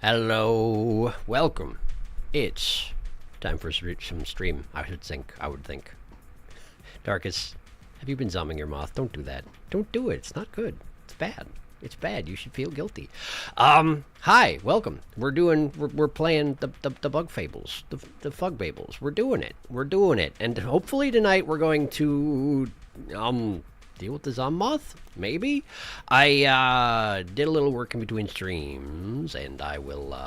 Hello, welcome. It's time for some stream. I would think. Darkus, have you been zombing your moth? Don't do that. Don't do it. It's not good. It's bad. It's bad. You should feel guilty. Hi, welcome. We're playing the bug fables, the fug fables. We're doing it. And hopefully tonight we're going to deal with the Zommoth, maybe? I did a little work in between streams, and I will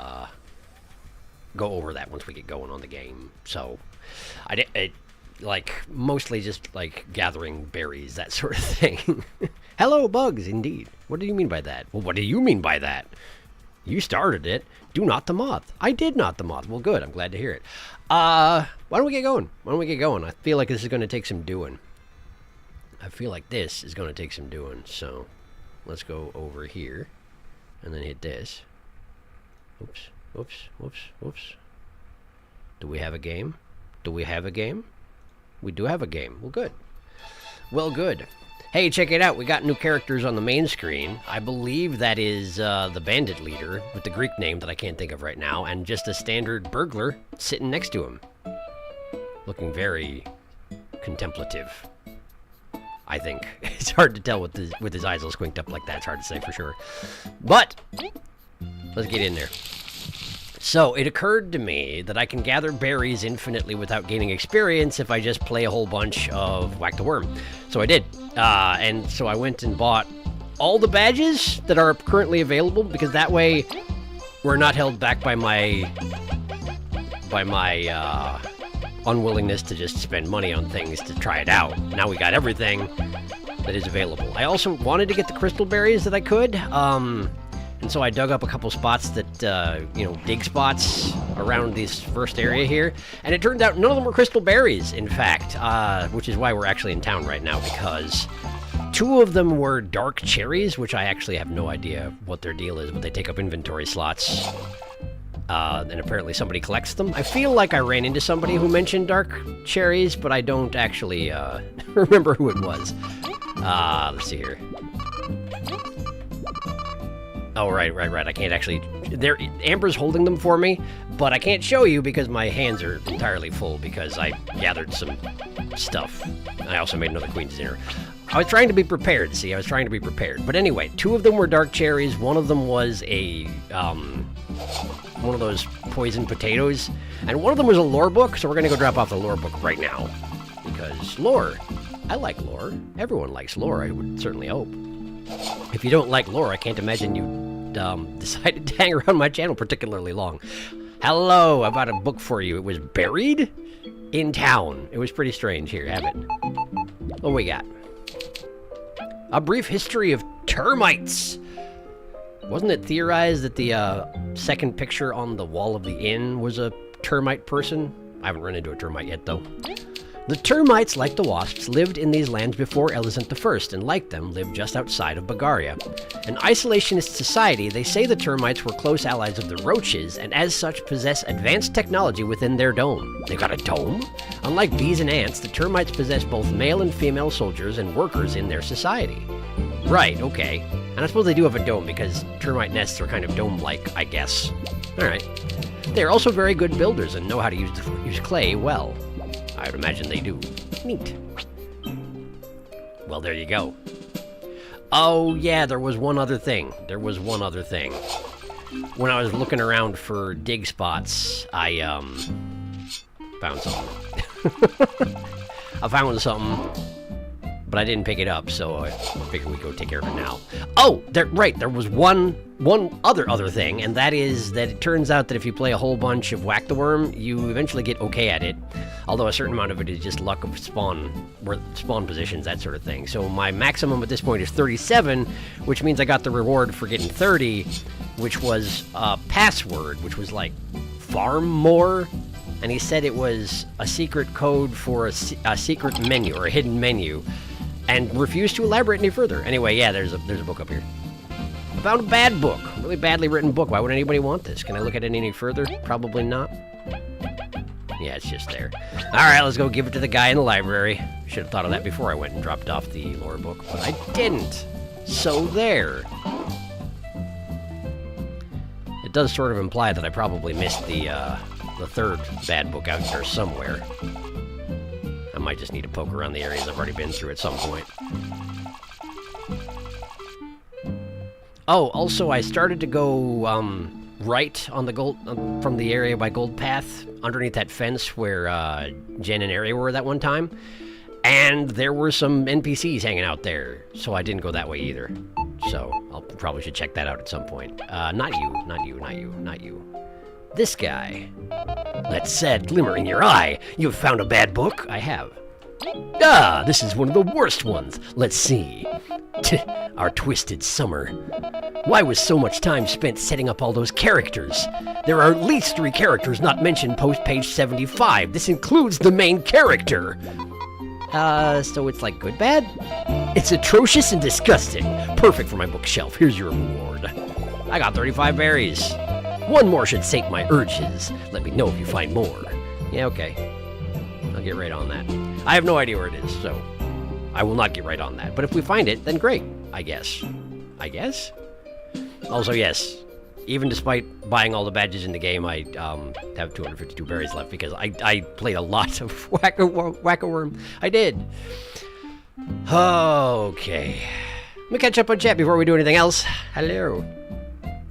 go over that once we get going on the game. So, I did, mostly just, gathering berries, that sort of thing. Hello, bugs, indeed. What do you mean by that? Well, what do you mean by that? You started it. Do not the moth. I did not the moth. Well, good. I'm glad to hear it. Why don't we get going? I feel like this is going to take some doing. So let's go over here and then hit this. Oops. Do we have a game? We do have a game. Well, good. Hey, check it out. We got new characters on the main screen. I believe that is the bandit leader with the Greek name that I can't think of right now, and just a standard burglar sitting next to him. Looking very contemplative. I think. It's hard to tell with his eyes all squinked up like that. It's hard to say for sure. But, let's get in there. So, it occurred to me that I can gather berries infinitely without gaining experience if I just play a whole bunch of Whack the Worm. So I did. And so I went and bought all the badges that are currently available, because that way we're not held back by my unwillingness to just spend money on things to try it out. Now we got everything that is available. I also wanted to get the crystal berries that I could, and so I dug up a couple spots that, dig spots around this first area here, and it turned out none of them were crystal berries, in fact, which is why we're actually in town right now, because 2 of them were dark cherries, which I actually have no idea what their deal is, but they take up inventory slots. And apparently somebody collects them. I feel like I ran into somebody who mentioned dark cherries, but I don't actually remember who it was. Let's see here. Oh, right. I can't actually... Amber's holding them for me, but I can't show you because my hands are entirely full because I gathered some stuff. I also made another Queen's dinner. I was trying to be prepared, But anyway, 2 of them were dark cherries. One of them was a... one of those poison potatoes, and one of them was a lore book, so we're gonna go drop off the lore book right now, because lore, I like lore. Everyone likes lore, I would certainly hope. If you don't like lore, I can't imagine you decided to hang around my channel particularly long. Hello, I bought a book for you. It was buried in town. It was pretty strange. Here, have it. What we got? A brief history of termites. Wasn't it theorized that the second picture on the wall of the inn was a termite person? I haven't run into a termite yet, though. The termites, like the wasps, lived in these lands before Elizant I, and like them, lived just outside of Bulgaria. An isolationist society, they say the termites were close allies of the roaches, and as such possess advanced technology within their dome. They got a dome? Unlike bees and ants, the termites possess both male and female soldiers and workers in their society. Right, okay. And I suppose they do have a dome, because termite nests are kind of dome-like, I guess. Alright. They are also very good builders and know how to use clay well. I would imagine they do. Neat. Well, there you go. Oh, yeah, there was one other thing. When I was looking around for dig spots, I, found something. I found something, but I didn't pick it up, so I figured we'd go take care of it now. Oh, there was one other thing, and that is that it turns out that if you play a whole bunch of Whack the Worm, you eventually get okay at it, although a certain amount of it is just luck of spawn positions, that sort of thing. So my maximum at this point is 37, which means I got the reward for getting 30, which was a password, which was like farm more, and he said it was a secret code for a secret menu, or a hidden menu, and refused to elaborate any further. Anyway, yeah, there's a book up here. I found a bad book, a really badly written book. Why would anybody want this? Can I look at it any further? Probably not. Yeah, it's just there. Alright, let's go give it to the guy in the library. Should have thought of that before I went and dropped off the lore book, but I didn't. So there. does sort of imply that I probably missed the third bad book out there somewhere. I might just need to poke around the areas I've already been through at some point. Oh, also, I started to go right on the gold from the area by Gold Path, underneath that fence where Jen and Ari were that one time, and there were some NPCs hanging out there, so I didn't go that way either. So I'll probably should check that out at some point. Not you. This guy. That sad glimmer in your eye. You've found a bad book? I have. Ah, this is one of the worst ones. Let's see. Our Twisted Summer. Why was so much time spent setting up all those characters? There are at least 3 characters not mentioned post page 75. This includes the main character. So it's like good bad? It's atrocious and disgusting. Perfect for my bookshelf. Here's your reward. I got 35 berries. One more should sate my urges. Let me know if you find more. Yeah, okay. I'll get right on that. I have no idea where it is, so I will not get right on that. But if we find it, then great, I guess. Also, yes, even despite buying all the badges in the game, I have 252 berries left because I played a lot of Whack-A-Worm. I did. Okay. Let me catch up on chat before we do anything else. Hello.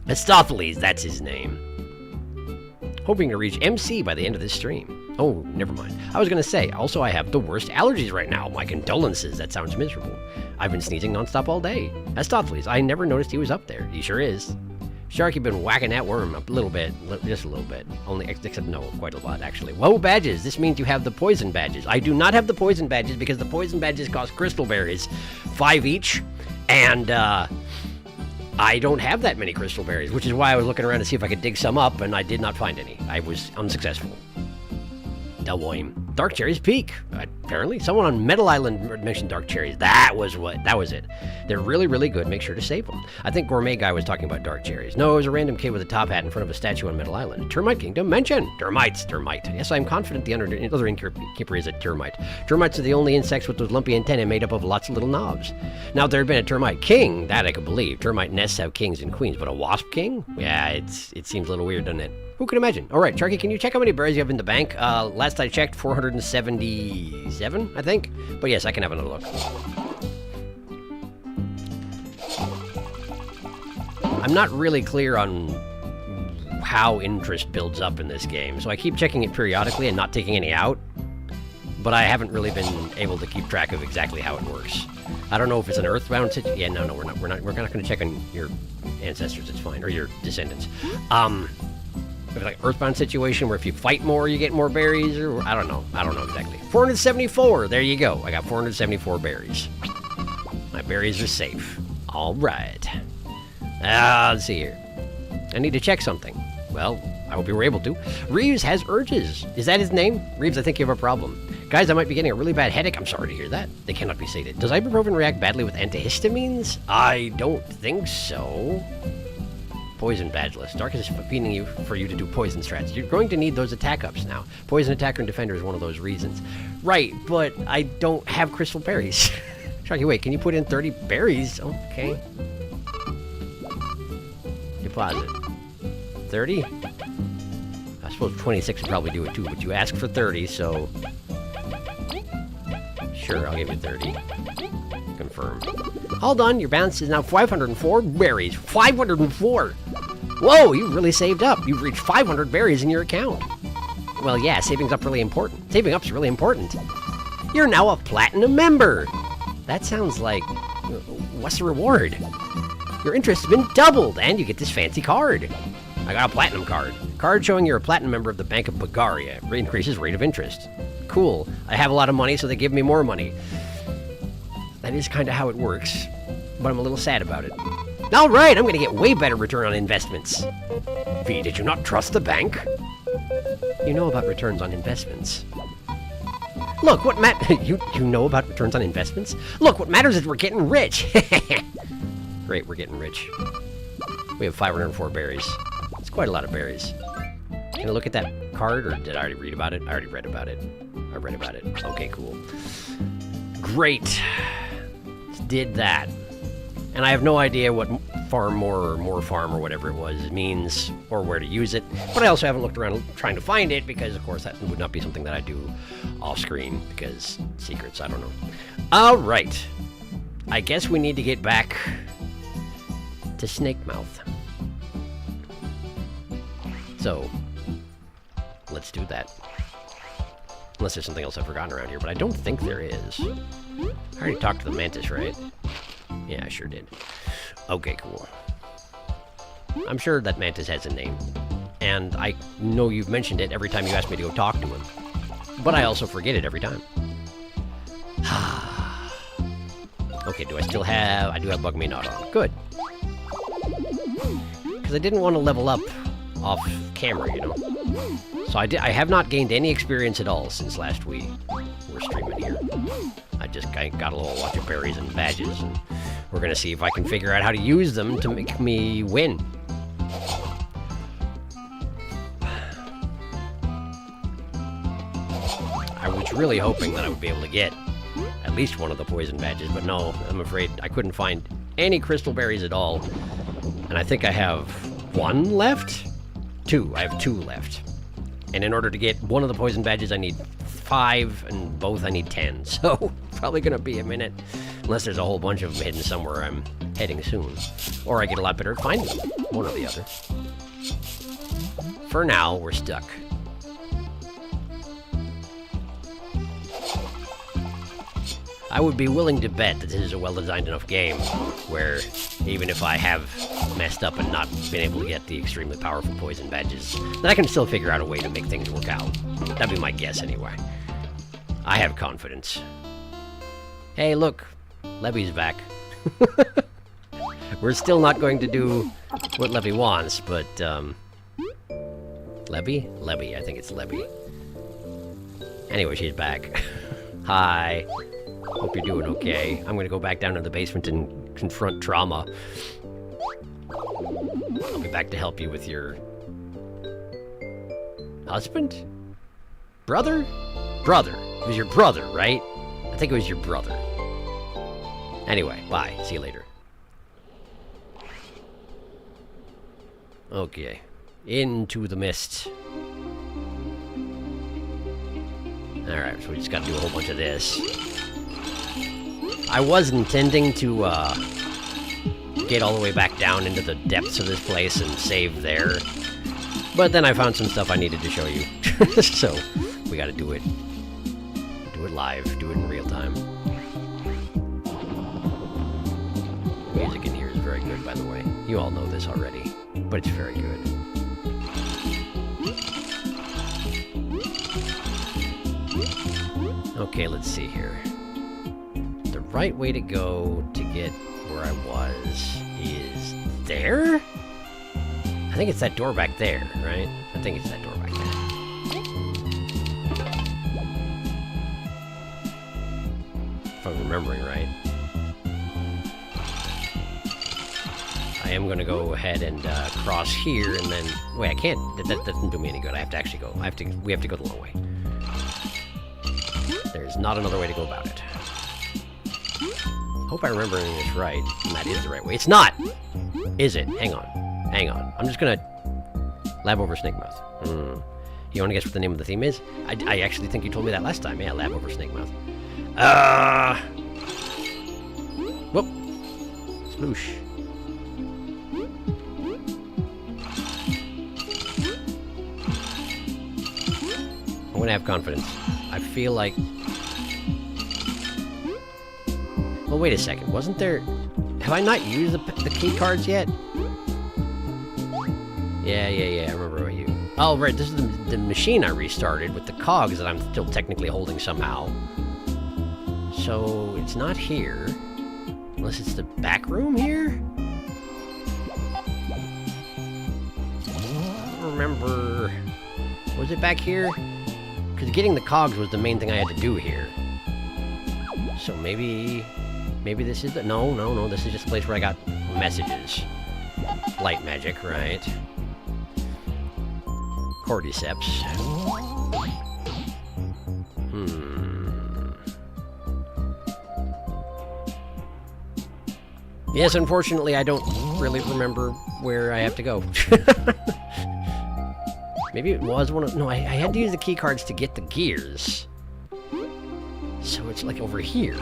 Mistopheles, that's his name. Hoping to reach MC by the end of this stream. Oh, never mind. I was gonna say, also I have the worst allergies right now. My condolences, that sounds miserable. I've been sneezing nonstop all day. Mistopheles, I never noticed he was up there. He sure is. Sharky been whacking that worm a little bit, just a little bit. Only, except no, quite a lot actually. Whoa, badges, this means you have the poison badges. I do not have the poison badges because the poison badges cost crystal berries, 5 each, and I don't have that many crystal berries, which is why I was looking around to see if I could dig some up, and I did not find any. I was unsuccessful. Delwoim. Dark Cherries Peak. Apparently, someone on Metal Island mentioned Dark Cherries. That was it. They're really, really good. Make sure to save them. I think Gourmet Guy was talking about Dark Cherries. No, it was a random kid with a top hat in front of a statue on Metal Island. Termite Kingdom mentioned. Termite. Yes, I'm confident the other innkeeper is a termite. Termites are the only insects with those lumpy antennae made up of lots of little knobs. Now, if there had been a termite king, that I could believe. Termite nests have kings and queens, but a wasp king? Yeah, it seems a little weird, doesn't it? Who can imagine? All right, Sharky, can you check how many berries you have in the bank? Last I checked, 477, I think. But yes, I can have another look. I'm not really clear on how interest builds up in this game, so I keep checking it periodically and not taking any out. But I haven't really been able to keep track of exactly how it works. I don't know if it's an earthbound situation. Yeah, no, we're not going to check on your ancestors. It's fine, or your descendants. Like earthbound situation where if you fight more, you get more berries, or I don't know exactly. 474, there you go. I got 474 berries. My berries are safe. All right. Let's see here. I need to check something. Well, I hope you were able to. Reeves has urges. Is that his name? Reeves, I think you have a problem. Guys, I might be getting a really bad headache. I'm sorry to hear that. They cannot be sated. Does ibuprofen react badly with antihistamines? I don't think so. Poison badgeless. Dark is feeding you for you to do poison strats. You're going to need those attack ups now. Poison attacker and defender is one of those reasons. Right, but I don't have crystal berries. Sharky, wait, can you put in 30 berries? Okay. Deposit. 30? I suppose 26 would probably do it too, but you asked for 30, so... Sure, I'll give you 30. Confirm. All done, your balance is now 504 berries. 504! Whoa, you really saved up. You've reached 500 berries in your account. Well, yeah, saving up's really important. Saving up's really important. You're now a platinum member. That sounds like... What's the reward? Your interest has been doubled, and you get this fancy card. I got a platinum card. Card showing you're a platinum member of the Bank of Bulgaria. Increases rate of interest. Cool. I have a lot of money, so they give me more money. That is kind of how it works, but I'm a little sad about it. All right, I'm going to get way better return on investments. V, did you not trust the bank? You know about returns on investments. Look, what you know about returns on investments? Look, what matters is we're getting rich. Great, we're getting rich. We have 504 berries. It's quite a lot of berries. Can I look at that card, or did I already read about it? I already read about it. I read about it. Okay, cool. Great. Did that. And I have no idea what farm more or more farm or whatever it was means, or where to use it. But I also haven't looked around trying to find it because, of course, that would not be something that I do off screen because secrets, I don't know. All right. I guess we need to get back to Snakemouth. So, let's do that. Unless there's something else I've forgotten around here, but I don't think there is. I already talked to the mantis, right? Yeah, I sure did. Okay, cool. I'm sure that mantis has a name. And I know you've mentioned it every time you ask me to go talk to him. But I also forget it every time. Okay, do I still have... I do have Bug Me Not on. Good. Because I didn't want to level up off camera, you know. So I have not gained any experience at all since last week. We're streaming here. I got a little watch of berries and badges, and we're gonna see if I can figure out how to use them to make me win. I was really hoping that I would be able to get at least one of the poison badges, but no, I'm afraid I couldn't find any crystal berries at all. And I think I have one left? Two. I have two left. And in order to get one of the poison badges, I need 5, and both I need 10. So, probably gonna be a minute. Unless there's a whole bunch of them hidden somewhere I'm heading soon. Or I get a lot better at finding them. One or the other. For now, we're stuck. I would be willing to bet that this is a well-designed enough game where even if I have messed up and not been able to get the extremely powerful poison badges, that I can still figure out a way to make things work out. That'd be my guess anyway. I have confidence. Hey, look. Levy's back. We're still not going to do what Levy wants, but, Levy? Levy, I think it's Levy. Anyway, she's back. Hi. Hope you're doing okay. I'm gonna go back down to the basement and confront Trauma. I'll be back to help you with your... husband? Brother? Brother. It was your brother, right? I think it was your brother. Anyway, bye. See you later. Okay. Into the mist. Alright, so we just gotta do a whole bunch of this. I was intending to, get all the way back down into the depths of this place and save there. But then I found some stuff I needed to show you. So, we gotta do it. Do it live. Do it in real time. The music in here is very good, by the way. You all know this already. But it's very good. Okay, let's see here. The right way to go to get where I was is there? I think it's that door back there, right? I think it's that door back there. If I'm remembering right. I am gonna go ahead and cross here and then... Wait, I can't. That doesn't do me any good. I have to actually go. We have to go the long way. There's not another way to go about it. Hope I'm remembering this right. And that is the right way. It's not! Is it? Hang on. Hang on. I'm just gonna... Lab over Snakemouth. You wanna guess what the name of the theme is? I actually think you told me that last time. Yeah, Lab over Snakemouth. Whoop. Sploosh. I'm gonna have confidence. I feel like... Well, wait a second. Wasn't there... Have I not used the key cards yet? Yeah, I remember what you... Oh, right, this is the machine I restarted with the cogs that I'm still technically holding somehow. So, it's not here. Unless it's the back room here? I don't remember... Was it back here? Because getting the cogs was the main thing I had to do here. So maybe this is the... No, this is just a place where I got messages. Light magic, right. Cordyceps. Yes, unfortunately, I don't really remember where I have to go. Maybe it was one of... No, I had to use the key cards to get the gears. So it's like over here.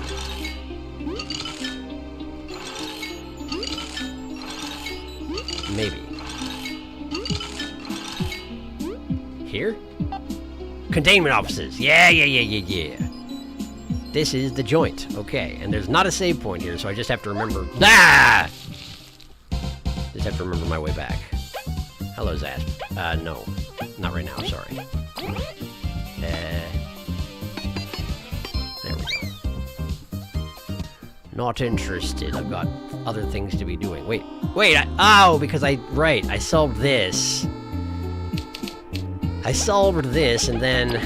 Maybe. Here? Containment offices. Yeah. This is the joint. Okay, and there's not a save point here, so I just have to remember... Ah! Just have to remember my way back. Hello, Zaz. No. Not right now, sorry. There we go. Not interested. I've got other things to be doing. Wait, oh, because I solved this. I solved this, and then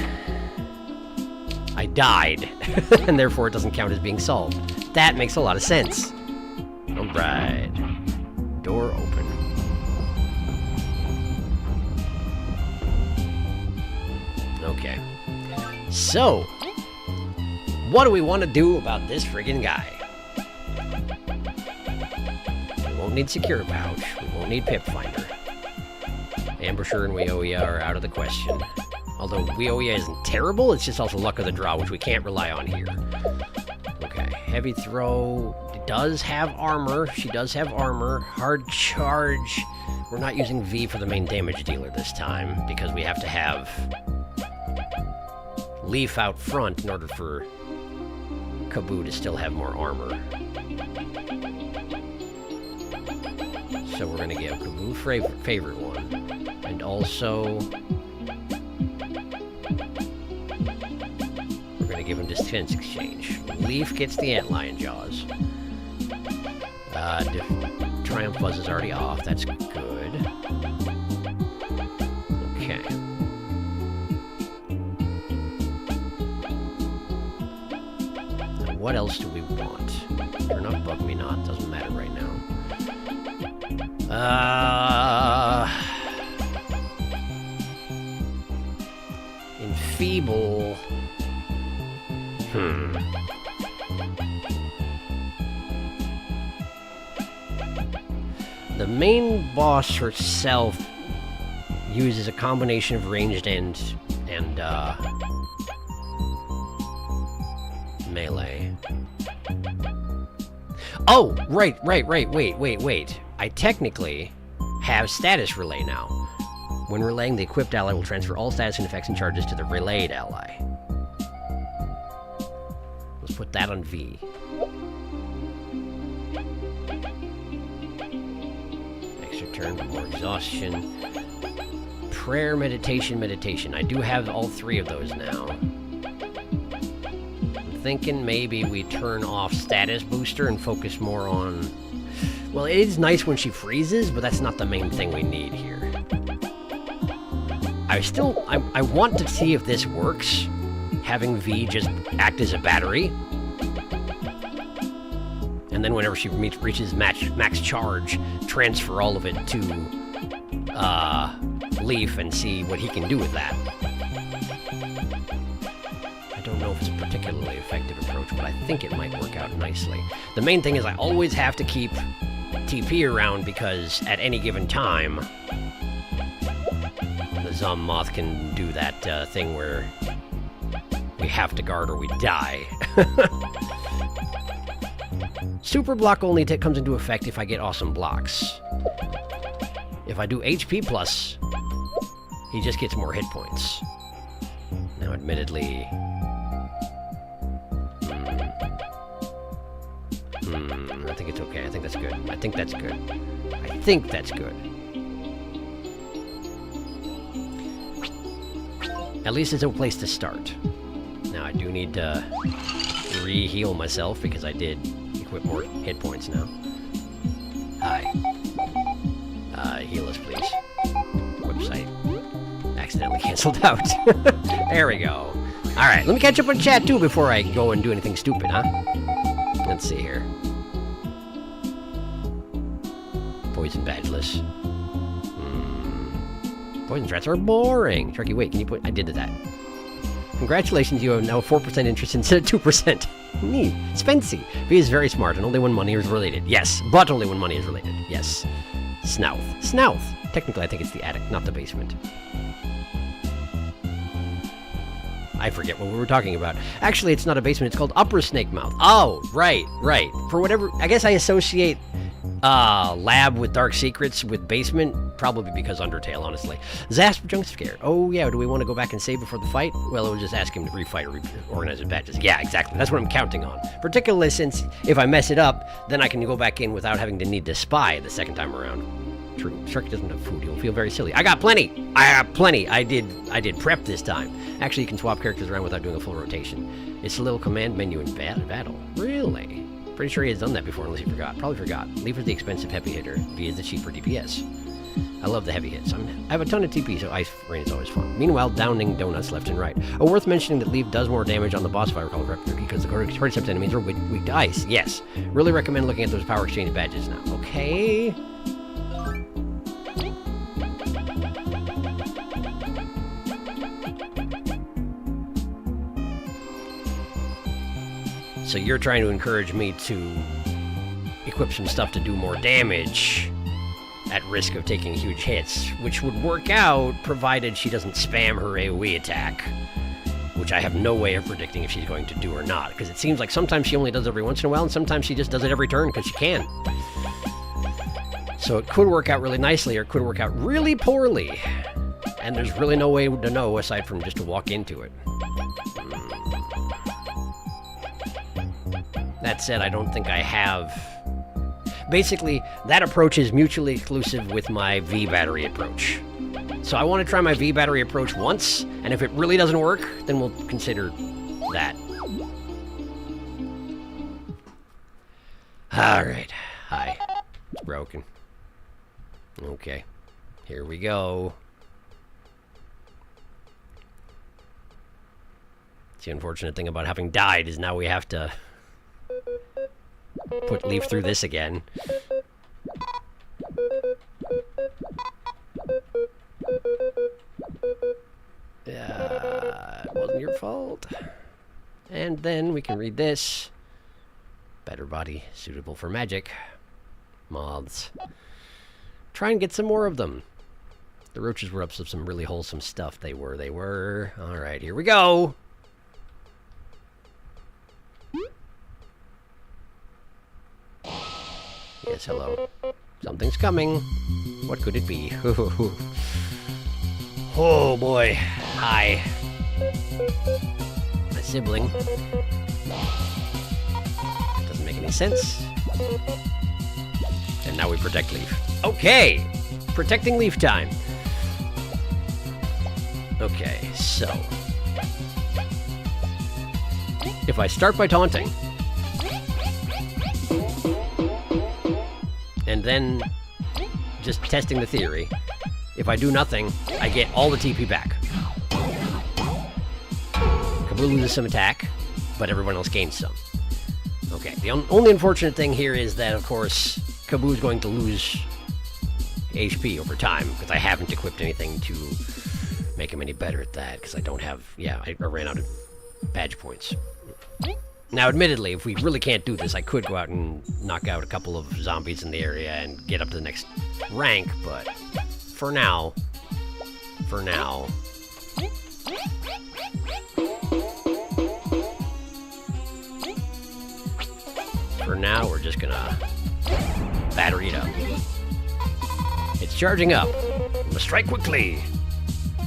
I died. And therefore it doesn't count as being solved. That makes a lot of sense. Alright. Door open. Okay. So, what do we want to do about this friggin' guy? We won't need Secure Pouch. We won't need Pip Finder. Ambusher and Weoia are out of the question. Although Weoia isn't terrible, it's just also luck of the draw, which we can't rely on here. Okay, Heavy Throw does have armor. She does have armor. Hard Charge. We're not using V for the main damage dealer this time, because we have to have Leaf out front in order for Kaboo to still have more armor. So we're going to give Kaboo favorite one. And also... we're going to give him Defense Exchange. Leaf gets the Antlion Jaws. Triumph Buzz is already off. That's good. Okay. What else do we want? Turn up Bug Me Not, doesn't matter right now. Enfeeble. The main boss herself uses a combination of ranged and melee. Oh, right, wait. I technically have Status Relay now. When relaying, the equipped ally will transfer all status and effects and charges to the relayed ally. Let's put that on V. Extra turn for more exhaustion. Prayer, meditation. I do have all three of those now. Thinking maybe we turn off Status Booster and focus more on... Well, it is nice when she freezes, but that's not the main thing we need here. I want to see if this works, having V just act as a battery. And then whenever she reaches max charge, transfer all of it to Leaf and see what he can do with that. I don't know if it's a particularly effective approach, but I think it might work out nicely. The main thing is I always have to keep TP around because at any given time, the Zommoth can do that thing where we have to guard or we die. Super block only comes into effect if I get awesome blocks. If I do HP plus, he just gets more hit points. Now, admittedly... I think it's okay. I think that's good. I think that's good. At least it's a place to start. Now, I do need to re-heal myself because I did equip more hit points now. Hi. Heal us, please. Website. Accidentally canceled out. There we go. Alright, let me catch up on chat, too, before I go and do anything stupid, huh? Let's see here. Poison Badgeless. Poison threats are boring. Sharky, wait, can you put... I did that. Congratulations, you have now 4% interest instead of 2%. Neat. Spency. V is very smart and only when money is related. Yes, but only when money is related. Yes. Snouth. Snouth. Technically, I think it's the attic, not the basement. I forget what we were talking about. Actually, it's not a basement. It's called Upper Snake Mouth. Oh, right. For whatever... I guess I associate lab with Dark Secrets with basement, probably because Undertale, honestly. Zasp Junk Scare. Oh, yeah, do we want to go back and save before the fight? Well, it would just ask him to refight or organize his badges. Yeah, exactly. That's what I'm counting on. Particularly since if I mess it up, then I can go back in without having to need to spy the second time around. True. Sharky doesn't have food. He'll feel very silly. I got plenty. I did prep this time. Actually, you can swap characters around without doing a full rotation. It's a little command menu in battle. Really? Pretty sure he has done that before, unless he forgot. Probably forgot. Leaf is the expensive heavy hitter. V is the cheaper DPS. I love the heavy hits. I have a ton of TP, so Ice Rain is always fun. Meanwhile, downing donuts left and right. Oh, worth mentioning that Leaf does more damage on the boss if I recall correctly, because the cordyceps enemies are weak to ice. Yes. Really recommend looking at those power exchange badges now. Okay. So you're trying to encourage me to equip some stuff to do more damage at risk of taking huge hits, which would work out provided she doesn't spam her AoE attack, which I have no way of predicting if she's going to do or not, because it seems like sometimes she only does it every once in a while, and sometimes she just does it every turn because she can. So it could work out really nicely, or it could work out really poorly, and there's really no way to know aside from just to walk into it. That said, I don't think I have... Basically, that approach is mutually exclusive with my V battery approach. So I want to try my V battery approach once, and if it really doesn't work, then we'll consider that. Alright. Hi. It's broken. Okay. Here we go. The unfortunate thing about having died is now we have to put Leaf through this again. It wasn't your fault. And then we can read this. Better body, suitable for magic. Moths. Try and get some more of them. The roaches were up to some really wholesome stuff. They were. Alright, here we go. Yes, hello. Something's coming. What could it be? Oh boy. Hi. My sibling. Doesn't make any sense. And now we protect Leaf. Okay! Protecting Leaf time. Okay, so... if I start by taunting... and then just testing the theory. If I do nothing, I get all the TP back. Kaboo loses some attack, but everyone else gains some. Okay, the only unfortunate thing here is that, of course, Kaboo's going to lose HP over time, because I haven't equipped anything to make him any better at that, because I don't have... yeah, I ran out of badge points. Now, admittedly, if we really can't do this, I could go out and knock out a couple of zombies in the area and get up to the next rank, but for now, we're just gonna battery it up. It's charging up. We must strike quickly.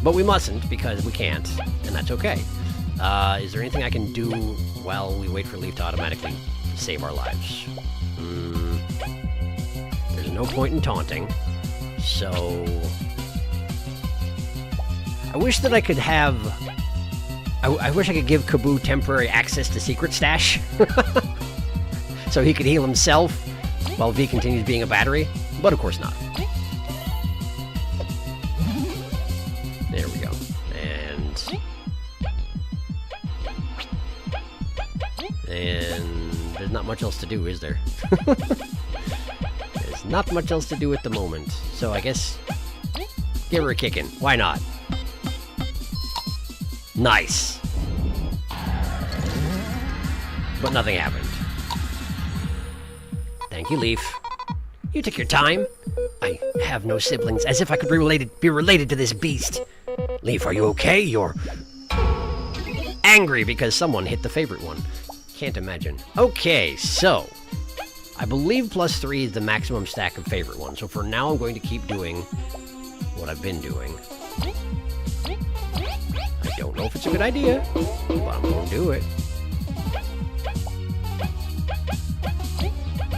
But we mustn't, because we can't, and that's okay. Is there anything I can do while we wait for Leaf to automatically save our lives? There's no point in taunting, so... I wish that I could have... I wish I could give Kaboo temporary access to Secret Stash. So he could heal himself while V continues being a battery, but of course not. There we go. And there's not much else to do, is there? There's not much else to do at the moment. So I guess give her a kickin'. Why not? Nice. but nothing happened. Thank you, Leaf. You took your time. I have no siblings, as if I could be related to this beast. Leaf, are you okay? You're angry because someone hit the favorite one. Can't imagine. Okay, so I believe +3 is the maximum stack of favorite ones. So for now, I'm going to keep doing what I've been doing. I don't know if it's a good idea, but I'm going to do it.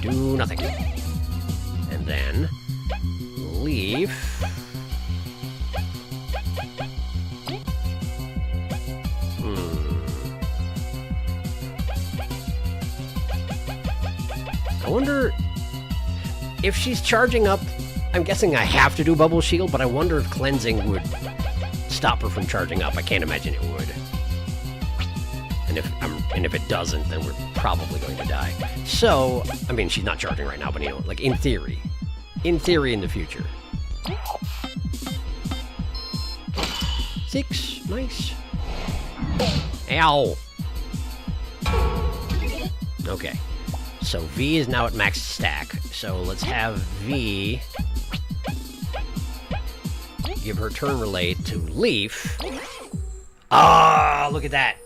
Do nothing. And then Leaf. I wonder if she's charging up. I'm guessing I have to do Bubble Shield, but I wonder if cleansing would stop her from charging up. I can't imagine it would. And if it doesn't, then we're probably going to die. So, I mean, she's not charging right now, but you know, like in theory in the future. 6, nice. Ow. Okay. So V is now at max stack. So let's have V give her turn relay to Leaf. Ah, look at that.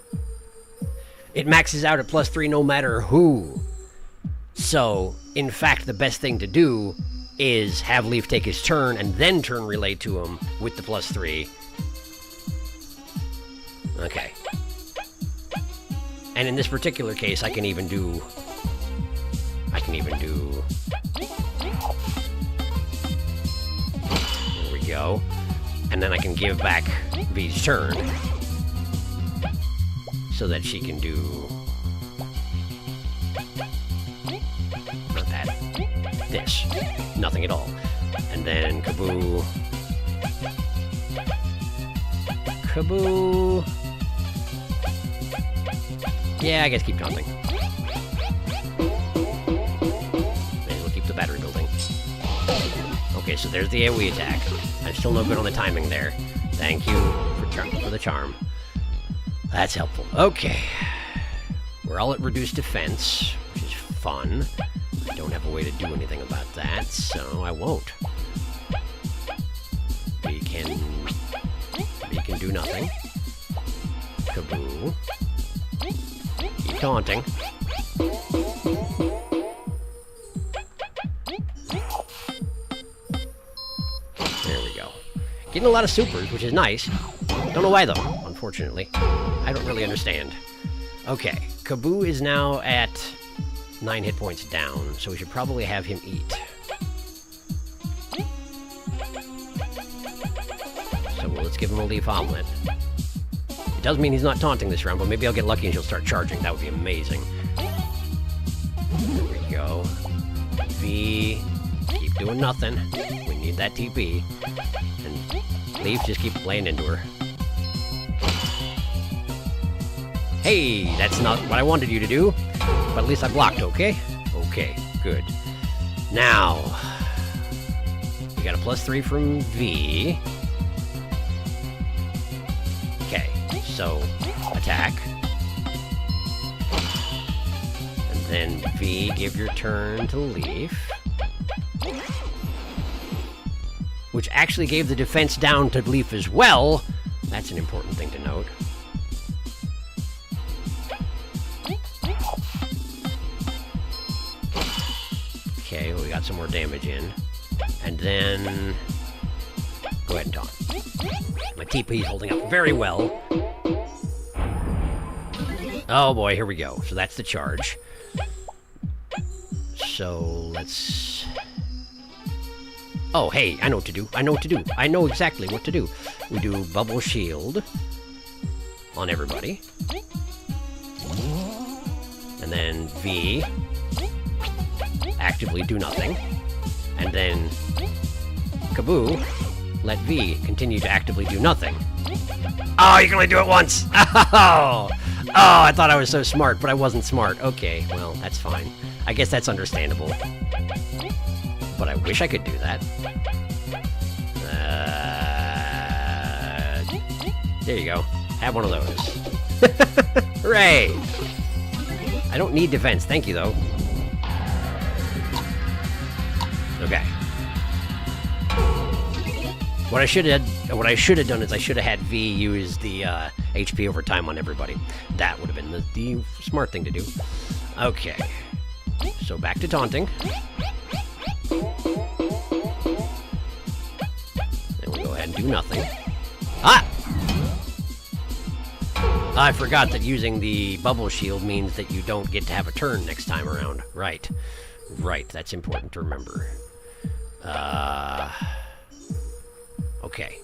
It maxes out at +3 no matter who. So, in fact, the best thing to do is have Leaf take his turn and then turn relay to him with the +3. Okay. And in this particular case, I can even do... There we go. And then I can give back V's turn so that she can do... Not that. This. Nothing at all. And then Kaboo. Kaboo. Yeah, I guess keep taunting. Battery building. Okay, so there's the AoE attack. I'm still no good on the timing there. Thank you for the charm. That's helpful. Okay. We're all at reduced defense, which is fun. I don't have a way to do anything about that, so I won't. We can do nothing. Kaboo. Keep taunting. Getting a lot of supers, which is nice. Don't know why, though, unfortunately. I don't really understand. Okay, Kaboo is now at 9 hit points down, so we should probably have him eat. So let's give him a Leaf Omelet. It does mean he's not taunting this round, but maybe I'll get lucky and she'll start charging. That would be amazing. There we go. V, keep doing nothing. We need that TP. And Leaf, just keep playing into her. Hey, that's not what I wanted you to do, but at least I blocked, okay? Okay, good. Now, we got a +3 from V. Okay, so attack. And then V, give your turn to Leaf. Which actually gave the defense down to Leaf as well. That's an important thing to note. Okay, well, we got some more damage in. And then... Go ahead and taunt. My TP is holding up very well. Oh boy, here we go. So that's the charge. So let's... Oh, hey, I know what to do. I know what to do. I know exactly what to do. We do Bubble Shield on everybody. And then V, actively do nothing. And then Kaboo, let V continue to actively do nothing. Oh, you can only do it once! Oh, I thought I was so smart, but I wasn't smart. Okay, well, that's fine. I guess that's understandable. But I wish I could do that. There you go. Have one of those. Hooray! I don't need defense. Thank you, though. Okay. What I should have done is I should have had V use the HP over time on everybody. That would have been the smart thing to do. Okay. So back to taunting. And we'll go ahead and do nothing. Ah! I forgot that using the bubble shield means that you don't get to have a turn next time around. Right. Right, that's important to remember. Okay.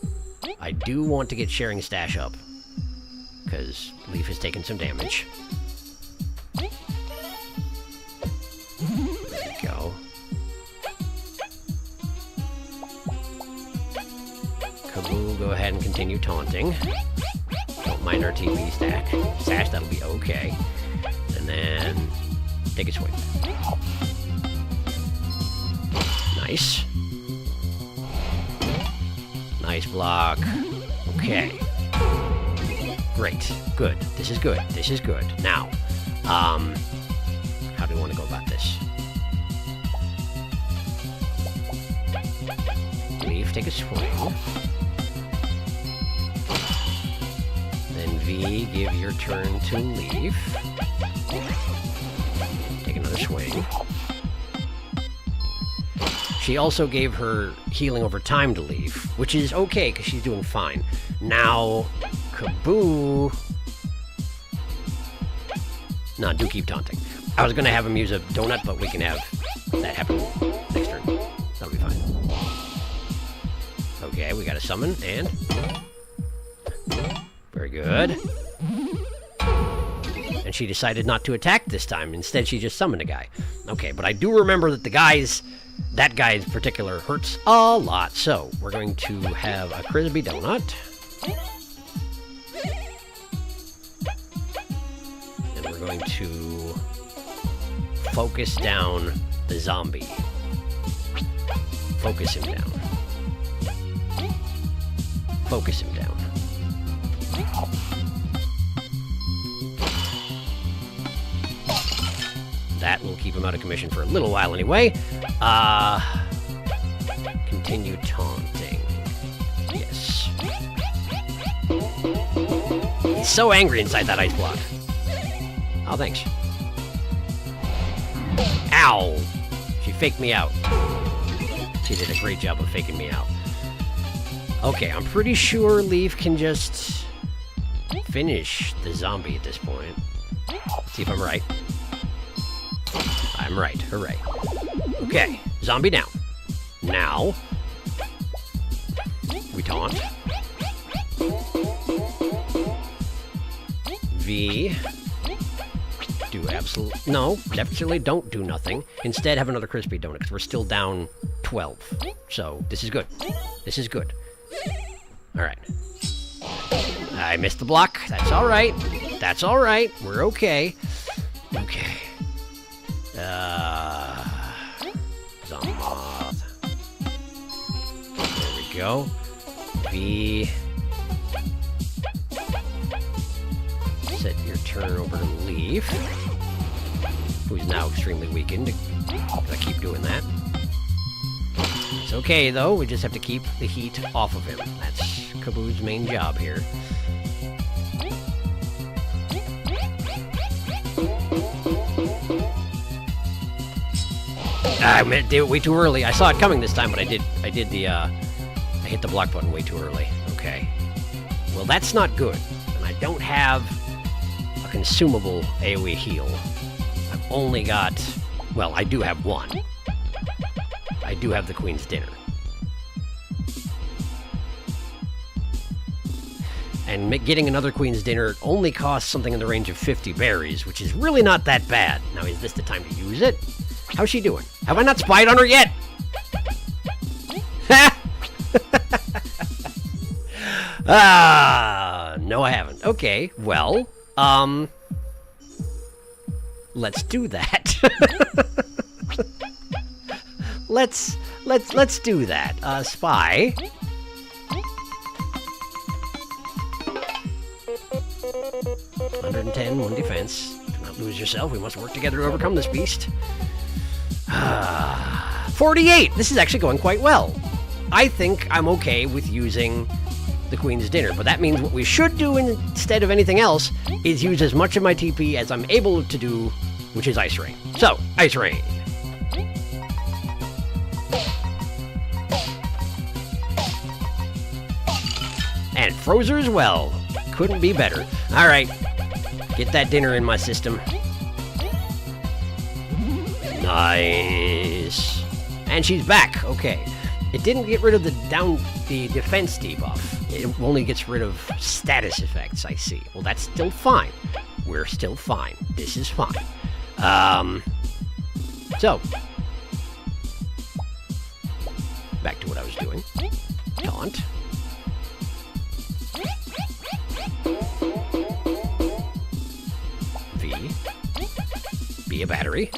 I do want to get sharing stash up, because Leaf has taken some damage. There we go. Kaboo, go ahead and continue taunting. Don't mind our TV stash, that'll be okay. And then take a swing. Nice. Nice block. Okay. Great. Good. This is good. This is good. Now, how do we want to go about this? Leaf, take a swing. Then V, give your turn to Leaf. Take another swing. She also gave her healing over time to Leaf, which is okay, because she's doing fine. Now, Kaboo... No, do keep taunting. I was going to have him use a donut, but we can have that happen next turn. That'll be fine. Okay, we got a summon, and... Very good. And she decided not to attack this time. Instead, she just summoned a guy. Okay, but I do remember that that guy in particular hurts a lot. So, we're going to have a Crispy Donut. And we're going to focus down the zombie. Focus him down. Focus him down. That will keep him out of commission for a little while anyway. Continue taunting. Yes. He's so angry inside that ice block. Oh, thanks. Ow! She faked me out. She did a great job of faking me out. Okay, I'm pretty sure Leaf can just finish the zombie at this point. Let's see if I'm right. I'm right. Hooray. Okay, zombie down. Now, we taunt. V. Do absolutely... No, definitely don't do nothing. Instead, have another Crispy Donut, because we're still down 12. So, this is good. This is good. Alright. I missed the block. That's alright. That's alright. We're okay. Okay. Zommoth. There we go. V. Set your turn over to Leaf, who's now extremely weakened. I keep doing that. It's okay, though. We just have to keep the heat off of him. That's Kaboo's main job here. I did it way too early. I saw it coming this time, but I hit the block button way too early. Okay. Well, that's not good. And I don't have a consumable AoE heal. I've only got... Well, I do have one. I do have the Queen's Dinner. And getting another Queen's Dinner only costs something in the range of 50 berries, which is really not that bad. Now, is this the time to use it? How's she doing? Have I not spied on her yet? No, I haven't. Okay, well, let's do that. let's do that. Spy. $110, 1 defense. Do not lose yourself. We must work together to overcome this beast. 48! This is actually going quite well. I think I'm okay with using the Queen's Dinner, but that means what we should do instead of anything else is use as much of my TP as I'm able to do, which is Ice Rain. So, Ice Rain. And Frozer as well. Couldn't be better. Alright. Get that dinner in my system. Nice. And she's back. Okay. It didn't get rid of the defense debuff. It only gets rid of status effects, I see. Well, that's still fine. We're still fine. This is fine. So. Back to what I was doing. Taunt. V. Be a battery.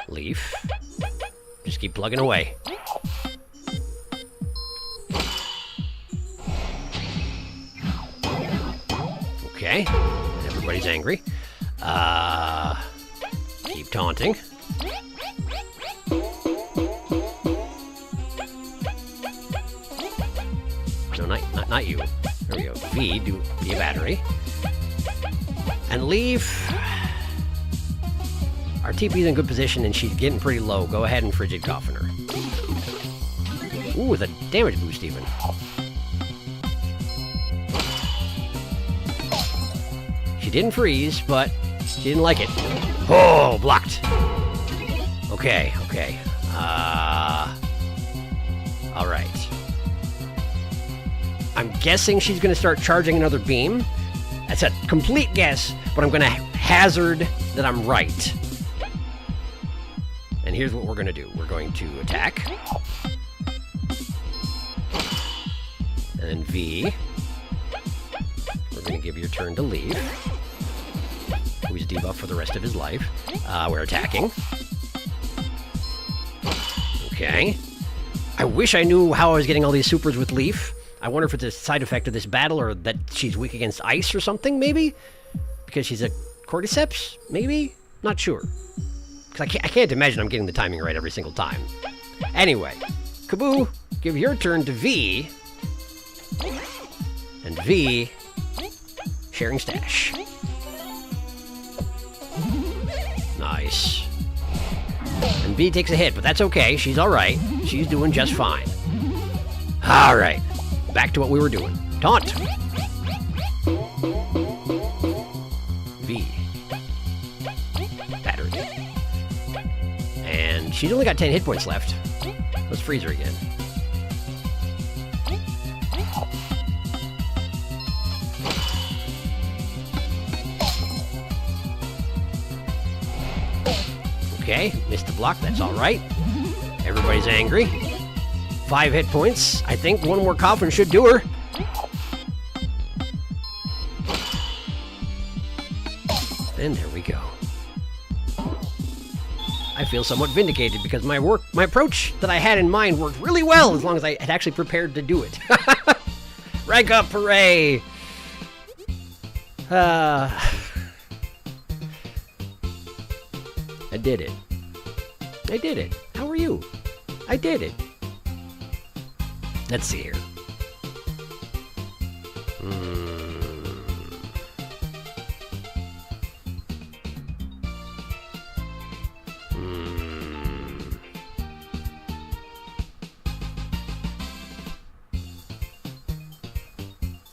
Leaf. Just keep plugging away. Okay. Everybody's angry. Keep taunting. No, not you. There we go. V, be a battery. And Leaf. Our TP's in good position and she's getting pretty low. Go ahead and Frigid Coffin her. Ooh, with a damage boost even. She didn't freeze, but she didn't like it. Oh, blocked. Okay. Alright. I'm guessing she's going to start charging another beam. That's a complete guess, but I'm going to hazard that I'm right. And here's what we're going to do. We're going to attack. And then V. We're going to give your turn to Leaf, who's debuffed for the rest of his life. We're attacking. Okay. I wish I knew how I was getting all these supers with Leaf. I wonder if it's a side effect of this battle or that she's weak against ice or something, maybe? Because she's a Cordyceps? Maybe? Not sure. Because I can't imagine I'm getting the timing right every single time. Anyway, Kaboo, give your turn to V. And V, sharing stash. Nice. And V takes a hit, but that's okay. She's alright. She's doing just fine. Alright. Back to what we were doing. Taunt. V. Battery. And she's only got 10 hit points left. Let's freeze her again. Okay, missed the block, that's alright. Everybody's angry. 5 hit points. I think one more coffin should do her. And there we go. I feel somewhat vindicated because my approach that I had in mind worked really well as long as I had actually prepared to do it. Rank up, hooray! I did it. I did it. How are you? I did it. Let's see here.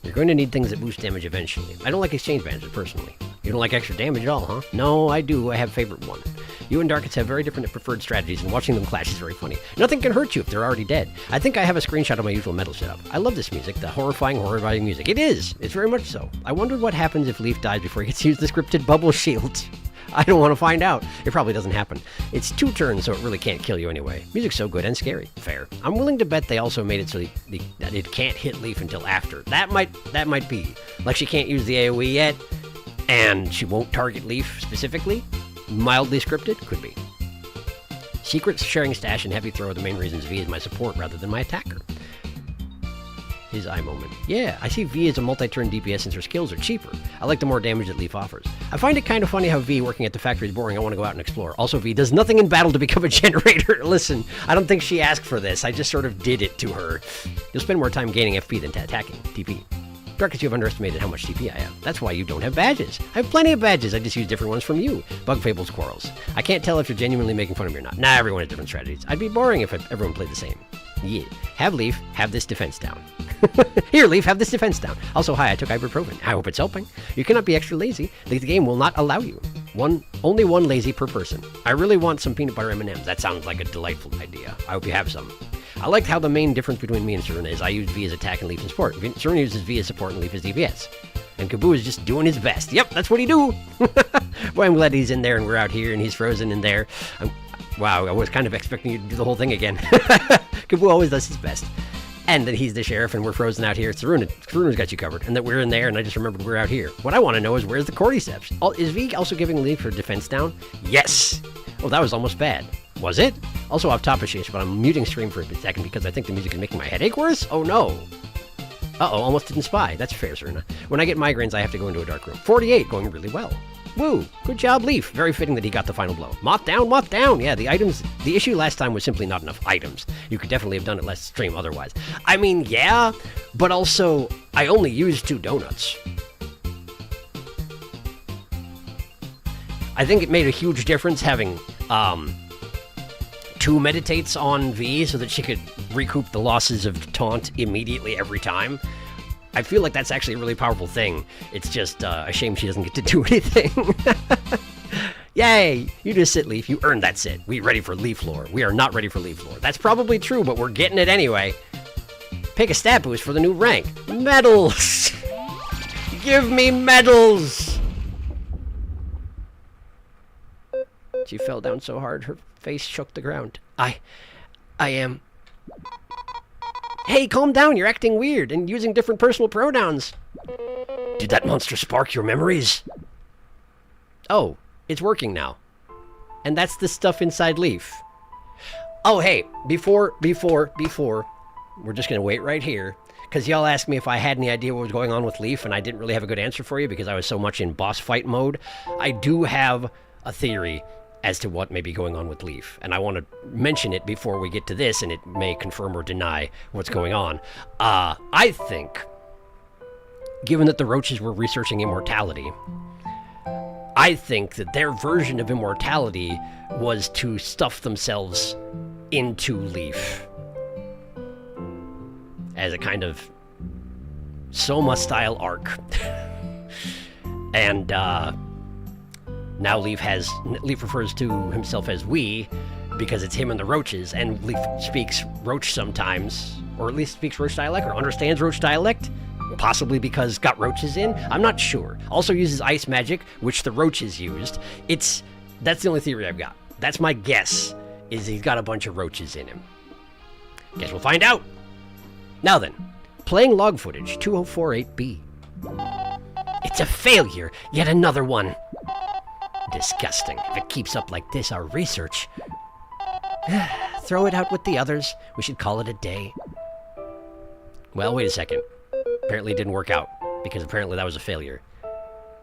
You're going to need things that boost damage eventually. I don't like exchange bandages, personally. You don't like extra damage at all, huh? No, I do. I have a favorite one. You and Darkets have very different preferred strategies, and watching them clash is very funny. Nothing can hurt you if they're already dead. I think I have a screenshot of my usual metal setup. I love this music, the horrifying music. It is! It's very much so. I wondered what happens if Leaf dies before he gets to use the scripted bubble shield. I don't want to find out. It probably doesn't happen. It's 2 turns, so it really can't kill you anyway. Music's so good and scary. Fair. I'm willing to bet they also made it so that it can't hit Leaf until after. That might be. Like she can't use the AoE yet, and she won't target Leaf specifically. Mildly scripted? Could be. Secret sharing stash and heavy throw are the main reasons V is my support rather than my attacker. His eye moment. Yeah, I see V as a multi-turn DPS since her skills are cheaper. I like the more damage that Leaf offers. I find it kind of funny how V working at the factory is boring. I want to go out and explore. Also, V does nothing in battle to become a generator. Listen, I don't think she asked for this. I just sort of did it to her. You'll spend more time gaining FP than attacking. TP. Darkus, you have underestimated how much TP I have. That's why you don't have badges. I have plenty of badges. I just use different ones from you. Bug, Fables, Quarrels. I can't tell if you're genuinely making fun of me or not. Nah, everyone has different strategies. I'd be boring if everyone played the same. Yeah. Have Leaf, have this defense down. Here, Leaf, have this defense down. Also, hi, I took ibuprofen. I hope it's helping. You cannot be extra lazy. The game will not allow you. Only one lazy per person. I really want some peanut butter M&Ms. That sounds like a delightful idea. I hope you have some. I liked how the main difference between me and Serena is I use V as attack and Leaf as support. Serena uses V as support and Leaf as DPS. And Kaboo is just doing his best. Yep, that's what he do. Boy, I'm glad he's in there and we're out here and he's frozen in there. Wow, I was kind of expecting you to do the whole thing again. Kaboo always does his best. And then he's the sheriff and we're frozen out here. Seruna's got you covered. And that we're in there and I just remembered we're out here. What I want to know is where's the Cordyceps? Is V also giving Leaf her defense down? Yes! Oh, that was almost bad. Was it? Also off topic, but I'm muting stream for a second because I think the music is making my headache worse? Oh no! Uh-oh, almost didn't spy. That's fair, Serena. When I get migraines, I have to go into a dark room. 48, going really well. Woo! Good job, Leaf. Very fitting that he got the final blow. Moth down, moth down! Yeah, the issue last time was simply not enough items. You could definitely have done it last stream otherwise. I mean, yeah, but also, I only used 2 donuts. I think it made a huge difference having, 2 meditates on V so that she could recoup the losses of taunt immediately every time. I feel like that's actually a really powerful thing. It's just a shame she doesn't get to do anything. Yay! You just sit, Leaf. You earned that sit. We ready for Leaf lore. We are not ready for Leaf lore. That's probably true, but we're getting it anyway. Pick a stat boost for the new rank. Medals! Give me medals! She fell down so hard, her face shook the ground. I am... Hey, calm down, you're acting weird and using different personal pronouns. Did that monster spark your memories? Oh, it's working now. And that's the stuff inside Leaf. Oh, hey, before, we're just gonna wait right here, because y'all asked me if I had any idea what was going on with Leaf, and I didn't really have a good answer for you because I was so much in boss fight mode. I do have a theory as to what may be going on with Leaf, and I want to mention it before we get to this, and it may confirm or deny what's going on. I think, given that the roaches were researching immortality, I think that their version of immortality was to stuff themselves into Leaf as a kind of Soma-style arc. And, now Leaf refers to himself as we because it's him and the roaches, and Leaf speaks Roach sometimes, or at least speaks Roach dialect, or understands Roach dialect, possibly because got roaches in. I'm not sure. Also uses ice magic, which the roaches used. That's the only theory I've got. That's my guess, is he's got a bunch of roaches in him. Guess we'll find out. Now then, playing log footage 2048B. It's a failure, yet another one. Disgusting. If it keeps up like this, our research... Throw it out with the others. We should call it a day. Well, wait a second. Apparently it didn't work out, because apparently that was a failure.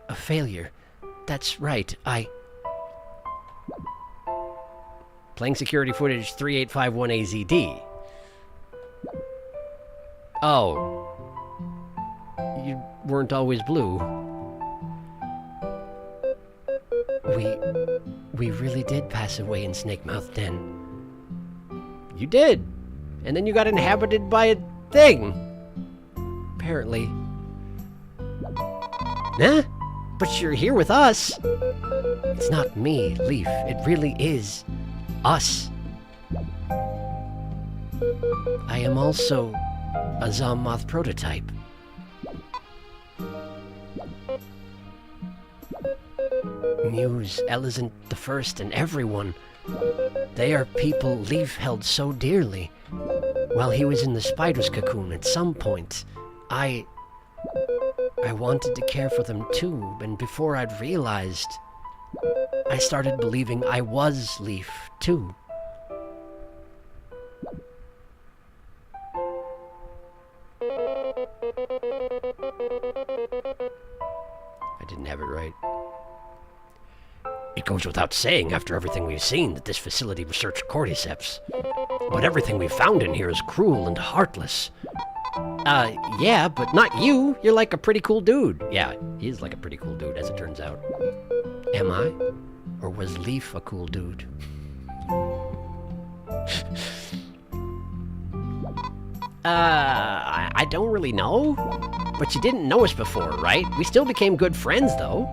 A failure? That's right, Playing security footage 3851AZD. Oh. You weren't always blue. We really did pass away in Snakemouth Den. You did. And then you got inhabited by a thing. Apparently. Huh? But you're here with us. It's not me, Leaf. It really is us. I am also a Zommoth prototype. Muse, Elizant the First, and everyone. They are people Leaf held so dearly. While he was in the spider's cocoon at some point, I wanted to care for them too, and before I'd realized, I started believing I was Leaf too. goes without saying after everything we've seen that this facility researched cordyceps. But everything we've found in here is cruel and heartless. Yeah, but not you. You're like a pretty cool dude. Yeah, he is like a pretty cool dude, as it turns out. Am I? Or was Leaf a cool dude? I don't really know. But you didn't know us before, right? We still became good friends, though.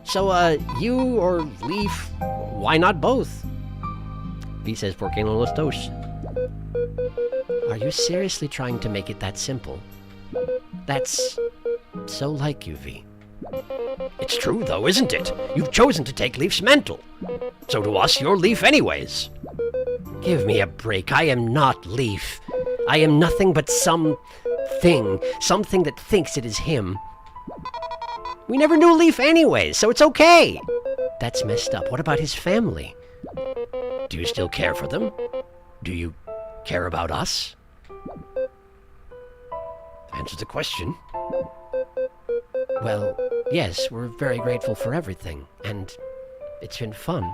So, you or Leaf, why not both? V says, ¿Por qué no los dos? Are you seriously trying to make it that simple? That's so like you, V. It's true, though, isn't it? You've chosen to take Leaf's mantle. So to us, you're Leaf anyways. Give me a break. I am not Leaf. I am nothing but something that thinks it is him. We never knew Leaf anyways, so it's okay. That's messed up. What about his family? Do you still care for them? Do you care about us? Answer the question. Well, yes, we're very grateful for everything, and it's been fun.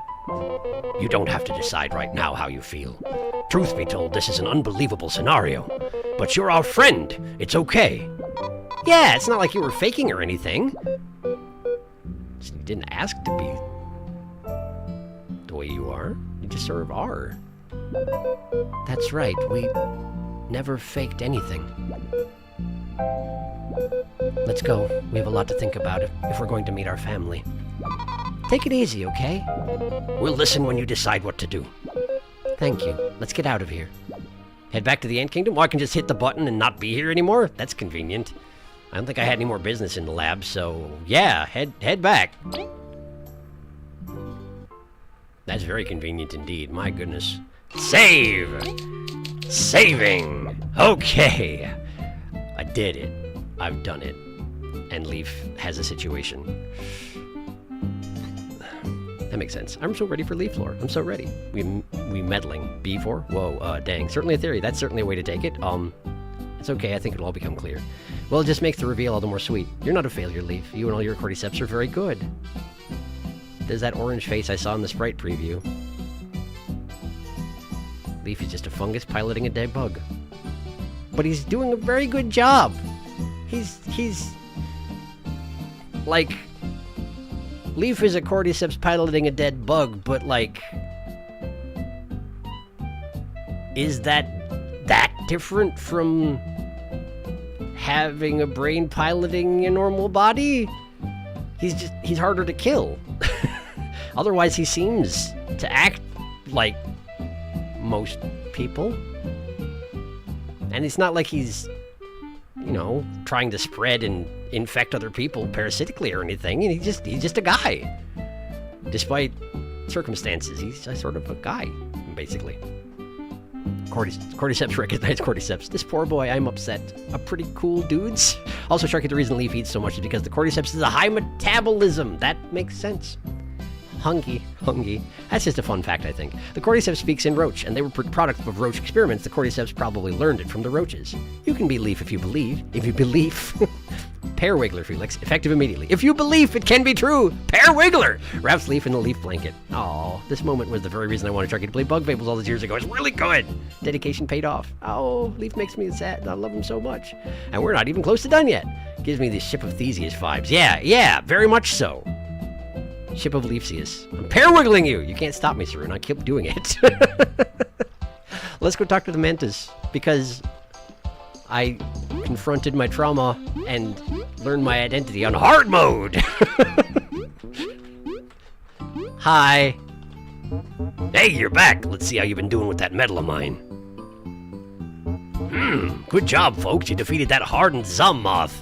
You don't have to decide right now how you feel. Truth be told, this is an unbelievable scenario. But you're our friend. It's okay. Yeah, it's not like you were faking or anything. You didn't ask to be the way you are. You just sort of are. That's right, we never faked anything. Let's go. We have a lot to think about if we're going to meet our family. Take it easy, okay? We'll listen when you decide what to do. Thank you. Let's get out of here. Head back to the Ant Kingdom? Well, I can just hit the button and not be here anymore? That's convenient. I don't think I had any more business in the lab, so yeah, head back. That's very convenient indeed. My goodness. Save! Saving! Okay. I did it. I've done it. And Leaf has a situation. That makes sense. I'm so ready for Leaf lore. I'm so ready. We meddling. B4? Whoa, dang. Certainly a theory. That's certainly a way to take it. It's okay. I think it'll all become clear. Well, it just makes the reveal all the more sweet. You're not a failure, Leaf. You and all your cordyceps are very good. There's that orange face I saw in the sprite preview. Leaf is just a fungus piloting a dead bug. But he's doing a very good job. He's... like... Leaf is a cordyceps piloting a dead bug, but like... is that different from having a brain piloting a normal body? He's harder to kill. Otherwise, he seems to act like most people. And it's not like he's, you know, trying to spread and infect other people parasitically or anything. He's just a guy. Despite circumstances, he's just sort of a guy, basically. Cordyceps recognize cordyceps. This poor boy, I'm upset. A pretty cool dudes. Also, Sharky, the reason Leaf eats so much is because the cordyceps is a high metabolism. That makes sense. Hungy. That's just a fun fact, I think. The cordyceps speaks in Roach, and they were product of Roach experiments. The cordyceps probably learned it from the roaches. You can be Leaf if you believe. If you believe. Pear Wiggler, Felix. Effective immediately. If you believe it can be true. Pear Wiggler! Wraps Leaf in a leaf blanket. Aw, this moment was the very reason I wanted Sharky to play Bug Fables all those years ago. It's really good! Dedication paid off. Oh, Leaf makes me sad. I love him so much. And we're not even close to done yet. Gives me the Ship of Theseus vibes. Yeah, very much so. Ship of Leafsius. I'm pear wiggling you! You can't stop me, Saru, and I keep doing it. Let's go talk to the Mantis, because I confronted my trauma and learned my identity on hard mode! Hi. Hey, you're back! Let's see how you've been doing with that metal of mine. Good job, folks. You defeated that hardened Zommoth.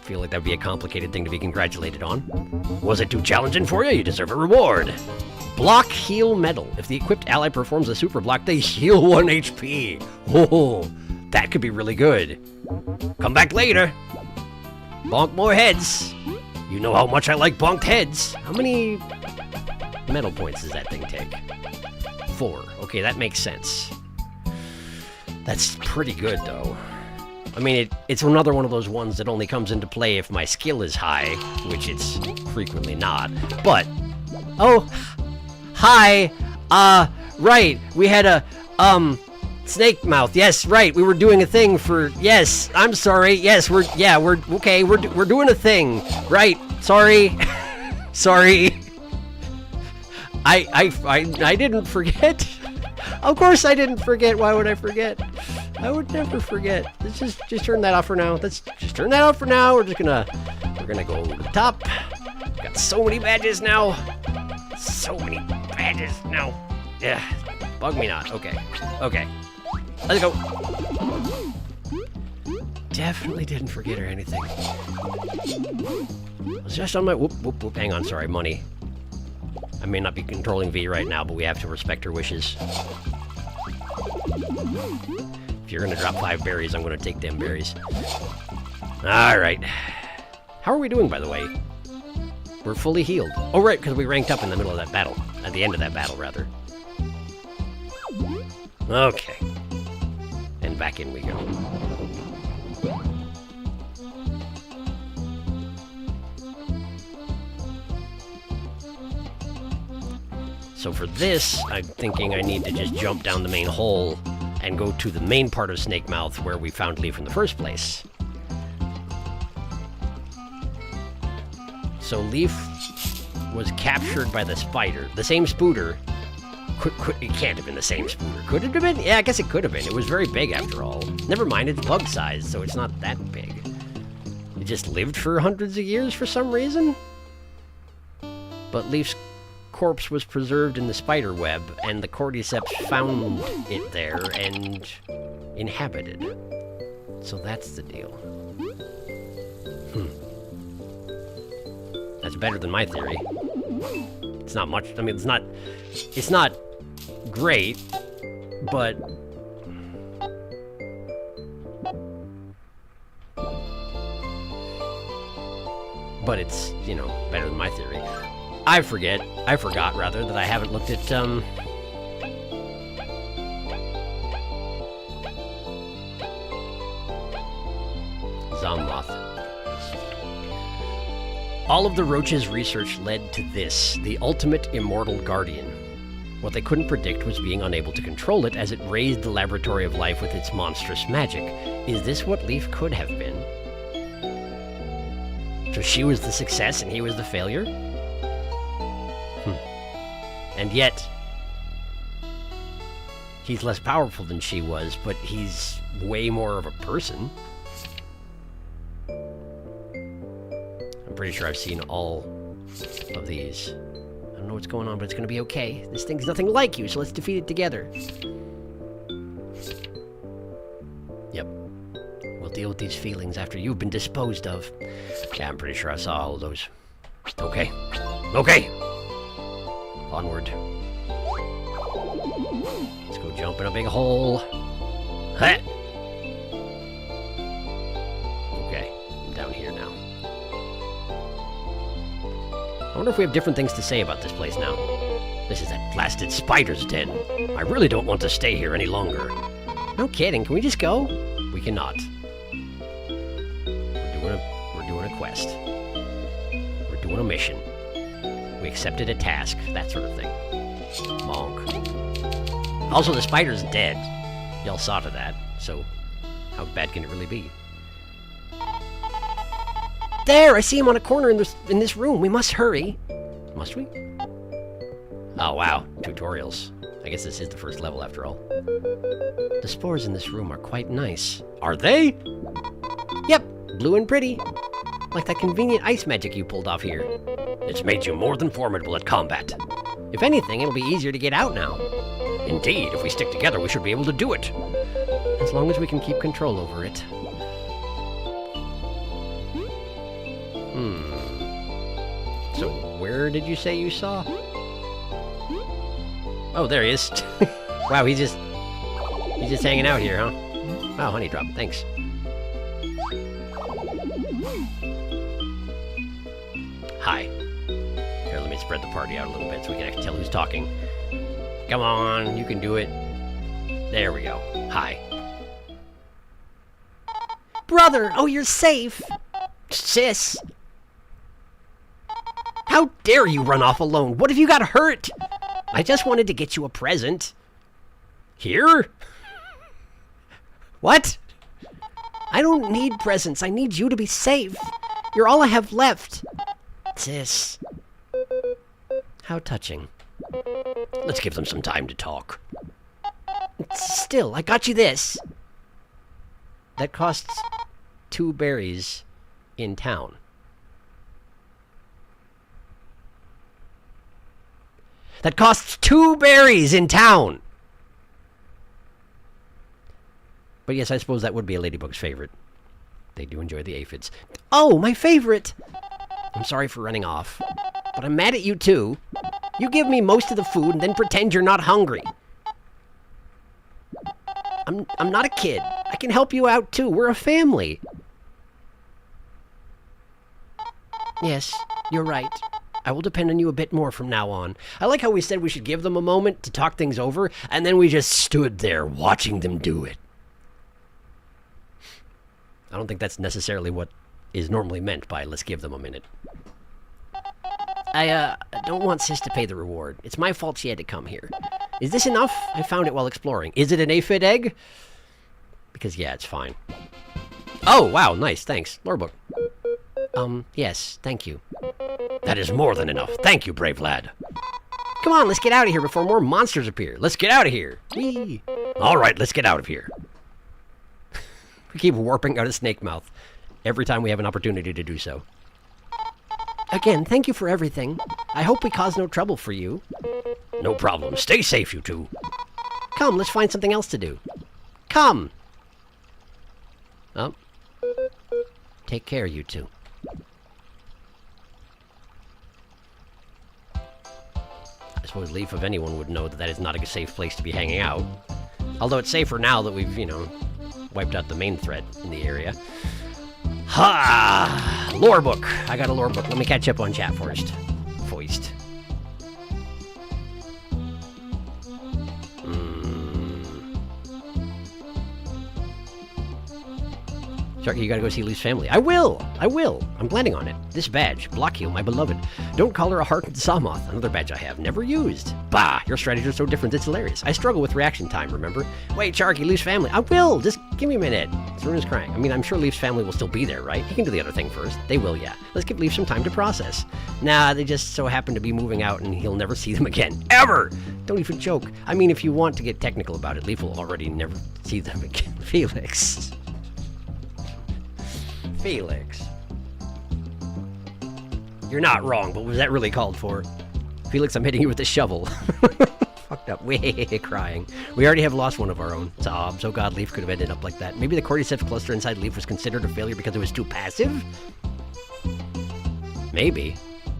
Feel like that would be a complicated thing to be congratulated on. Was it too challenging for you? You deserve a reward. Block Heal Medal. If the equipped ally performs a super block, they heal 1 HP. Oh, that could be really good. Come back later. Bonk more heads. You know how much I like bonked heads. How many medal points does that thing take? 4. Okay, that makes sense. That's pretty good, though. I mean, it's another one of those ones that only comes into play if my skill is high, which it's frequently not. But, oh, hi, right, we had a, snake mouth. Yes, right. We were doing a thing for. Yes, I'm sorry. Yes, we're okay. We're doing a thing. Right. Sorry. Sorry. I didn't forget. Of course I didn't forget. Why would I forget? I would never forget. Let's just turn that off for now. Let's just turn that off for now. We're gonna go to the top. Got so many badges now. So many badges now. Yeah. Bug me not. Okay. Okay. Let's go. Definitely didn't forget or anything. I was just on my whoop. Hang on, sorry, money. I may not be controlling V right now, but we have to respect her wishes. If you're gonna drop 5 berries, I'm gonna take them berries. Alright. How are we doing, by the way? We're fully healed. Oh, right, because we ranked up in the middle of that battle. At the end of that battle, rather. Okay. And back in we go. So for this, I'm thinking I need to just jump down the main hole and go to the main part of Snake Mouth where we found Leaf in the first place. So Leaf was captured by the spider. The same spooter. It can't have been the same spooter. Could it have been? Yeah, I guess it could have been. It was very big after all. Never mind, it's bug sized, so it's not that big. It just lived for hundreds of years for some reason? But Leaf's corpse was preserved in the spider web, and the cordyceps found it there and inhabited. So that's the deal. That's better than my theory. It's not much. I mean, it's not great, but it's, you know, better than my theory. I forgot rather, that I haven't looked at, Zommoth. All of the roach's research led to this, the ultimate immortal guardian. What they couldn't predict was being unable to control it as it raised the laboratory of life with its monstrous magic. Is this what Leaf could have been? So she was the success and he was the failure? And yet, he's less powerful than she was, but he's way more of a person. I'm pretty sure I've seen all of these. I don't know what's going on, but it's gonna be okay. This thing's nothing like you, so let's defeat it together. Yep. We'll deal with these feelings after you've been disposed of. Yeah, I'm pretty sure I saw all of those. Okay. Okay! Onward. Let's go jump in a big hole. Ha! Okay, I'm down here now. I wonder if we have different things to say about this place now. This is that blasted spider's den. I really don't want to stay here any longer. No kidding, can we just go? We cannot. We're doing a quest. We're doing a mission. We accepted a task, that sort of thing. Bonk. Also, the spider's dead. Y'all saw to that, so how bad can it really be? There! I see him on a corner in this room. We must hurry. Must we? Oh, wow. Tutorials. I guess this is the first level, after all. The spores in this room are quite nice. Are they? Yep. Blue and pretty. Like that convenient ice magic you pulled off here. It's made you more than formidable at combat. If anything, it'll be easier to get out now. Indeed, if we stick together, we should be able to do it. As long as we can keep control over it. So, where did you say you saw? Oh, there he is. Wow, he's just hanging out here, huh? Wow, honey drop, thanks. Hi. Here, let me spread the party out a little bit so we can actually tell who's talking. Come on, you can do it. There we go. Hi. Brother! Oh, you're safe! Sis! How dare you run off alone? What if you got hurt? I just wanted to get you a present. Here? What? I don't need presents. I need you to be safe. You're all I have left. Sis. How touching. Let's give them some time to talk. Still, I got you this. That costs 2 berries in town. That costs 2 berries in town! But yes, I suppose that would be a ladybug's favorite. They do enjoy the aphids. Oh, my favorite! I'm sorry for running off, but I'm mad at you too. You give me most of the food and then pretend you're not hungry. I'm not a kid. I can help you out too. We're a family. Yes, you're right. I will depend on you a bit more from now on. I like how we said we should give them a moment to talk things over, and then we just stood there watching them do it. I don't think that's necessarily what is normally meant by let's give them a minute. I don't want Sis to pay the reward. It's my fault she had to come here. Is this enough? I found it while exploring. Is it an aphid egg? Because, yeah, it's fine. Oh, wow, nice, thanks. Lore book. Yes, thank you. That is more than enough. Thank you, brave lad. Come on, let's get out of here before more monsters appear. Let's get out of here. Whee! All right, let's get out of here. We keep warping out of Snake Mouth every time we have an opportunity to do so. Again, thank you for everything. I hope we cause no trouble for you. No problem. Stay safe, you two. Come, let's find something else to do. Come! Oh. Take care, you two. I suppose Leaf, if anyone, would know that that is not a safe place to be hanging out. Although it's safer now that we've, wiped out the main threat in the area. Ha! Lore book. I got a lore book. Let me catch up on chat first. Foist. Sharky, you gotta go see Leaf's family. I will! I'm planning on it. This badge, Blockheal, my beloved. Don't call her a hardened Zommoth, another badge I have never used. Bah, your strategies are so different, it's hilarious. I struggle with reaction time, remember? Wait, Sharky, Leaf's family. I will! Just give me a minute. Saruna's crying. I mean, I'm sure Leaf's family will still be there, right? He can do the other thing first. They will, yeah. Let's give Leaf some time to process. Nah, they just so happen to be moving out and he'll never see them again. Ever! Don't even joke. I mean, if you want to get technical about it, Leaf will already never see them again. Felix. Felix. You're not wrong, but was that really called for? Felix, I'm hitting you with a shovel. Fucked up. Way crying. We already have lost one of our own. Sobs. Oh god, Leaf could have ended up like that. Maybe the cordyceps cluster inside Leaf was considered a failure because it was too passive? Maybe.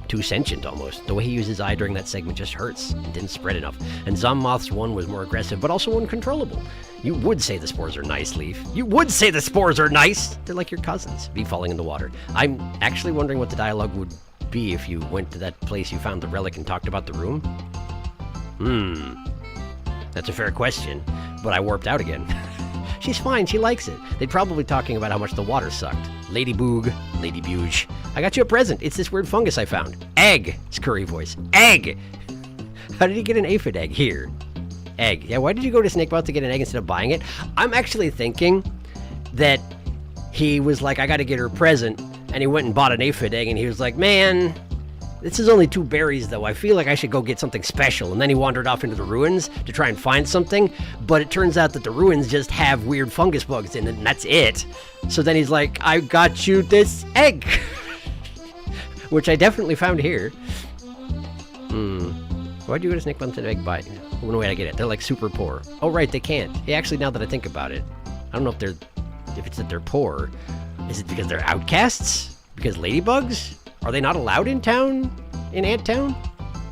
Too sentient, almost. The way he used his eye during that segment just hurts. It didn't spread enough. And Zommoth's one was more aggressive, but also uncontrollable. You would say the spores are nice, Leaf. You would say the spores are nice! They're like your cousins. Be falling in the water. I'm actually wondering what the dialogue would be if you went to that place you found the relic and talked about the room. That's a fair question, but I warped out again. She's fine, she likes it. They'd probably be talking about how much the water sucked. Lady Boog, Lady Buge. I got you a present. It's this weird fungus I found. Egg! Scurry voice. Egg! How did he get an aphid egg? Here. Egg. Yeah, why did you go to Snakemouth to get an egg instead of buying it? I'm actually thinking that he was like, I gotta get her a present, and he went and bought an aphid egg, and he was like, man, this is only 2 berries, though. I feel like I should go get something special. And then he wandered off into the ruins to try and find something, but it turns out that the ruins just have weird fungus bugs in it, and that's it. So then he's like, I got you this egg. Which I definitely found here. Why'd you go to Snake Bump to egg buy? No way I get it. They're like super poor. Oh right, they can't. Yeah, actually, now that I think about it, I don't know if it's that they're poor. Is it because they're outcasts? Because ladybugs? Are they not allowed in town? In Ant Town?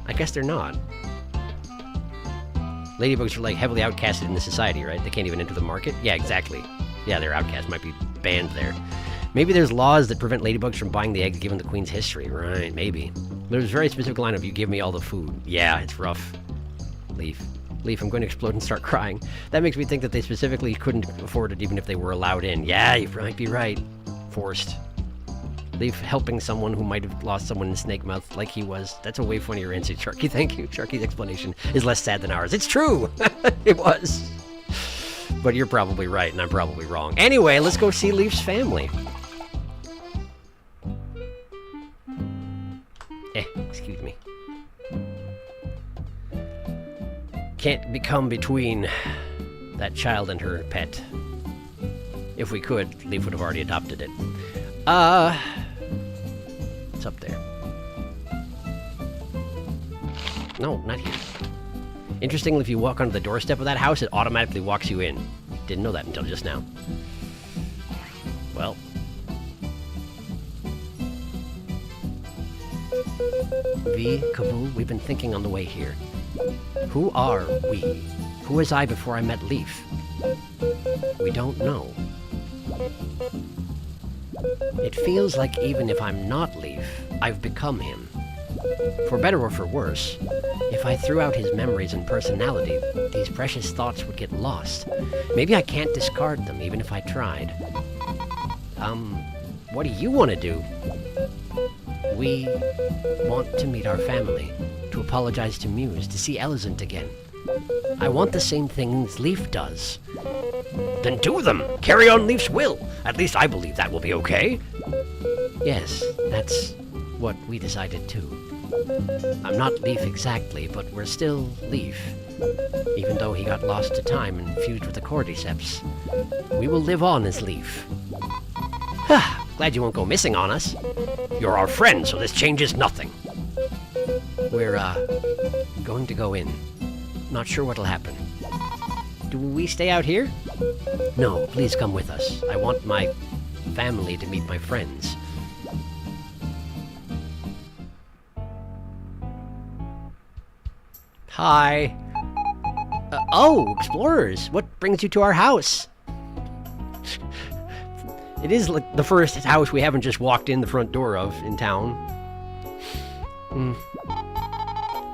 I guess they're not. Ladybugs are like heavily outcasted in the society, right? They can't even enter the market? Yeah, exactly. Yeah, they're outcast. Might be banned there. Maybe there's laws that prevent ladybugs from buying the eggs given the queen's history. Right, maybe. There's a very specific line of, you give me all the food. Yeah, it's rough. Leaf. Leaf, I'm going to explode and start crying. That makes me think that they specifically couldn't afford it even if they were allowed in. Yeah, you might be right. Forced. Leaf helping someone who might have lost someone in Snake Mouth like he was. That's a way funnier answer, Sharky. Thank you. Sharky's explanation is less sad than ours. It's true! It was. But you're probably right, and I'm probably wrong. Anyway, let's go see Leaf's family. Excuse me. Can't come between that child and her pet. If we could, Leaf would have already adopted it. It's up there. No, not here. Interestingly, if you walk onto the doorstep of that house, it automatically walks you in. Didn't know that until just now. Well. V, Kaboo, we've been thinking on the way here. Who are we? Who was I before I met Leaf? We don't know. It feels like even if I'm not Leaf, I've become him. For better or for worse, if I threw out his memories and personality, these precious thoughts would get lost. Maybe I can't discard them, even if I tried. What do you want to do? We want to meet our family, to apologize to Muse, to see Elizant again. I want the same things Leaf does. Then do them! Carry on Leaf's will! At least I believe that will be okay. Yes, that's what we decided too. I'm not Leaf exactly, but we're still Leaf. Even though he got lost to time and fused with the Cordyceps, we will live on as Leaf. Glad you won't go missing on us. You're our friend, so this changes nothing. We're, going to go in. Not sure what'll happen. Do we stay out here? No, please come with us. I want my family to meet my friends. Hi. Oh, explorers. What brings you to our house? It is like the first house we haven't just walked in the front door of in town.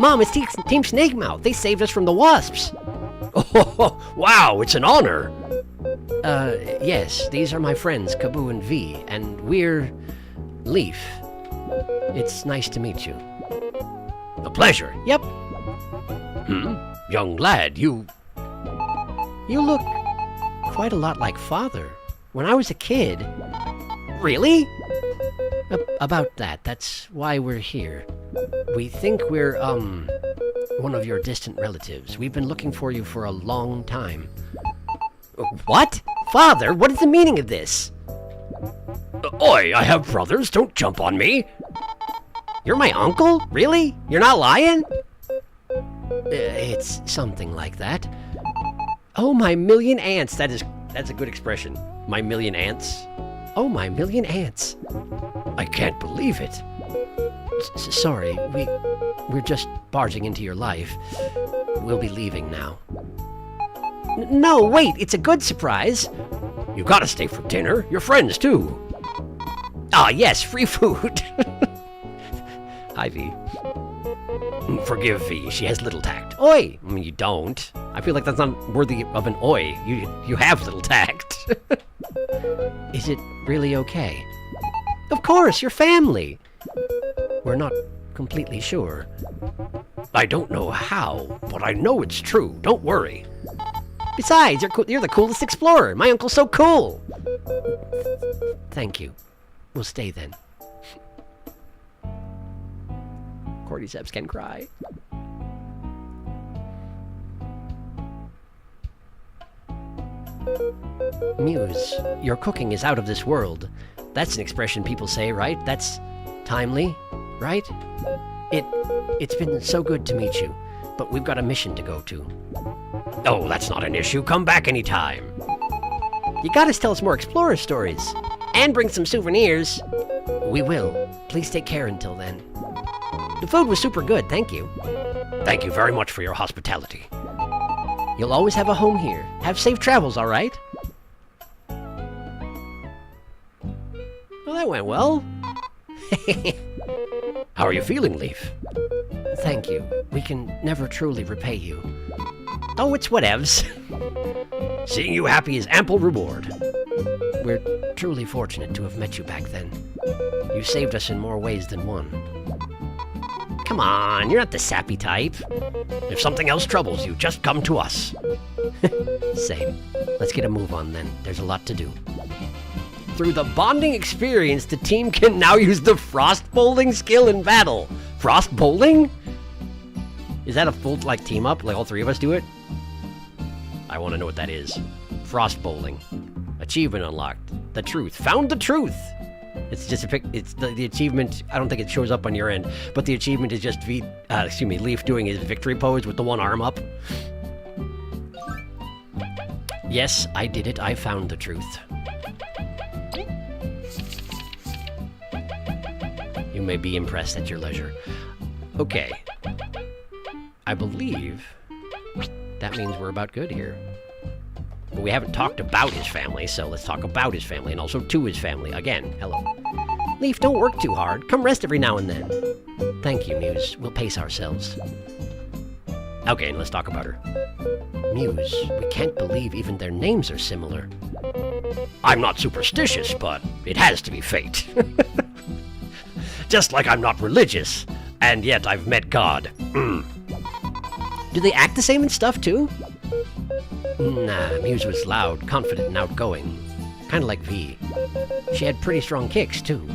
Mom, it's Team Snakemouth. They saved us from the wasps. Oh, wow, it's an honor. Yes, these are my friends, Kaboo and V, and we're Leaf. It's nice to meet you. A pleasure. Yep. Young lad, you look quite a lot like Father. When I was a kid. Really? About that. That's why we're here. We think we're, one of your distant relatives. We've been looking for you for a long time. What? Father? What is the meaning of this? Oi, I have brothers. Don't jump on me. You're my uncle? Really? You're not lying? It's something like that. Oh, my million aunts. That's a good expression. My million aunts. Oh, my million aunts. I can't believe it. Sorry, we're just barging into your life. We'll be leaving now. No, wait, it's a good surprise. You gotta stay for dinner. You're friends, too. Ah, yes, free food. Hi, V. Forgive V, she has little tact. Oi! I mean, you don't. I feel like that's not worthy of an oi. You have little tact. Is it really okay? Of course, your family. We're not completely sure. I don't know how, but I know it's true. Don't worry. Besides, you're the coolest explorer. My uncle's so cool. Thank you. We'll stay then. Cordyceps can cry. Muse, your cooking is out of this world. That's an expression people say, right? That's timely, right? It's been so good to meet you, but we've got a mission to go to. Oh, that's not an issue. Come back anytime. You gotta tell us more explorer stories. And bring some souvenirs. We will. Please take care until then. The food was super good, thank you. Thank you very much for your hospitality. You'll always have a home here. Have safe travels, all right? Well, that went well. How are you feeling, Leaf? Thank you. We can never truly repay you. Oh, it's whatevs. Seeing you happy is ample reward. We're truly fortunate to have met you back then. You saved us in more ways than one. Come on, you're not the sappy type. If something else troubles you, just come to us. Same. Let's get a move on then. There's a lot to do. Through the bonding experience, the team can now use the frost bowling skill in battle. Frost bowling? Is that a full, like, team up? Like, all three of us do it? I want to know what that is. Frost bowling. Achievement unlocked. The truth. Found the truth! It's just a pic. It's the achievement. I don't think it shows up on your end, but the achievement is just Leaf doing his victory pose with the one arm up. Yes, I did it. I found the truth. You may be impressed at your leisure. Okay. I believe that means we're about good here. But we haven't talked about his family, so let's talk about his family, and also to his family. Again, hello. Leaf, don't work too hard. Come rest every now and then. Thank you, Muse. We'll pace ourselves. Okay, and let's talk about her. Muse, we can't believe even their names are similar. I'm not superstitious, but it has to be fate. Just like I'm not religious, and yet I've met God. Do they act the same and stuff, too? Nah, Muse was loud, confident, and outgoing. Kinda like V. She had pretty strong kicks, too.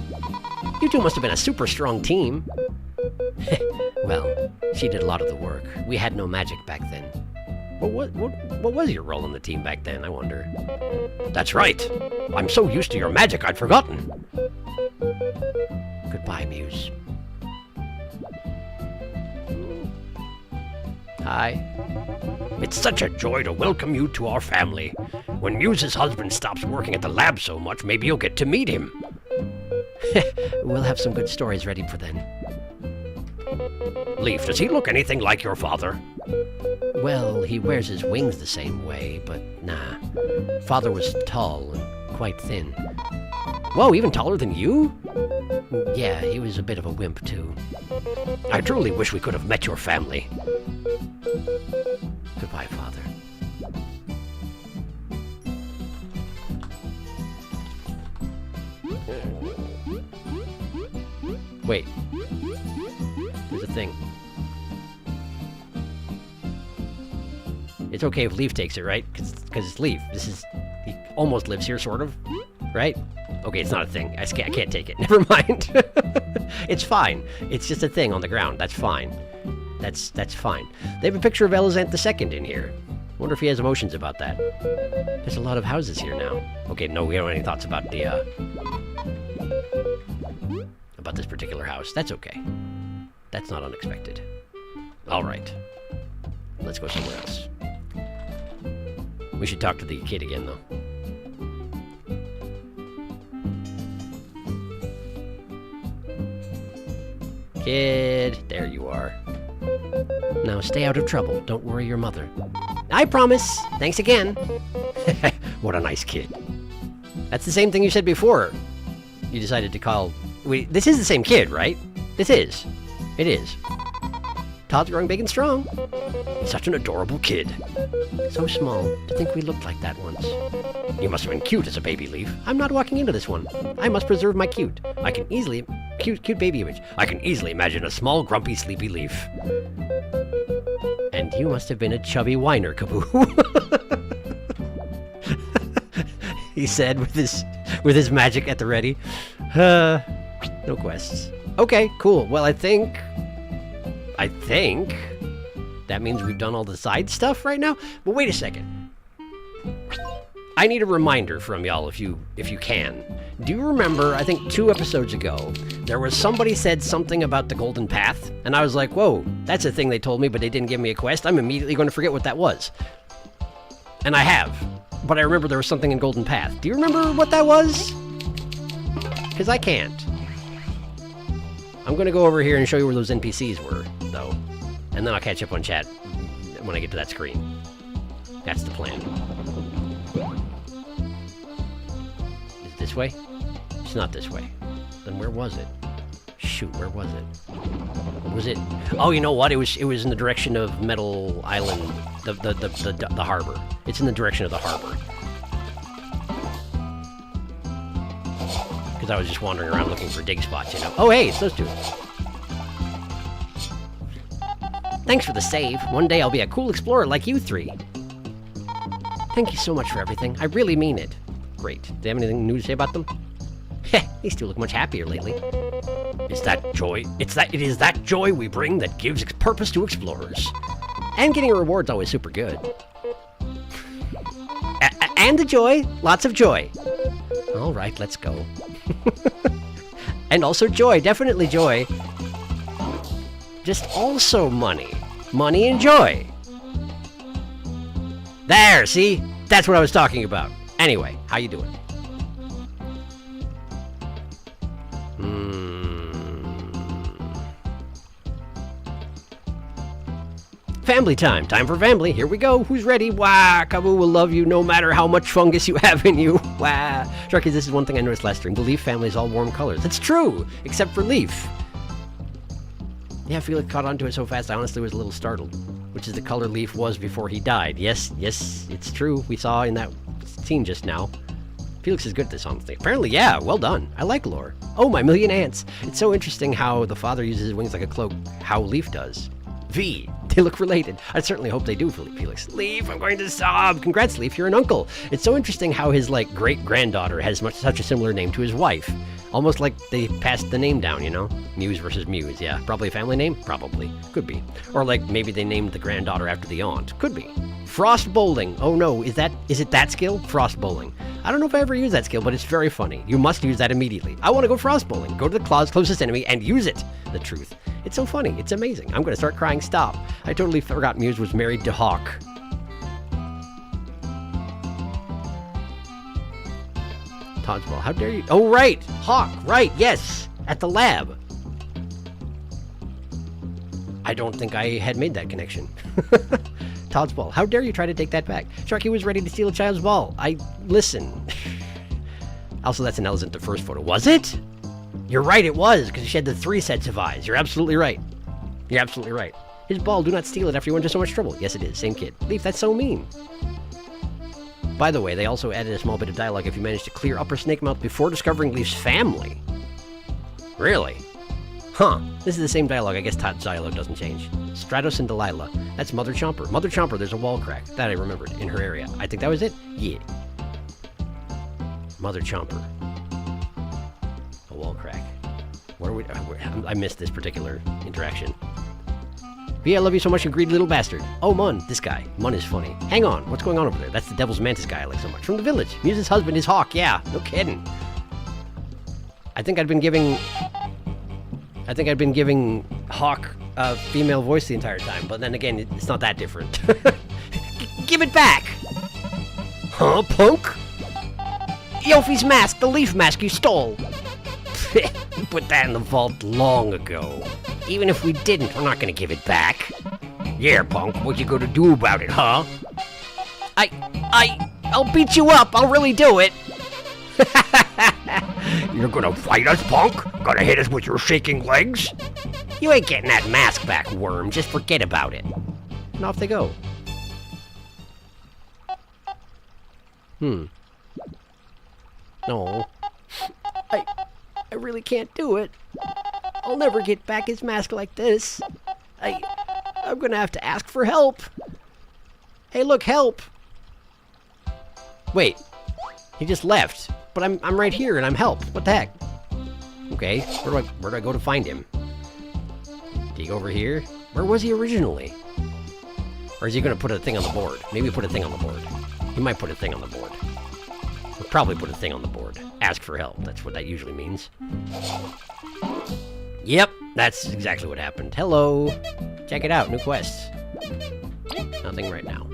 You two must have been a super strong team. Well, she did a lot of the work. We had no magic back then. Well, what was your role in the team back then, I wonder? That's right. I'm so used to your magic, I'd forgotten. Goodbye, Muse. Hi. It's such a joy to welcome you to our family. When Muse's husband stops working at the lab so much, maybe you'll get to meet him. We'll have some good stories ready for then. Leaf, does he look anything like your father? Well, he wears his wings the same way, but nah. Father was tall and quite thin. Whoa, even taller than you? Yeah, he was a bit of a wimp, too. I truly wish we could have met your family. Goodbye, Father. Wait. There's a thing. It's okay if Leaf takes it, right? Because it's Leaf. He almost lives here, sort of. Right? Okay, it's not a thing. I can't take it. Never mind. It's fine. It's just a thing on the ground. That's fine. That's fine. They have a picture of Elizant II in here. Wonder if he has emotions about that. There's a lot of houses here now. Okay, no, we don't have any thoughts about the, about this particular house. That's okay. That's not unexpected. Alright. Let's go somewhere else. We should talk to the kid again, though. Kid, there you are. Now stay out of trouble. Don't worry your mother. I promise. Thanks again. What a nice kid. That's the same thing you said before. You decided to call... This is the same kid, right? This is. It is. Todd's growing big and strong. He's such an adorable kid. So small. To think we looked like that once. You must have been cute as a baby, Leaf. I'm not walking into this one. I must preserve my cute. I can easily... Cute baby image. I can easily imagine a small, grumpy, sleepy Leaf. And you must have been a chubby whiner, Kaboo. He said with his magic at the ready. No quests. Okay, cool. Well, I think that means we've done all the side stuff right now. But wait a second. I need a reminder from y'all if you can. Do you remember, I think 2 episodes ago, there was somebody said something about the Golden Path, and I was like, whoa, that's a thing they told me, but they didn't give me a quest. I'm immediately going to forget what that was. And I have. But I remember there was something in Golden Path. Do you remember what that was? Because I can't. I'm going to go over here and show you where those NPCs were, though. And then I'll catch up on chat when I get to that screen. That's the plan. Is it this way? It's not this way. Then where was it? Shoot, where was it? Was it? Oh, you know what? It was in the direction of Metal Island The harbor. It's in the direction of the harbor. Because I was just wandering around looking for dig spots, you know. Oh, hey, it's those two. Thanks for the save. One day I'll be a cool explorer like you three. Thank you so much for everything. I really mean it. Great. Do you have anything new to say about them? Heh, these two look much happier lately. Is that joy? It is that joy we bring that gives purpose to explorers. And getting a reward's always super good. And the joy. Lots of joy. All right, let's go. And also joy. Definitely joy. Just also money. Money and joy. There, see? That's what I was talking about. Anyway, how you doing? Family time. Time for family. Here we go. Who's ready? Wah! Kabu will love you no matter how much fungus you have in you. Wah! Sharky, this is one thing I noticed last stream. The Leaf family is all warm colors. That's true! Except for Leaf. Yeah, Felix caught on to it so fast, I honestly was a little startled. Which is the color Leaf was before he died. Yes, it's true. We saw in that scene just now. Felix is good at this, honestly. Apparently, yeah, well done. I like lore. Oh, my million ants. It's so interesting how the father uses his wings like a cloak, how Leaf does. V. They look related. I certainly hope they do, Felix. Leaf, I'm going to sob. Congrats, Leaf, you're an uncle. It's so interesting how his, great-granddaughter has such a similar name to his wife. Almost like they passed the name down, you know? Muse versus Muse, yeah. Probably a family name? Probably. Could be. Or maybe they named the granddaughter after the aunt. Could be. Frost bowling. Oh no, is it that skill? Frost bowling. I don't know if I ever used that skill, but it's very funny. You must use that immediately. I want to go frost bowling. Go to the closest enemy and use it. The truth. It's so funny. It's amazing. I'm going to start crying. Stop. I totally forgot Muse was married to Hawk. Todsball, how dare you? Oh, right. Hawk, right. Yes. At the lab. I don't think I had made that connection. Todd's ball. How dare you try to take that back? Sharky was ready to steal a child's ball. Listen. Also, that's an elephant, the first photo. Was it? You're right, it was, because she had the 3 sets of eyes. You're absolutely right. You're absolutely right. His ball, do not steal it after you went to so much trouble. Yes, it is. Same kid. Leaf, that's so mean. By the way, they also added a small bit of dialogue if you managed to clear Upper Snake Mouth before discovering Leaf's family. Really? Huh. This is the same dialogue. I guess Todd's dialogue doesn't change. Stratos and Delilah. That's Mother Chomper. Mother Chomper, there's a wall crack. That I remembered in her area. I think that was it? Yeah. Mother Chomper. A wall crack. I missed this particular interaction. V, I love you so much, you greedy little bastard. Oh, Mun, this guy. Mun is funny. Hang on, what's going on over there? That's the Devil's Mantis guy I like so much. From the village. Muse's husband is Hawk, yeah, no kidding. I think I'd been giving Hawk a female voice the entire time, but then again, it's not that different. Give it back! Huh, punk? Yofi's mask, the leaf mask you stole. You put that in the vault long ago. Even if we didn't, we're not gonna give it back. Yeah, punk, what you gonna do about it, huh? I'll beat you up, I'll really do it. You're gonna fight us, punk? Gonna hit us with your shaking legs? You ain't getting that mask back, worm. Just forget about it. And off they go. No. I really can't do it. I'll never get back his mask like this. I'm gonna have to ask for help. Hey, look, help. Wait. He just left. But I'm right here and I'm help. What the heck? Okay, where do I go to find him? Dig over here? Where was he originally? Or is he gonna put a thing on the board? Maybe put a thing on the board. He might put a thing on the board. He'll probably put a thing on the board. Ask for help. That's what that usually means. Yep, that's exactly what happened. Hello. Check it out. New quests. Nothing right now.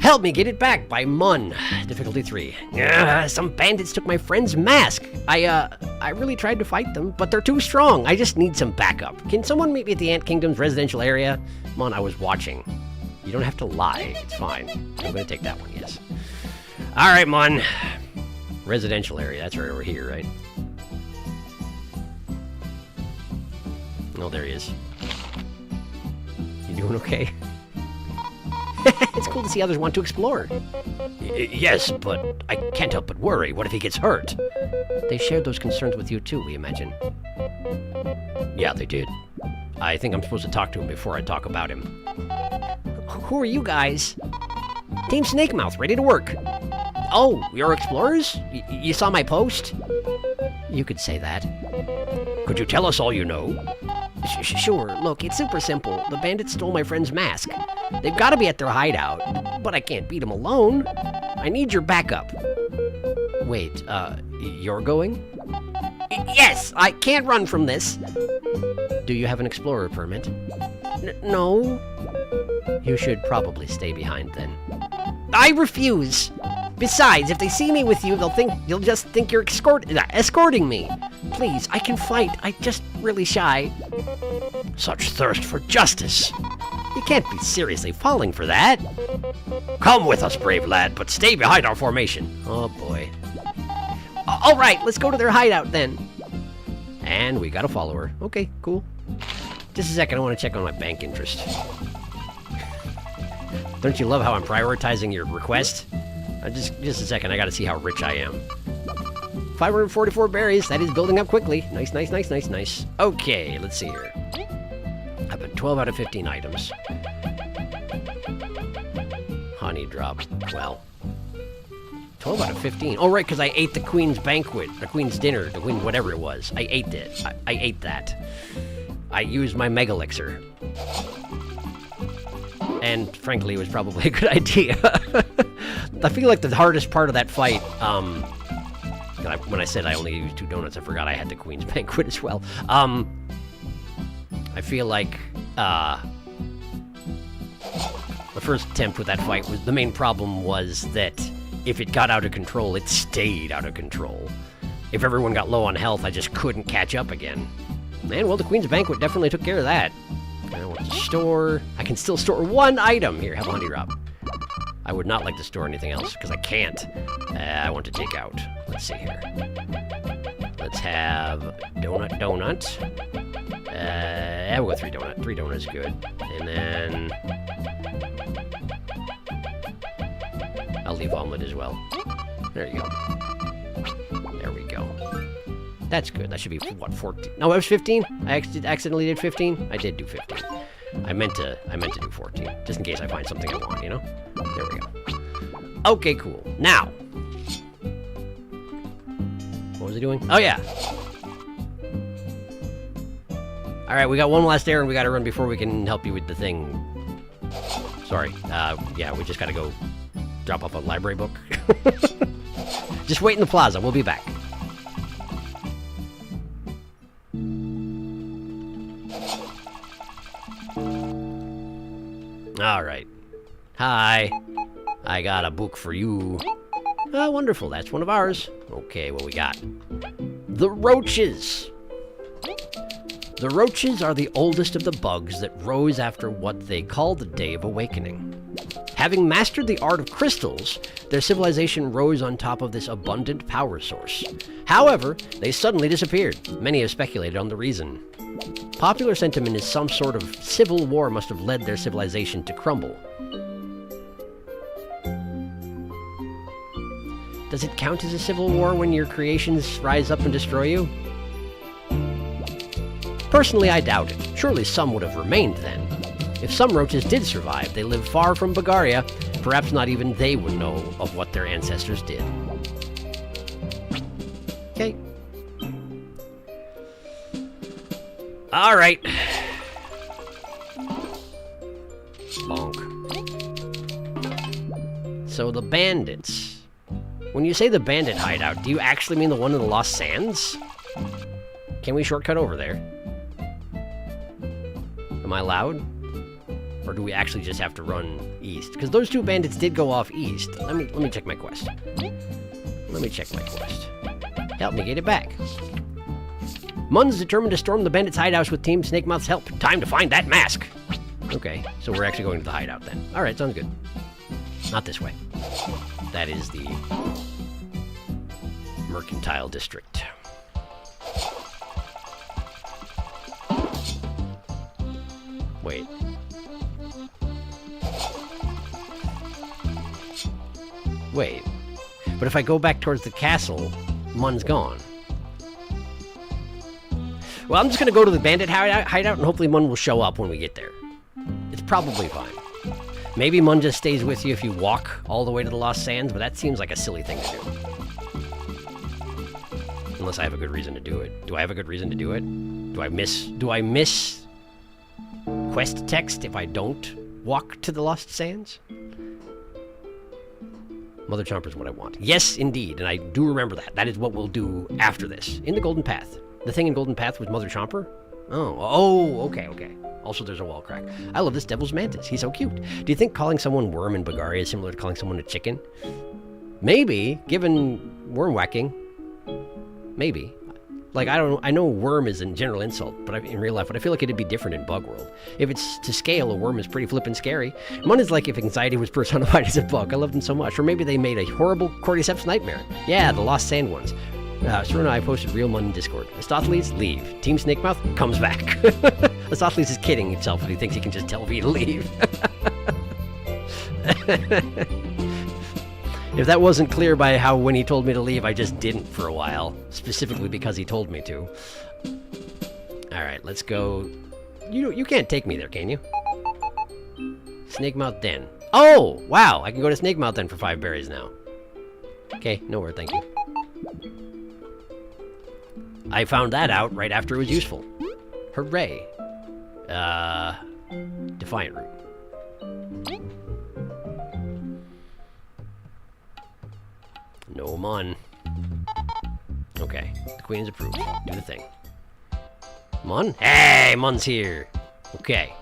Help me get it back by Mun. Difficulty 3. Some bandits took my friend's mask. I really tried to fight them, but they're too strong. I just need some backup. Can someone meet me at the Ant Kingdom's residential area? Mun, I was watching. You don't have to lie. It's fine. I'm gonna take that one, yes. Alright, Mun. Residential area. That's right over here, right? Oh, there he is. You doing okay? It's cool to see others want to explore. Yes, but I can't help but worry. What if he gets hurt? They shared those concerns with you too, we imagine. Yeah, they did. I think I'm supposed to talk to him before I talk about him. Who are you guys? Team Snakemouth, ready to work. Oh, you're explorers? You saw my post? You could say that. Could you tell us all you know? Sure, look, it's super simple. The bandits stole my friend's mask. They've got to be at their hideout, but I can't beat them alone. I need your backup. Wait, you're going? Yes, I can't run from this. Do you have an explorer permit? No. You should probably stay behind then. I refuse. Besides, if they see me with you, they'll just think you're escorting me. Please, I can fight. I'm just really shy. Such thirst for justice. You can't be seriously falling for that. Come with us, brave lad, but stay behind our formation. Oh, boy. All right, let's go to their hideout then. And we got a follower. Okay, cool. Just a second, I want to check on my bank interest. Don't you love how I'm prioritizing your request? Just a second, I gotta see how rich I am. 544 berries, that is building up quickly. Nice, nice, nice, nice, nice. Okay, let's see here. I've been 12 out of 15 items. Honey drop, well. 12 out of 15. Oh, right, because I ate the Queen's banquet, the Queen's dinner, the Queen whatever it was. I ate it. I ate that. I used my Mega Elixir. And frankly, it was probably a good idea. I feel like the hardest part of that fight, when I said I only used 2 donuts, I forgot I had the Queen's Banquet as well. I feel like, the first attempt with that fight was, the main problem was that if it got out of control, it stayed out of control. If everyone got low on health, I just couldn't catch up again. And, well, the Queen's Banquet definitely took care of that. I want to store. I can still store 1 item. Here, have a honey drop. I would not like to store anything else, because I can't. I want to take out. Let's see here. Let's have donut. We'll go 3 donut. 3 donuts, good. And then I'll leave omelet as well. There you go. There we go. That's good. That should be, what, 14? No, it was 15? I accidentally did 15? I did do 15. I meant to do 14, just in case I find something I want, you know? There we go. Okay, cool. Now. What was he doing? Oh, yeah. Alright, we got one last errand we gotta run before we can help you with the thing. Sorry. Yeah, we just gotta go drop off a library book. Just wait in the plaza. We'll be back. Alright. Hi. I got a book for you. Ah, wonderful. That's one of ours. Okay, what we got? The roaches. The roaches are the oldest of the bugs that rose after what they call the Day of Awakening. Having mastered the art of crystals, their civilization rose on top of this abundant power source. However, they suddenly disappeared. Many have speculated on the reason. Popular sentiment is some sort of civil war must have led their civilization to crumble. Does it count as a civil war when your creations rise up and destroy you? Personally, I doubt it. Surely some would have remained then. If some roaches did survive, they live far from Bagaria. Perhaps not even they would know of what their ancestors did. Okay. Alright. Bonk. So the bandits. When you say the bandit hideout, do you actually mean the one in the Lost Sands? Can we shortcut over there? Am I allowed? Or do we actually just have to run east? Because those 2 bandits did go off east. Let me check my quest. Let me check my quest. Help me get it back. Mun's determined to storm the bandits' hideouts with Team Snakemouth's help. Time to find that mask. Okay, so we're actually going to the hideout then. Alright, sounds good. Not this way. That is the Mercantile District. Wait. Wait. But if I go back towards the castle, Mun's gone. Well, I'm just going to go to the bandit hideout, and hopefully Mun will show up when we get there. It's probably fine. Maybe Mun just stays with you if you walk all the way to the Lost Sands, but that seems like a silly thing to do. Unless I have a good reason to do it. Do I have a good reason to do it? Do I miss quest text if I don't walk to the Lost Sands? Mother Chomper's what I want. Yes, indeed, and I do remember that. That is what we'll do after this. In the Golden Path. The thing in Golden Path was Mother Chomper? Oh, okay. Also, there's a wall crack. I love this Devil's Mantis. He's so cute. Do you think calling someone worm in Bagaria is similar to calling someone a chicken? Maybe, given worm whacking. Maybe. Like, I know worm is a general insult, but in real life, but I feel like it'd be different in Bug World. If it's to scale, a worm is pretty flippin' scary. One is like if anxiety was personified as a bug. I love them so much. Or maybe they made a horrible Cordyceps nightmare. Yeah, the Lost Sand ones. Sir and I posted real Mun in Discord. Aristophanes, leave. Team Snakemouth comes back. Aristophanes is kidding himself if he thinks he can just tell me to leave. If that wasn't clear by how when he told me to leave, I just didn't for a while. Specifically because he told me to. Alright, let's go. You can't take me there, can you? Snakemouth Den. Oh, wow! I can go to Snakemouth Den for 5 berries now. Okay, nowhere, thank you. I found that out right after it was useful. Hooray. Defiant Root. No Mun. Okay, the queen is approved. Do the thing. Mun? Hey, Mun's here. Okay.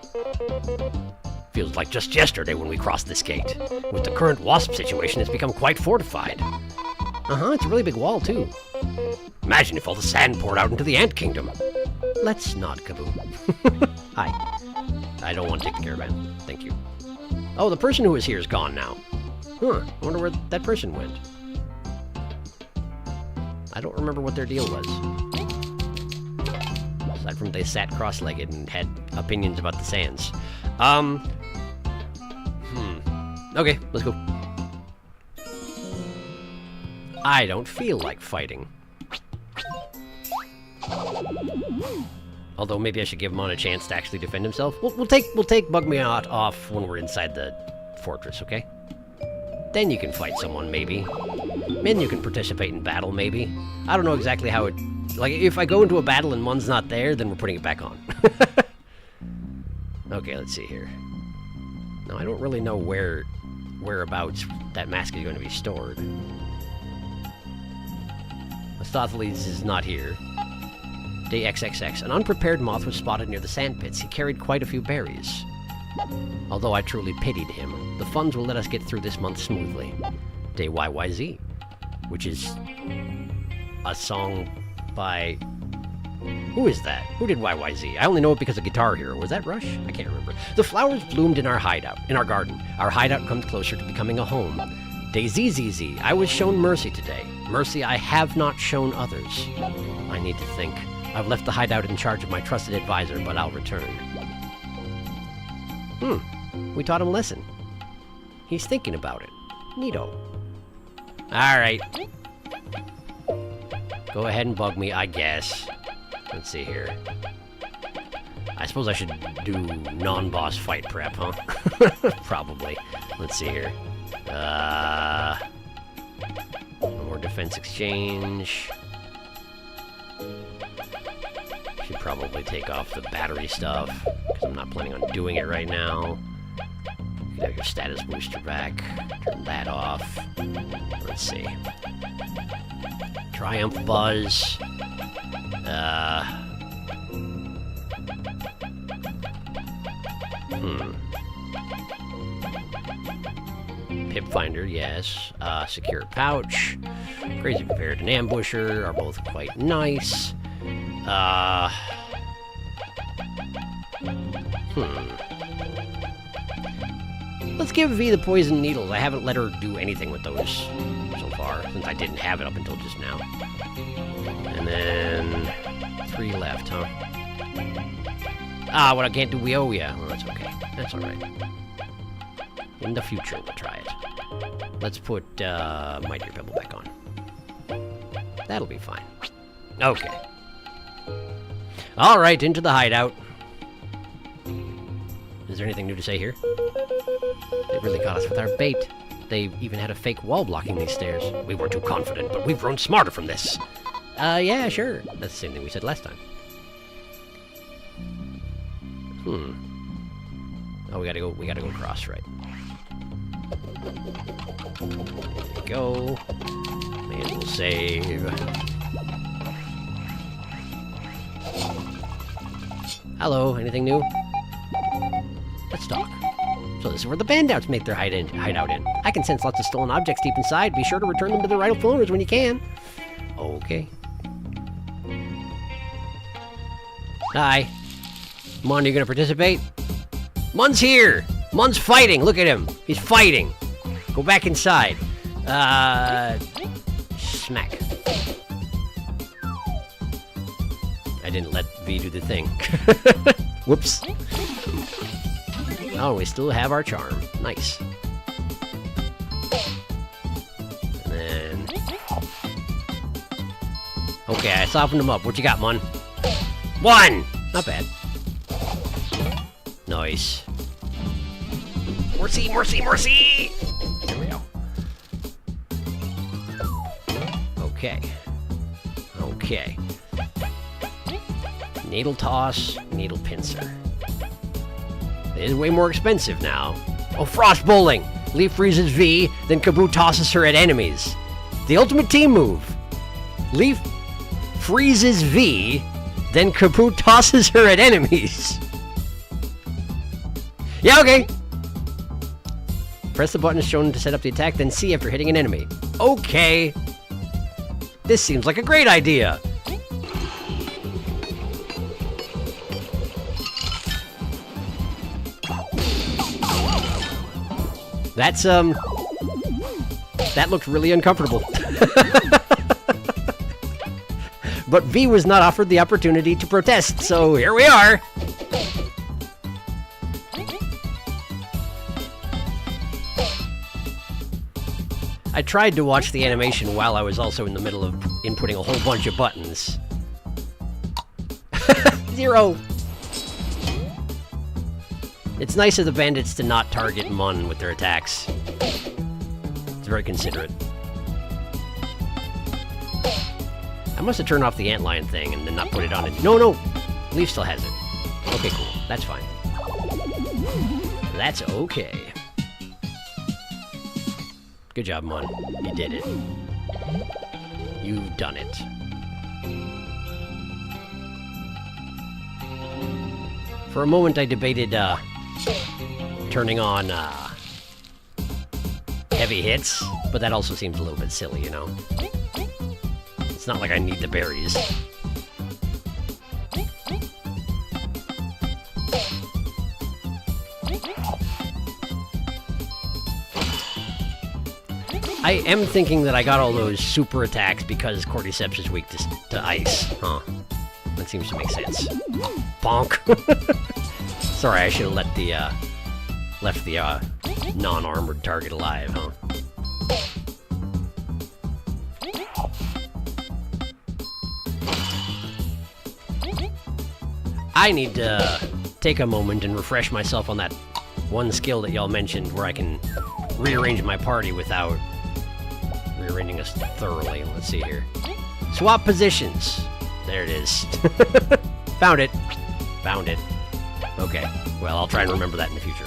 Feels like just yesterday when we crossed this gate. With the current wasp situation, it's become quite fortified. It's a really big wall, too. Imagine if all the sand poured out into the Ant Kingdom. Let's not, Kaboom. Hi. I don't want to take the caravan. Thank you. Oh, the person who was here is gone now. I wonder where that person went. I don't remember what their deal was. Aside from they sat cross-legged and had opinions about the sands. Okay, let's go. I don't feel like fighting. Although maybe I should give Mun a chance to actually defend himself. We'll take Bugmeot off when we're inside the fortress, okay? Then you can fight someone, maybe. Then you can participate in battle, maybe. I don't know exactly how it... Like, if I go into a battle and Mun's not there, then we're putting it back on. Okay, let's see here. No, I don't really know whereabouts that mask is going to be stored. Aristophanes is not here. Day XXX. An unprepared moth was spotted near the sandpits. He carried quite a few berries. Although I truly pitied him, the funds will let us get through this month smoothly. Day YYZ, which is a song by... Who is that? Who did YYZ? I only know it because of Guitar Hero. Was that Rush? I can't remember. The flowers bloomed in our hideout, in our garden. Our hideout comes closer to becoming a home. Day ZZZ. I was shown mercy today. Mercy I have not shown others. I need to think. I've left the hideout in charge of my trusted advisor, but I'll return. We taught him a lesson. He's thinking about it. Neato. Alright. Go ahead and bug me, I guess. Let's see here. I suppose I should do non-boss fight prep, huh? Probably. Let's see here. More defense exchange. Should probably take off the battery stuff, because I'm not planning on doing it right now. You can have your status booster back. Turn that off. Let's see. Triumph Buzz. Pip Finder, yes. Secure Pouch. Crazy Prepared and Ambusher are both quite nice. Let's give V the Poison Needles. I haven't let her do anything with those so far, since I didn't have it up until just now. And then 3 left, huh? What I can't do, we owe ya. Well, that's okay. That's alright. In the future, we'll try it. Let's put my dear pebble back on. That'll be fine. Okay. All right, into the hideout. Is there anything new to say here? They really got us with our bait. They even had a fake wall blocking these stairs. We were too confident, but we've grown smarter from this. Yeah, sure. That's the same thing we said last time. Oh, we gotta go across, right? There we go. And we'll save. Hello, anything new? Let's talk. So this is where the bandouts make their hideout in. I can sense lots of stolen objects deep inside. Be sure to return them to their rightful owners when you can. Okay. Hi. Mon, are you gonna participate? Mun's here! Mun's fighting! Look at him! He's fighting! Go back inside. Smack. I didn't let V do the thing. Whoops. Oh, we still have our charm. Nice. And then... Okay, I softened him up. What you got, Mun? 1! Not bad. Nice. Mercy, mercy, mercy! There we go. Okay. Okay. Needle toss, needle pincer. It is way more expensive now. Oh, frost bowling! Leaf freezes V, then Kaboo tosses her at enemies. The ultimate team move. Leaf freezes V, then Kaboo tosses her at enemies. Yeah, okay. Press the button shown to set up the attack, then C after hitting an enemy. Okay. This seems like a great idea. That's, that looked really uncomfortable. But V was not offered the opportunity to protest, so here we are. I tried to watch the animation while I was also in the middle of inputting a whole bunch of buttons. 0! It's nice of the bandits to not target Mun with their attacks. It's very considerate. I must have turned off the antlion thing and then not put it on it. No, no! Leaf still has it. Okay, cool. That's fine. That's okay. Good job, Mun. You did it. You've done it. For a moment, I debated, turning on, heavy hits, but that also seems a little bit silly, you know? It's not like I need the berries. I am thinking that I got all those super attacks because Cordyceps is weak to ice. Huh. That seems to make sense. Bonk. Sorry, I should have left the non-armored target alive, huh? I need to take a moment and refresh myself on that one skill that y'all mentioned where I can rearrange my party without rearranging us thoroughly. Let's see here. Swap positions. There it is. Found it. Found it. Okay. Well, I'll try and remember that in the future.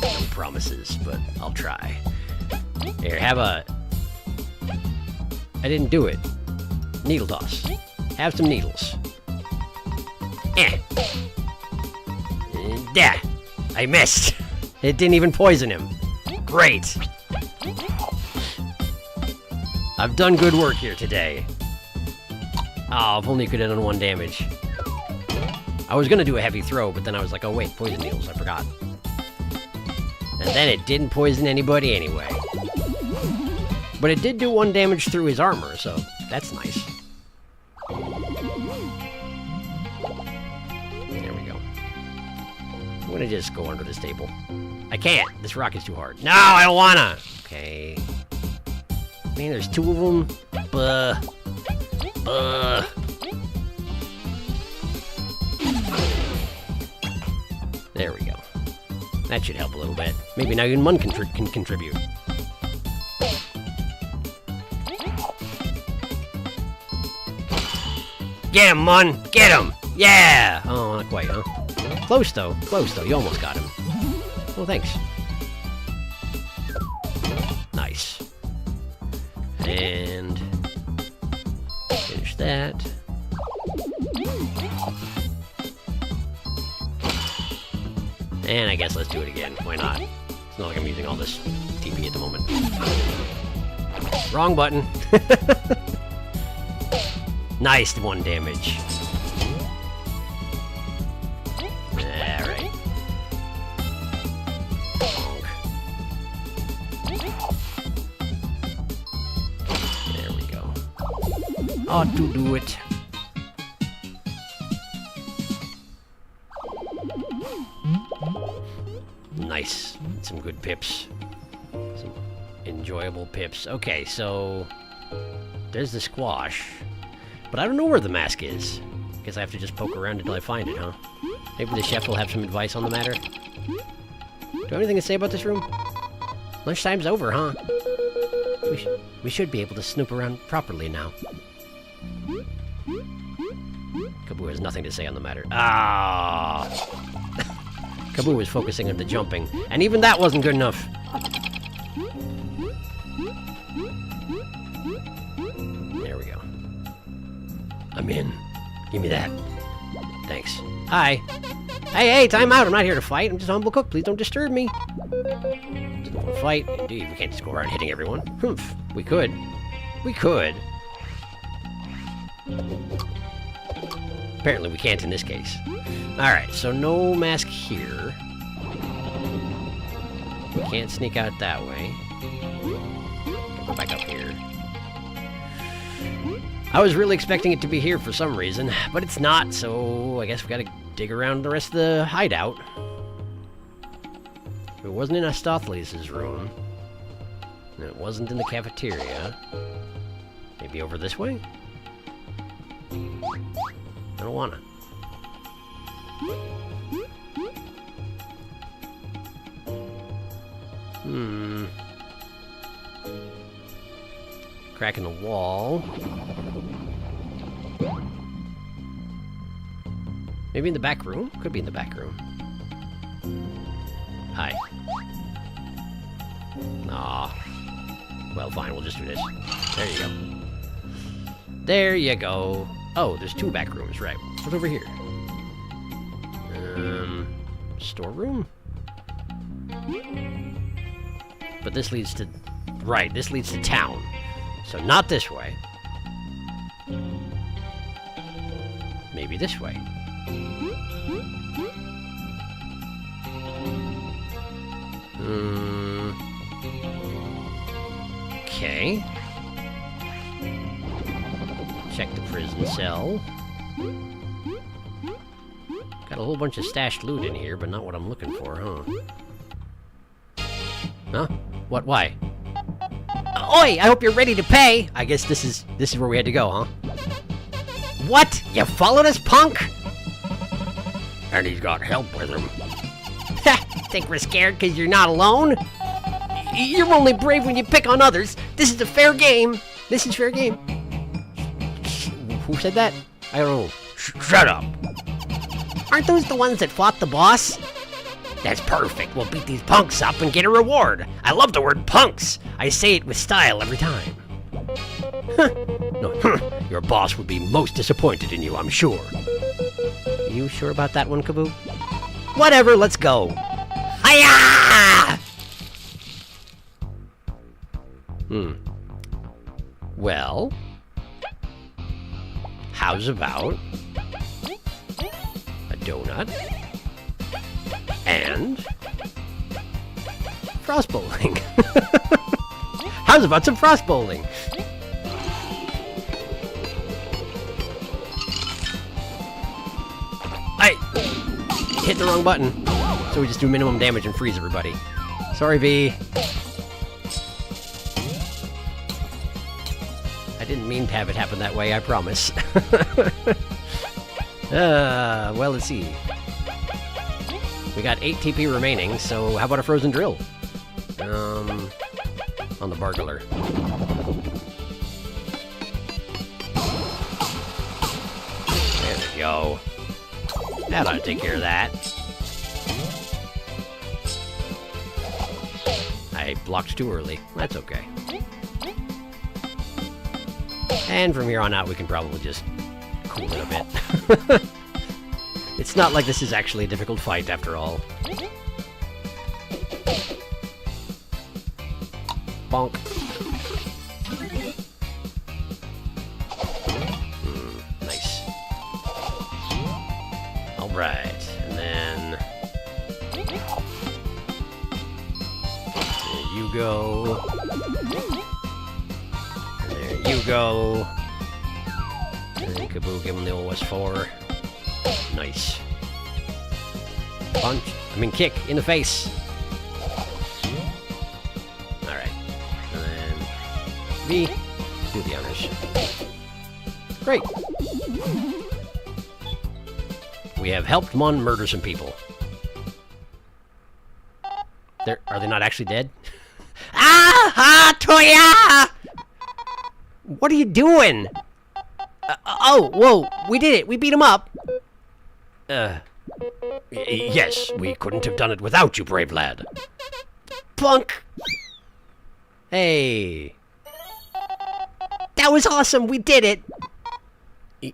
No promises, but I'll try. Here, have a... I didn't do it. Needle toss. Have some needles. Dah! I missed! It didn't even poison him. Great! I've done good work here today. Oh, if only you could have done 1 damage. I was gonna do a heavy throw, but then I was like, oh wait, poison needles, I forgot. And then it didn't poison anybody anyway. But it did do 1 damage through his armor, so that's nice. There we go. I'm gonna just go under this table. I can't. This rock is too hard. No, I don't wanna. Okay. Man, there's two of them. Buh. Buh. There we go. That should help a little bit. Maybe now even Mun can contribute. Get him, Mun! Get him! Yeah! Oh, not quite, huh? Close, though. Close, though. You almost got him. Oh, thanks. Nice. And... finish that. And I guess let's do it again. Why not? It's not like I'm using all this TP at the moment. Wrong button. Nice, 1 damage. Alright. There we go. Ought to do it. Nice. Some good pips. Some enjoyable pips. Okay, so... there's the squash. But I don't know where the mask is. Guess I have to just poke around until I find it, huh? Maybe the chef will have some advice on the matter. Do you have anything to say about this room? Lunchtime's over, huh? We should be able to snoop around properly now. Kaboo has nothing to say on the matter. Ah! Kaboo was focusing on the jumping, and even that wasn't good enough. There we go. I'm in. Give me that. Thanks. Hi. Hey, time out. I'm not here to fight. I'm just a humble cook. Please don't disturb me. Just don't want to fight. Indeed, we can't just go around hitting everyone. Humph. We could. We could. Apparently we can't in this case. Alright, so no mask here. We can't sneak out that way. Go back up here. I was really expecting it to be here for some reason, but it's not, so I guess we gotta dig around the rest of the hideout. It wasn't in Astothles's room. And it wasn't in the cafeteria. Maybe over this way? I don't wanna. Crack in the wall. Maybe in the back room? Could be in the back room. Hi. Aw. Well, fine, we'll just do this. There you go. There you go. Oh, there's 2 back rooms, right. What's over here? Storeroom? But this leads to... right, this leads to town. So not this way. Maybe this way. Okay. Check the prison cell. Got a whole bunch of stashed loot in here, but not what I'm looking for, huh? Huh? What? Why? Oi! I hope you're ready to pay! I guess this is where we had to go, huh? What? You followed us, punk? And he's got help with him. Ha! Think we're scared because you're not alone? You're only brave when you pick on others. This is a fair game. This is fair game. Who said that? I don't know. Shut up. Aren't those the ones that fought the boss? That's perfect. We'll beat these punks up and get a reward. I love the word punks. I say it with style every time. No, your boss would be most disappointed in you, I'm sure. Are you sure about that one, Kaboo? Whatever, let's go. Hiya! Well, how's about a donut and frost bowling? How's about some frost bowling? I hit the wrong button. So we just do minimum damage and freeze everybody. Sorry, V. I didn't mean to have it happen that way, I promise. Well, let's see. We got 8 TP remaining, so how about a frozen drill? On the burglar. There we go. That ought to take care of that. I blocked too early. That's okay. And from here on out, we can probably just cool it a bit. It's not like this is actually a difficult fight, after all. Bonk. Nice. Alright, and then... There you go. There you go. And then Kaboo, give him the old S4. Nice. Punch. Kick in the face. Alright. And then B. Do the honors. Great. We have helped Mon murder some people. Are they not actually dead? Ah! Toya! What are you doing? Oh, whoa, we did it. We beat him up. Yes, we couldn't have done it without you, brave lad. Plunk! Hey. That was awesome. We did it.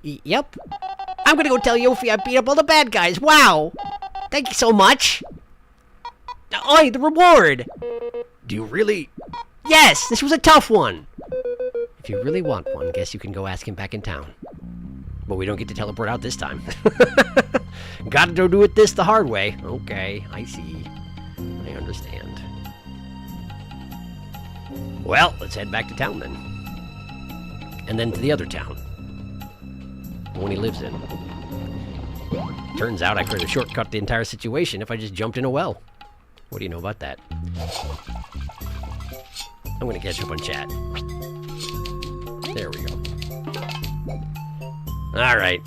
Yep. I'm gonna go tell Yofi I beat up all the bad guys. Wow. Thank you so much. Oi, the reward. Do you really? Yes, this was a tough one. If you really want one, guess you can go ask him back in town. But we don't get to teleport out this time. Gotta go do it the hard way. Okay, I see. I understand. Well, let's head back to town then. And then to the other town. The one he lives in. Turns out I could have shortcut the entire situation if I just jumped in a well. What do you know about that? I'm gonna catch up on chat. There we go. Alright.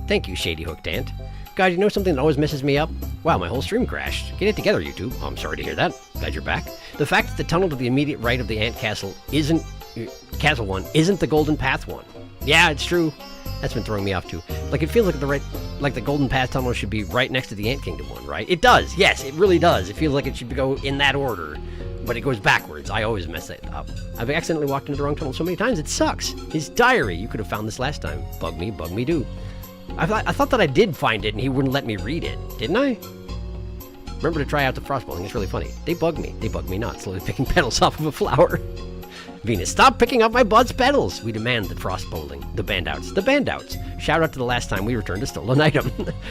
Thank you, Shady Hooked Ant. God, you know something that always messes me up? Wow, my whole stream crashed. Get it together, YouTube. Oh, I'm sorry to hear that. Glad you're back. The fact that the tunnel to the immediate right of the Ant Castle isn't... Castle one isn't the Golden Path one. Yeah, it's true. That's been throwing me off, too. Like, it feels like the Golden Path tunnel should be right next to the Ant Kingdom one, right? It does. Yes, it really does. It feels like it should go in that order. But it goes backwards. I always mess that up. I've accidentally walked into the wrong tunnel so many times, it sucks. His diary. You could have found this last time. Bug me do. I thought that I did find it and he wouldn't let me read it. Didn't I? Remember to try out the frost bowling. It's really funny. They bug me. They bug me not. Slowly picking petals off of a flower. Venus, stop picking up my bud's petals. We demand the frost bowling. The bandouts. The bandouts. Shout out to the last time we returned a stolen item.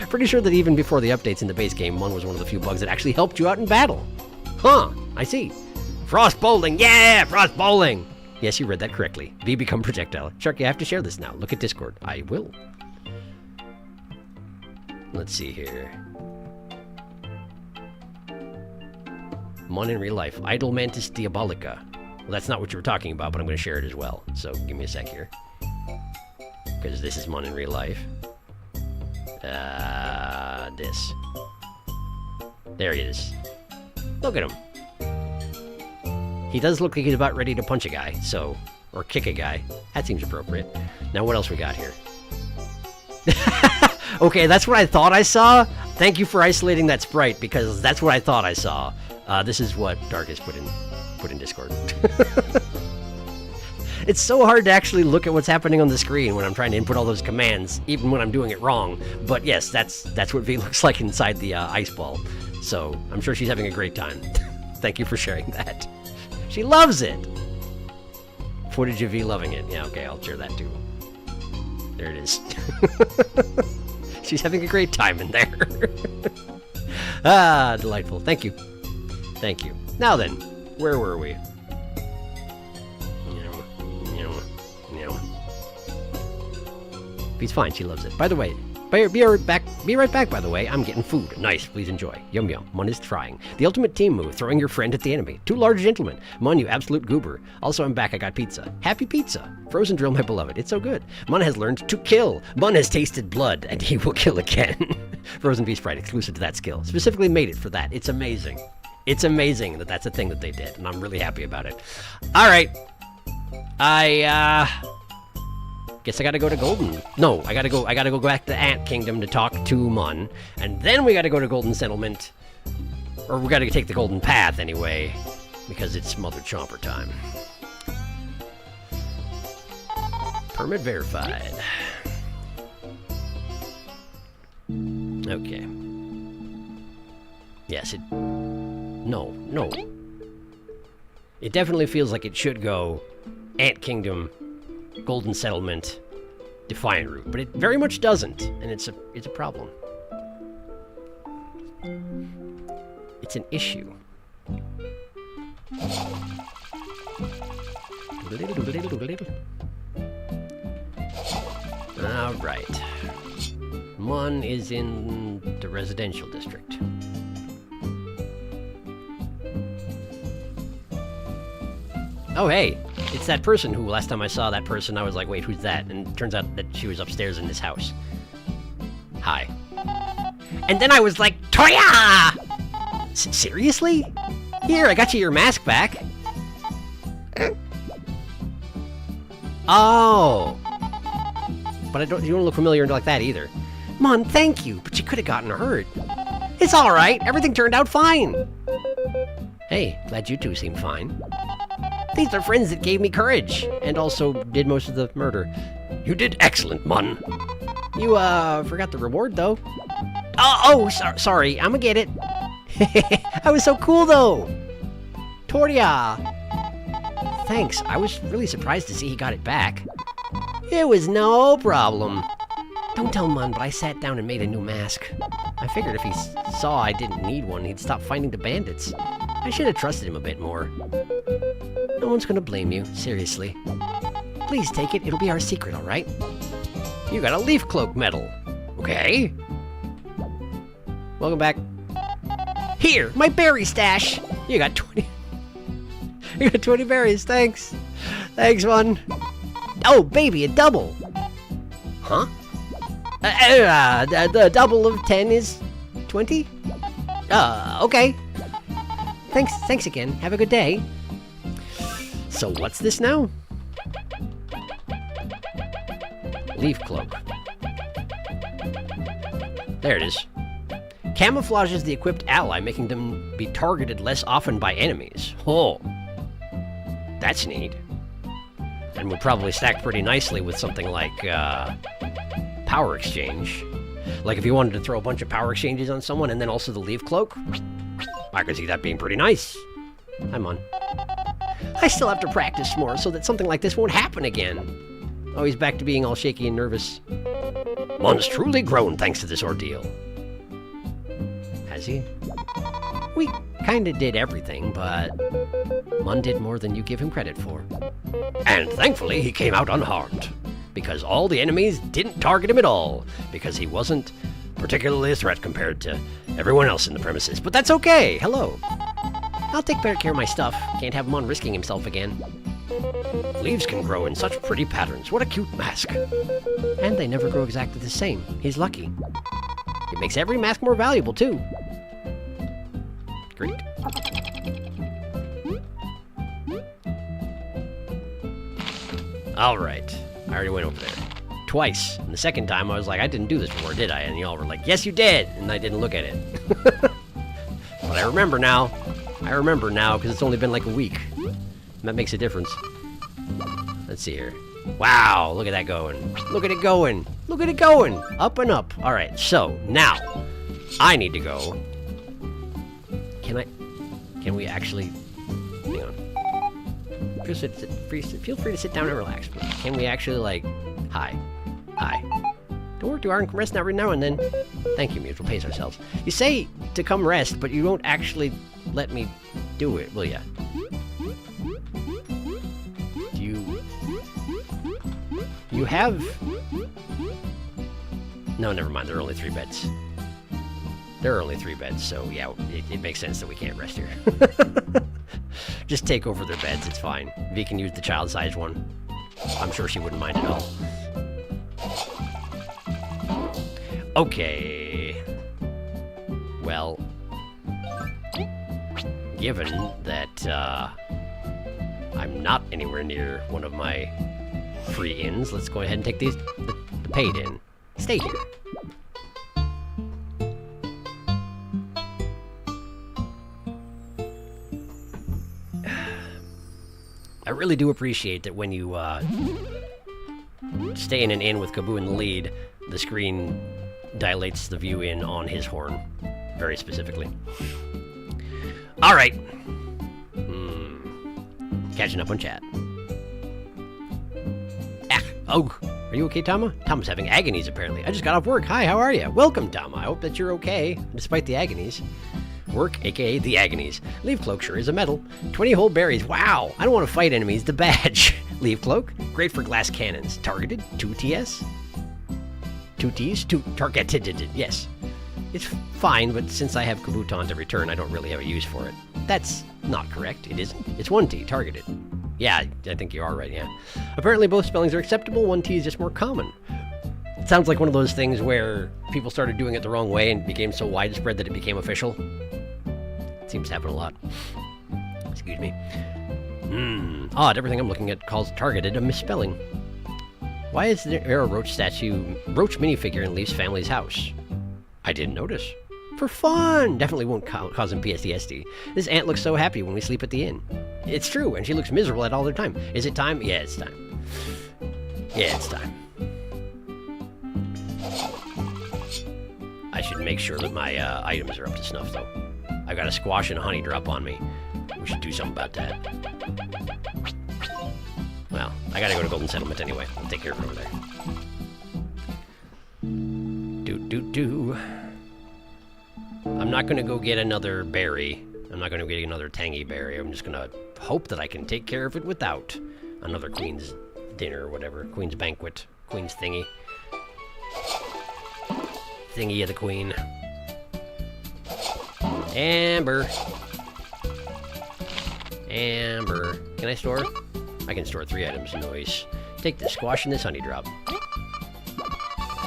Pretty sure that even before the updates in the base game, one was one of the few bugs that actually helped you out in battle. Huh. I see. Frost bowling. Yeah! Frost bowling! Yes, you read that correctly. V become projectile. Sharky, I have to share this now. Look at Discord. I will. Let's see here. Mon in real life. Idol Mantis Diabolica. Well, that's not what you were talking about, but I'm going to share it as well. So, give me a sec here. Because this is Mon in real life. This. There he is. Look at him. He does look like he's about ready to punch a guy, so... Or kick a guy. That seems appropriate. Now, what else we got here? Okay, that's what I thought I saw. Thank you for isolating that sprite, because that's what I thought I saw. This is what Darkus put in Discord. It's so hard to actually look at what's happening on the screen when I'm trying to input all those commands, even when I'm doing it wrong. But yes, that's what V looks like inside the ice ball. So I'm sure she's having a great time. Thank you for sharing that. She loves it. Footage of V loving it. Yeah, okay, I'll share that too. There it is. She's having a great time in there. Ah, delightful. Thank you. Thank you. Now then, where were we? He's fine. She loves it. By the way, be right back, by the way. I'm getting food. Nice. Please enjoy. Yum yum. Mun is trying. The ultimate team move, throwing your friend at the enemy. Two large gentlemen. Mun, you absolute goober. Also, I'm back. I got pizza. Happy pizza. Frozen drill, my beloved. It's so good. Mun has learned to kill. Mun has tasted blood, and he will kill again. Frozen Beast Sprite, exclusive to that skill. Specifically made it for that. It's amazing. It's amazing that that's a thing that they did, and I'm really happy about it. All right. Guess I gotta go to Golden. No, I gotta go back to Ant Kingdom to talk to Mun, and then we gotta go to Golden Settlement, or we gotta take the Golden Path anyway, because it's Mother Chomper time. Permit verified. Okay. Yes, no. It definitely feels like it should go Ant Kingdom, Golden Settlement, Defiant Route, but it very much doesn't, and it's a problem. It's an issue. All right. Mun is in the residential district. Oh, hey, it's that person who, last time I saw that person, I was like, wait, who's that? And it turns out that she was upstairs in this house. Hi. And then I was like, Toya! Seriously? Here, I got you your mask back. Oh. But you don't look familiar like that either. Mun, thank you, but you could have gotten hurt. It's all right. Everything turned out fine. Hey, glad you two seem fine. These are friends that gave me courage, and also did most of the murder. You did excellent, Mun. You, forgot the reward, though. Sorry, I'ma get it. I was so cool, though. Toria. Thanks, I was really surprised to see he got it back. It was no problem. Don't tell Mun, but I sat down and made a new mask. I figured if he saw I didn't need one, he'd stop fighting the bandits. I should have trusted him a bit more. No one's gonna blame you, seriously. Please take it, it'll be our secret, alright? You got a leaf cloak medal. Okay. Welcome back. Here, my berry stash! You got 20... You got 20 berries, thanks. Thanks, Mun. Oh, baby, a double! Huh? The double of 10 is 20? Okay. Thanks again. Have a good day. So what's this now? Leaf cloak. There it is. Camouflages the equipped ally, making them be targeted less often by enemies. Oh. That's neat. And would probably stack pretty nicely with something like, Power Exchange. Like if you wanted to throw a bunch of Power Exchanges on someone and then also the Leaf Cloak. I could see that being pretty nice. Hi, Mun. I still have to practice more so that something like this won't happen again. Oh, he's back to being all shaky and nervous. Mun's truly grown thanks to this ordeal. Has he? We kinda did everything, but Mun did more than you give him credit for. And thankfully he came out unharmed, because all the enemies didn't target him at all, because he wasn't particularly a threat compared to everyone else in the premises. But that's okay. Hello. I'll take better care of my stuff. Can't have Mun risking himself again. Leaves can grow in such pretty patterns. What a cute mask. And they never grow exactly the same. He's lucky. It makes every mask more valuable, too. Great. All right. I already went over there. Twice. And the second time, I was like, I didn't do this before, did I? And y'all were like, yes, you did. And I didn't look at it. But I remember now. I remember now, because it's only been like a week. And that makes a difference. Let's see here. Wow, look at that going. Look at it going. Look at it going. Up and up. All right, so now I need to go. Can we actually, hang on. Feel free to sit down and relax. But can we actually, like, hi. Don't work too hard and rest every now and then. Thank you, Muse. We'll pace ourselves. You say to come rest, but you don't actually let me do it, will ya? You have No, never mind. There are only 3 beds. There are only 3 beds, so yeah, it makes sense that we can't rest here. Just take over their beds, it's fine. V can use the child-sized one. I'm sure she wouldn't mind at all. Okay. Well, given that I'm not anywhere near one of my free inns, let's go ahead and take the paid inn. Stay here. I really do appreciate that when you stay in an inn with Kaboo in the lead, the screen dilates the view in on his horn, very specifically. All right. Catching up on chat. Oh, are you okay, Tama? Tama's having agonies, apparently. I just got off work. Hi, how are you? Welcome, Tama. I hope that you're okay, despite the agonies. Work, aka the agonies. Leaf Cloak sure is a medal. 20 whole berries. Wow, I don't want to fight enemies. The badge. Leaf Cloak, great for glass cannons. Targeted, 2 TS. 2 Ts, 2 targeted. Yes. It's fine, but since I have Kabuton to return, I don't really have a use for it. That's not correct. It isn't. It's 1 T, targeted. Yeah, I think you are right, yeah. Apparently both spellings are acceptable. 1 T is just more common. It sounds like one of those things where people started doing it the wrong way and became so widespread that it became official. It seems to happen a lot. Excuse me. Odd, everything I'm looking at calls targeted a misspelling. Why is there a roach minifigure in Leaf's family's house? I didn't notice. For fun! Definitely won't cause him PTSD. This aunt looks so happy when we sleep at the inn. It's true, and she looks miserable at all the time. Is it time? Yeah, it's time. Yeah, it's time. I should make sure that my items are up to snuff, though. I've got a squash and a honey drop on me. We should do something about that. Well, I gotta go to Golden Settlement anyway. I'll take care of it over there. I'm not gonna go get another berry. I'm not gonna get another tangy berry. I'm just gonna hope that I can take care of it without another Queen's dinner or whatever. Queen's banquet. Queen's thingy. Thingy of the Queen. Amber. Amber. Can I store? I can store 3 items. Nice. Take the squash and this honey drop.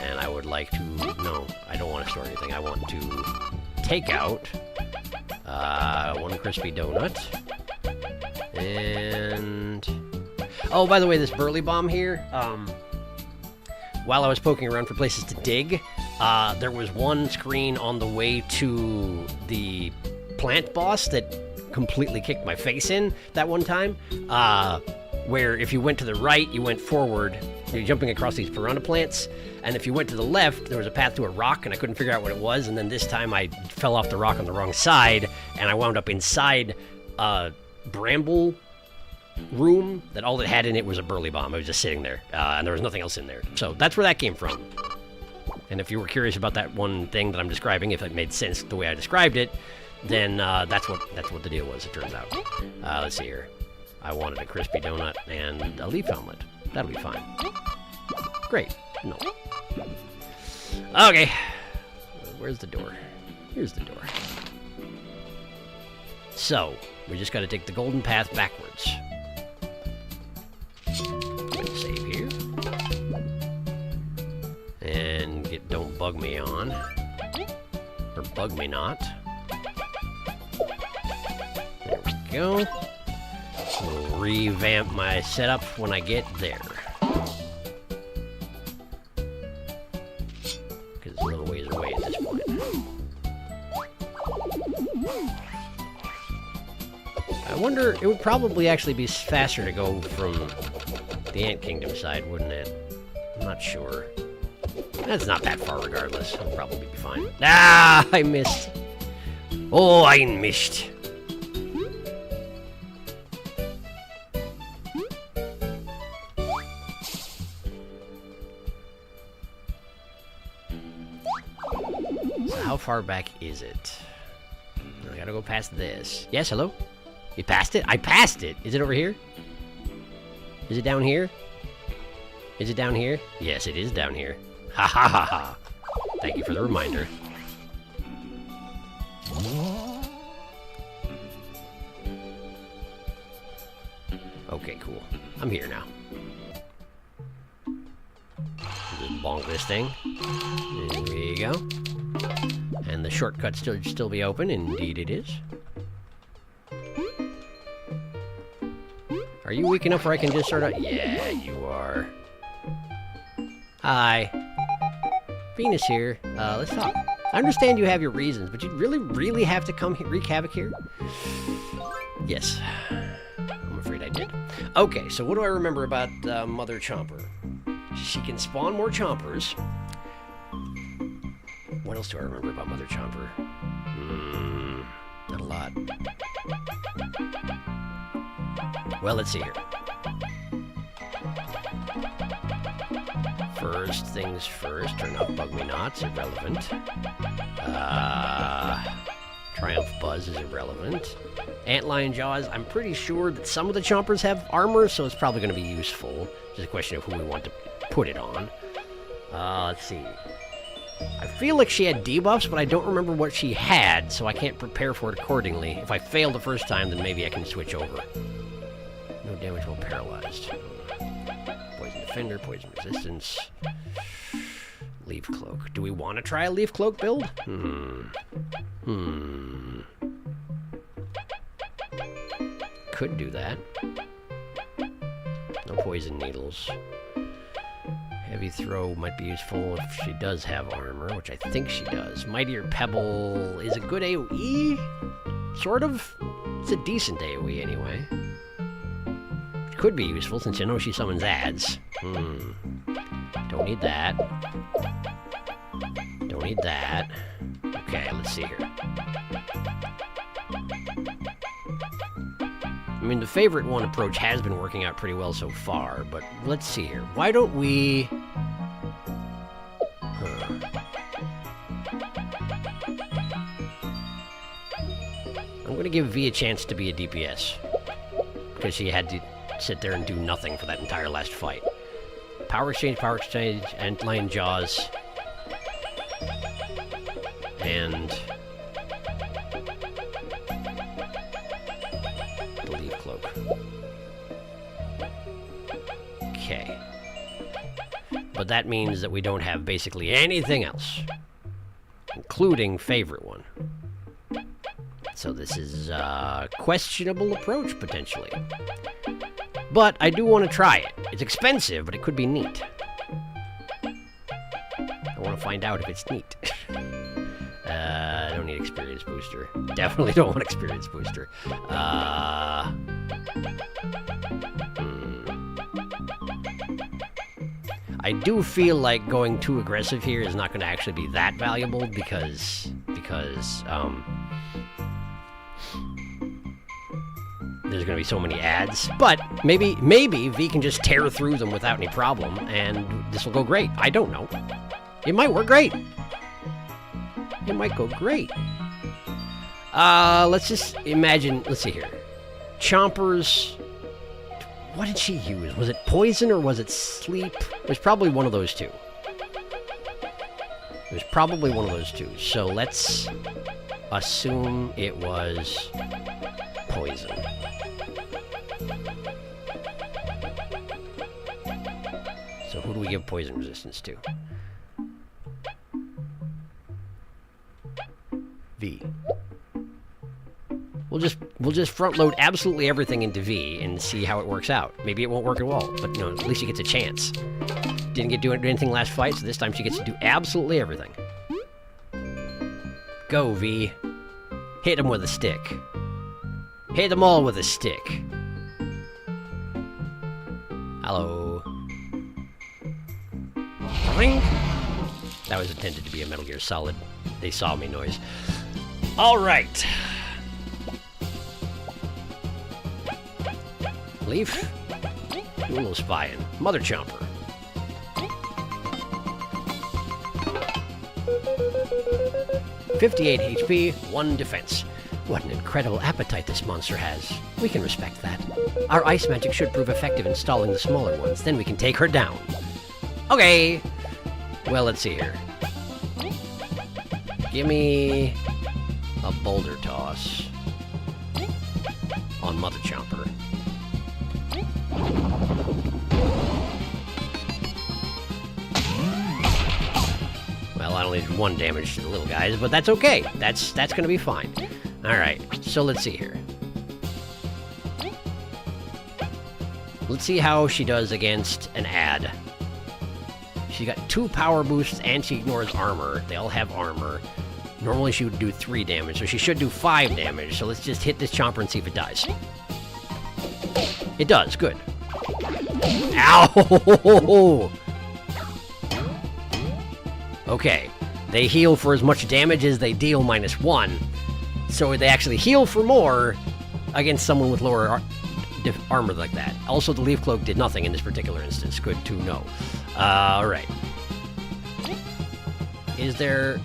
And I would like to... No, I don't want to store anything. I want to take out 1 crispy donut. And... Oh, by the way, this burly bomb here, while I was poking around for places to dig, there was one screen on the way to the plant boss that completely kicked my face in that one time, where if you went to the right, you went forward. You're jumping across these piranha plants, and if you went to the left, there was a path to a rock, and I couldn't figure out what it was, and then this time I fell off the rock on the wrong side, and I wound up inside a bramble room that all it had in it was a burly bomb. It was just sitting there, and there was nothing else in there. So that's where that came from. And if you were curious about that one thing that I'm describing, if it made sense the way I described it, then that's what the deal was, it turns out. Let's see here. I wanted a crispy donut and a leaf omelet. That'll be fine. Great. No. Okay. Where's the door? Here's the door. So, we just gotta take the golden path backwards. I'm gonna save here. And get Don't Bug Me on. Or Bug Me Not. There we go. We'll revamp my setup when I get there. Because it's a little ways away at this point. I wonder, it would probably actually be faster to go from the Ant Kingdom side, wouldn't it? I'm not sure. That's not that far regardless. I'll probably be fine. Ah, I missed. Oh, I missed. So how far back is it? I gotta go past this. Yes, hello? You passed it? I passed it! Is it over here? Is it down here? Is it down here? Yes, it is down here. Ha ha ha ha. Thank you for the reminder. Okay, cool. I'm here now. Just bonk this thing. There we go. And the shortcut should still be open. Indeed it is. Are you weak enough where I can just sort of... Yeah, you are. Hi. Venus here. Let's talk. I understand you have your reasons, but you really have to come wreak havoc here? Yes. I'm afraid I did. Okay, so what do I remember about Mother Chomper? She can spawn more Chompers. What else do I remember about Mother Chomper? Not a lot. Well, let's see here. First things first, turn off Bug Me Nots, irrelevant. Triumph Buzz is irrelevant. Antlion Jaws, I'm pretty sure that some of the Chompers have armor, so it's probably going to be useful. It's just a question of who we want to put it on. Let's see. I feel like she had debuffs, but I don't remember what she had, so I can't prepare for it accordingly. If I fail the first time, then maybe I can switch over. No damage while paralyzed. Poison Defender, Poison Resistance. Leaf Cloak. Do we want to try a Leaf Cloak build? Could do that. No Poison Needles. Heavy Throw might be useful if she does have armor, which I think she does. Mightier Pebble is a good AoE? Sort of? It's a decent AoE anyway. It could be useful since you know she summons ads. Don't need that. Don't need that. Okay, let's see here. I mean, the favorite one approach has been working out pretty well so far, but let's see here. Why don't we... I'm going to give V a chance to be a DPS, because she had to sit there and do nothing for that entire last fight. Power Exchange, Antlion Jaws, and... the Leaf Cloak. Okay. But that means that we don't have basically anything else, including favorite one. So this is a questionable approach, potentially. But I do want to try it. It's expensive, but it could be neat. I want to find out if it's neat. I don't need experience booster. Definitely don't want experience booster. I do feel like going too aggressive here is not going to actually be that valuable because there's going to be so many ads. But maybe V can just tear through them without any problem, and this will go great. I don't know. It might work great. It might go great. Let's just imagine... Let's see here. Chompers... What did she use? Was it poison or was it sleep? It was probably one of those two. It was probably one of those two. So let's assume it was poison. So who do we give poison resistance to? V. We'll just front load absolutely everything into V and see how it works out. Maybe it won't work at all, but no, at least she gets a chance. Didn't get to do anything last fight, so this time she gets to do absolutely everything. Go, V. Hit him with a stick. Hit them all with a stick. Hello. Ring. That was intended to be a Metal Gear Solid "They Saw Me" noise. All right. Leaf. Do a little spying. Mother Chomper. "58 HP, 1 defense. What an incredible appetite this monster has. We can respect that. Our ice magic should prove effective in stalling the smaller ones, then we can take her down." Okay. Well, let's see here. Give me a boulder toss on Mother Chomper. Well, I only did 1 damage to the little guys, but that's okay. That's gonna be fine. Alright, so let's see here. Let's see how she does against an ad. She got 2 power boosts and she ignores armor. They all have armor. Normally she would do 3 damage, so she should do 5 damage. So let's just hit this Chomper and see if it dies. It does, good. Ow! Okay, they heal for as much damage as they deal -1. So they actually heal for more against someone with lower armor like that. Also, the Leaf Cloak did nothing in this particular instance. Good to know. Alright. Is there...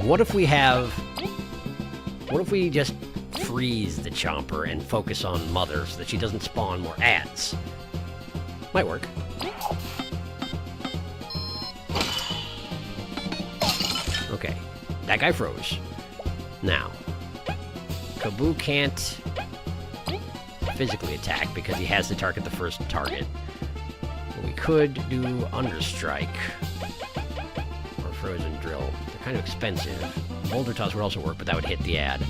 What if we just freeze the Chomper and focus on Mother so that she doesn't spawn more ads? Might work. Okay. That guy froze. Now, Kaboo can't physically attack because he has to target the first target. We could do Understrike or Frozen Drill. They're kind of expensive. Boulder Toss would also work, but that would hit the ad.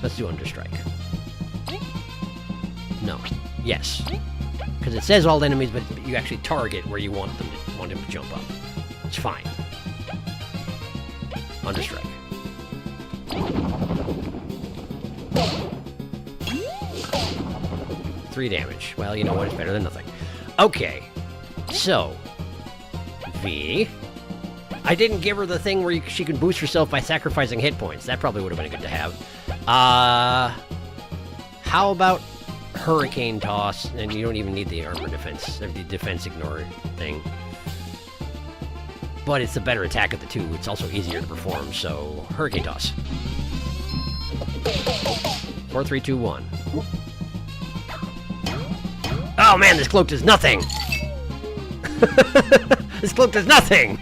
Let's do Understrike. No. Yes. Because it says all enemies, but you actually target where you want him to jump up. It's fine. Understrike. Three damage. Well, you know what? It's better than nothing. Okay. So, V. I didn't give her the thing where she can boost herself by sacrificing hit points. That probably would have been good to have. How about Hurricane Toss? And you don't even need the armor defense, or the defense ignore thing. But it's the better attack of the two. It's also easier to perform, so Hurricane Toss. 4, 3, 2, 1. Oh man, this cloak does nothing! This cloak does nothing!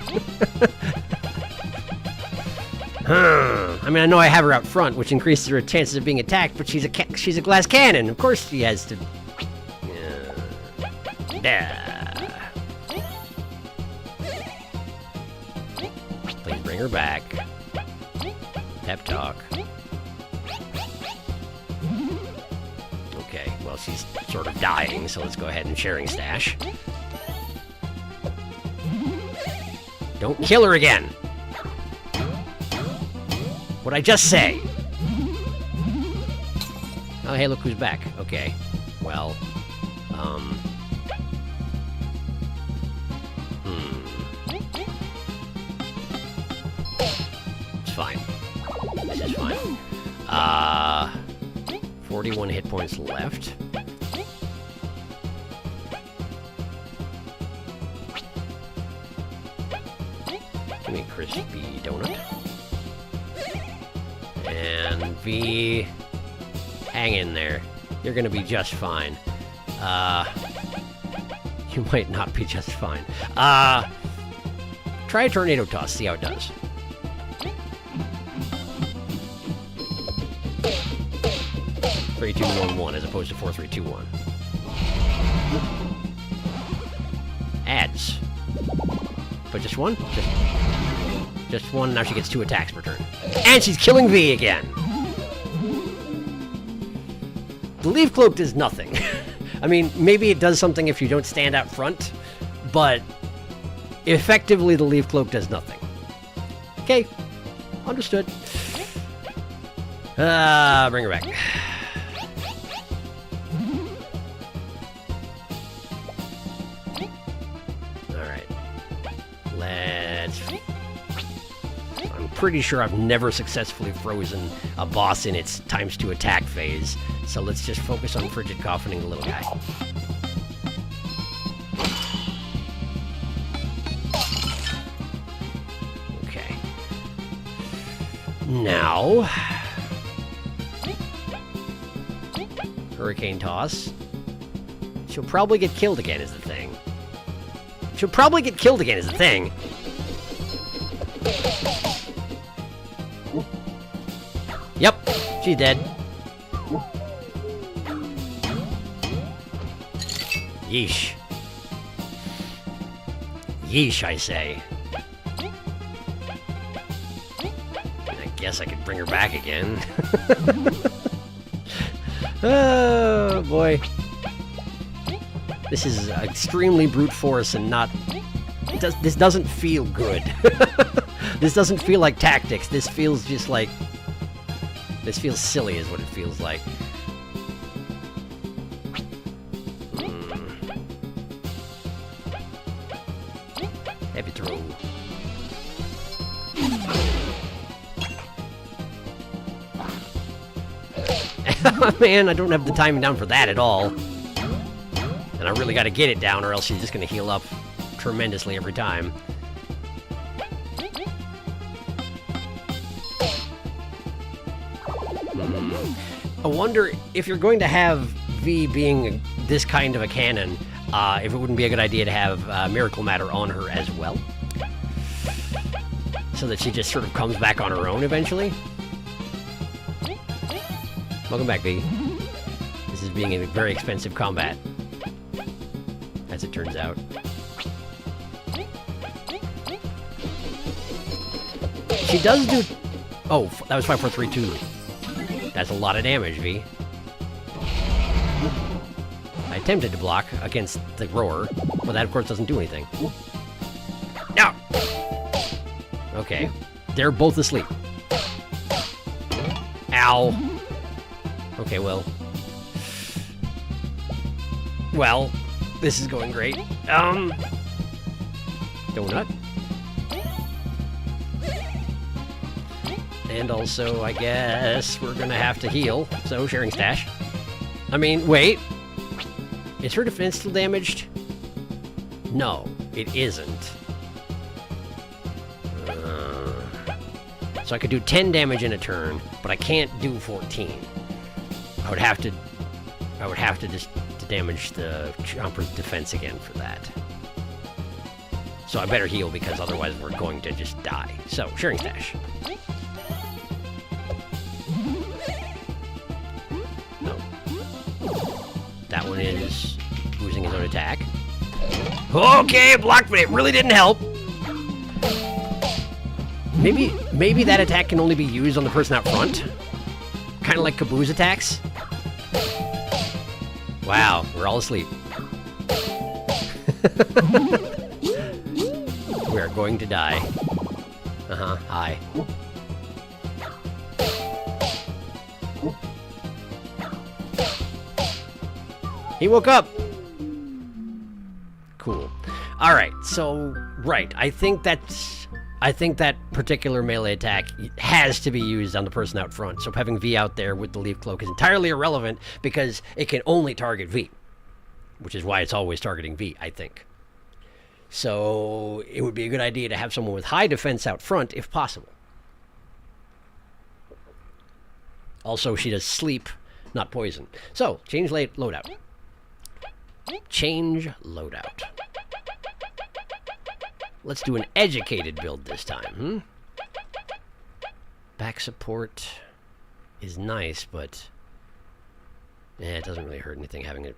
I mean, I know I have her out front, which increases her chances of being attacked, but she's a glass cannon. Of course she has to... Please bring her back. Pep talk. Okay, well, she's sort of dying, so let's go ahead and sharing stash. Don't kill her again! What'd I just say? Oh, hey, look who's back. Okay. Well, It's fine. This is fine. 41 hit points left. Give me a crispy donut. And V, hang in there. You're gonna be just fine. You might not be just fine. Try a Tornado Toss, see how it does. Three, 2, 1, 1, as opposed to 4, 3, 2, 1. Adds. But just one? Just one, now she gets 2 attacks per turn. And she's killing V again! The Leaf Cloak does nothing. I mean, maybe it does something if you don't stand out front, but effectively the Leaf Cloak does nothing. Okay, understood. Bring her back. Alright. I'm pretty sure I've never successfully frozen a boss in its ×2 attack phase, so let's just focus on Frigid Coffining the little guy. Okay. Now... Hurricane Toss. She'll probably get killed again is the thing. Yep, she's dead. Yeesh. Yeesh, I say. I guess I could bring her back again. Oh, boy. This is extremely brute force and not... This doesn't feel good. This doesn't feel like tactics. This feels just like... This feels silly is what it feels like. Heavy throw. Man, I don't have the timing down for that at all. And I really gotta get it down or else she's just gonna heal up tremendously every time. I wonder if you're going to have V being this kind of a cannon, if it wouldn't be a good idea to have Miracle Matter on her as well. So that she just sort of comes back on her own eventually. Welcome back, V. This is being a very expensive combat. As it turns out. She does do... Oh, that was 5432. That's a lot of damage, V. I attempted to block against the roar, but that, of course, doesn't do anything. No! Okay. They're both asleep. Ow. Okay, well... Well, this is going great. Donut. And also, I guess, we're gonna have to heal. So, sharing stash. I mean, wait. Is her defense still damaged? No, it isn't. So I could do 10 damage in a turn, but I can't do 14. I would have to just damage the Chomper's defense again for that. So I better heal because otherwise we're going to just die. So, sharing stash. No. That one is losing his own attack. Okay, it blocked, but it really didn't help. Maybe that attack can only be used on the person out front. Kind of like Kaboo's attacks. Wow, we're all asleep. We're going to die. Uh-huh, hi. He woke up! Cool. Alright, so, right, I think that particular melee attack has to be used on the person out front. So having V out there with the Leaf Cloak is entirely irrelevant because it can only target V. Which is why it's always targeting V, I think. So it would be a good idea to have someone with high defense out front if possible. Also, she does sleep, not poison. So, change loadout. Change loadout. Let's do an educated build this time, Back support is nice, but it doesn't really hurt anything having it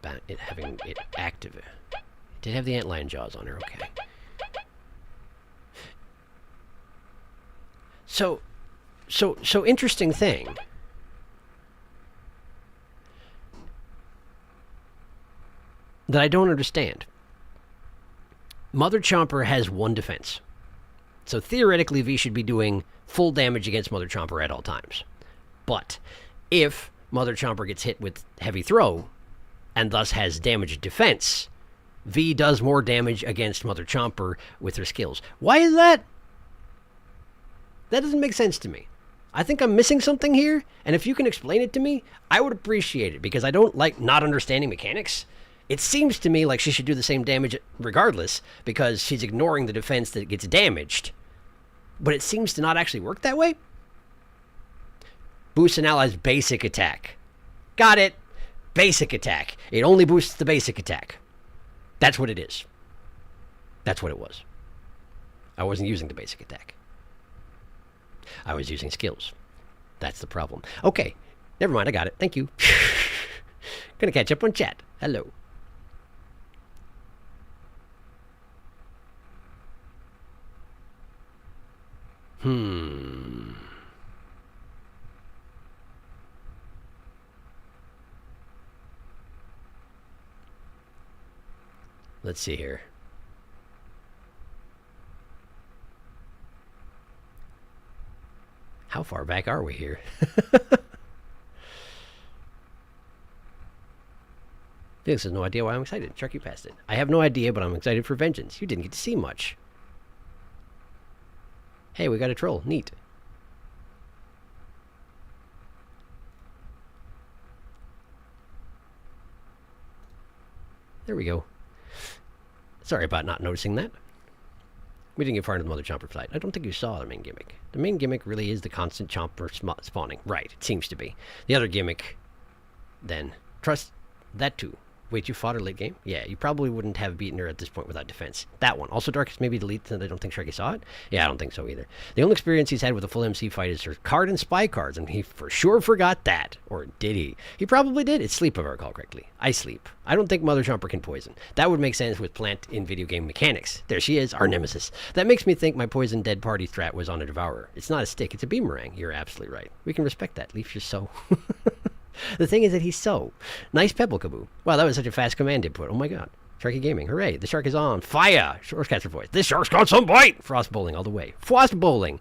active. It did have the antlion jaws on her, okay. So interesting thing. That I don't understand. Mother Chomper has 1 defense. So theoretically, V should be doing full damage against Mother Chomper at all times. But if Mother Chomper gets hit with heavy throw, and thus has damaged defense, V does more damage against Mother Chomper with her skills. Why is that? That doesn't make sense to me. I think I'm missing something here, and if you can explain it to me, I would appreciate it, because I don't like not understanding mechanics. It seems to me like she should do the same damage regardless, because she's ignoring the defense that gets damaged. But it seems to not actually work that way. Boosts an ally's basic attack. Got it. Basic attack. It only boosts the basic attack. That's what it is. That's what it was. I wasn't using the basic attack. I was using skills. That's the problem. Okay. Never mind. I got it. Thank you. Gonna catch up on chat. Hello. Let's see here. How far back are we here? Felix has no idea why I'm excited. Sharky passed it. I have no idea, but I'm excited for vengeance. You didn't get to see much. Hey, we got a troll. Neat. There we go. Sorry about not noticing that. We didn't get far into the Mother Chomper fight. I don't think you saw the main gimmick. The main gimmick really is the constant Chomper spawning. Right, it seems to be. The other gimmick, then, trust that too. Wait, you fought her late game? Yeah, you probably wouldn't have beaten her at this point without defense. That one. Also, Darkest maybe delete since I don't think Sharky saw it? Yeah, I don't think so either. The only experience he's had with a full MC fight is her card and spy cards, and he for sure forgot that. Or did he? He probably did. It's sleep, if I recall correctly. I sleep. I don't think Mother Chomper can poison. That would make sense with plant in video game mechanics. There she is, our nemesis. That makes me think my poison dead party strat was on a devourer. It's not a stick, it's a boomerang. You're absolutely right. We can respect that. Leaf, you're so... The thing is that he's so nice. Pebble Kaboo. Wow, that was such a fast command input. Oh my god. Sharky Gaming. Hooray. The shark is on fire. Shortcatcher voice. This shark's got some bite. Frost bowling all the way. Frost bowling.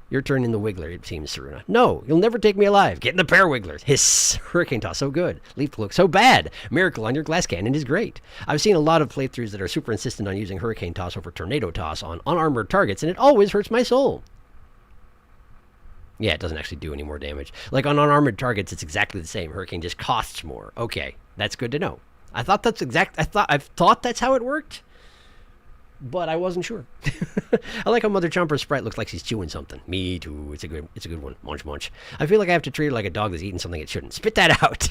Your turn in the Wiggler, it seems, Saruna. No, you'll never take me alive. Get in the pair Wigglers. Hiss. Hurricane Toss, so good. Leaf Look, so bad. Miracle on your glass cannon is great. I've seen a lot of playthroughs that are super insistent on using Hurricane Toss over Tornado Toss on unarmored targets, and it always hurts my soul. Yeah, it doesn't actually do any more damage. Like on unarmored targets, it's exactly the same. Hurricane just costs more. Okay, that's good to know. I thought that's that's how it worked, but I wasn't sure. I like how Mother Chomper's sprite looks like she's chewing something. Me too. It's a good one. Munch munch. I feel like I have to treat her like a dog that's eating something it shouldn't. Spit that out.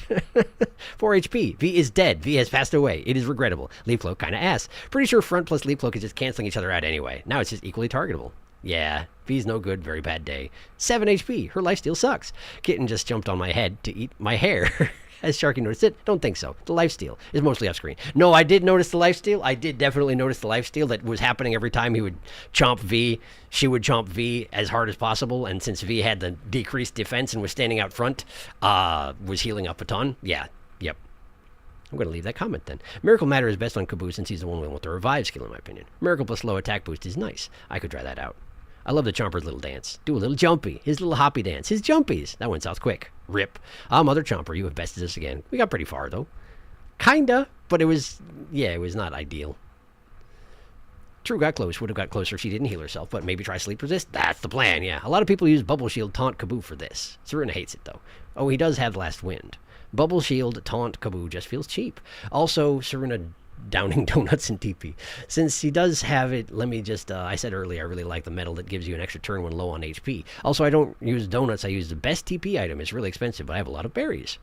4 HP. V is dead. V has passed away. It is regrettable. Leaf Cloak kinda ass. Pretty sure Front plus Leaf Cloak is just canceling each other out anyway. Now it's just equally targetable. Yeah, V's no good, very bad day. 7 HP, her lifesteal sucks. Kitten just jumped on my head to eat my hair. Has Sharky noticed it? Don't think so. The lifesteal is mostly off screen. No, I did notice the lifesteal. I did definitely notice the lifesteal that was happening every time he would chomp V. She would chomp V as hard as possible, and since V had the decreased defense and was standing out front, was healing up a ton. Yeah, yep. I'm going to leave that comment then. Miracle Matter is best on Kaboo since he's the one with the revive skill in my opinion. Miracle plus low attack boost is nice. I could try that out. I love the Chomper's little dance. Do a little jumpy. His little hoppy dance. His jumpies. That went south quick. Rip. Mother Chomper, you have bested us again. We got pretty far, though. Kinda, but it was not ideal. True got close. Would have got closer if she didn't heal herself, but maybe try sleep resist. That's the plan, yeah. A lot of people use Bubble Shield taunt Kaboo for this. Saruna hates it, though. Oh, he does have Last Wind. Bubble Shield taunt Kaboo just feels cheap. Also, Saruna downing donuts and TP. Since he does have it, let me just, I said earlier, I really like the metal that gives you an extra turn when low on HP. Also, I don't use donuts. I use the best TP item. It's really expensive, but I have a lot of berries.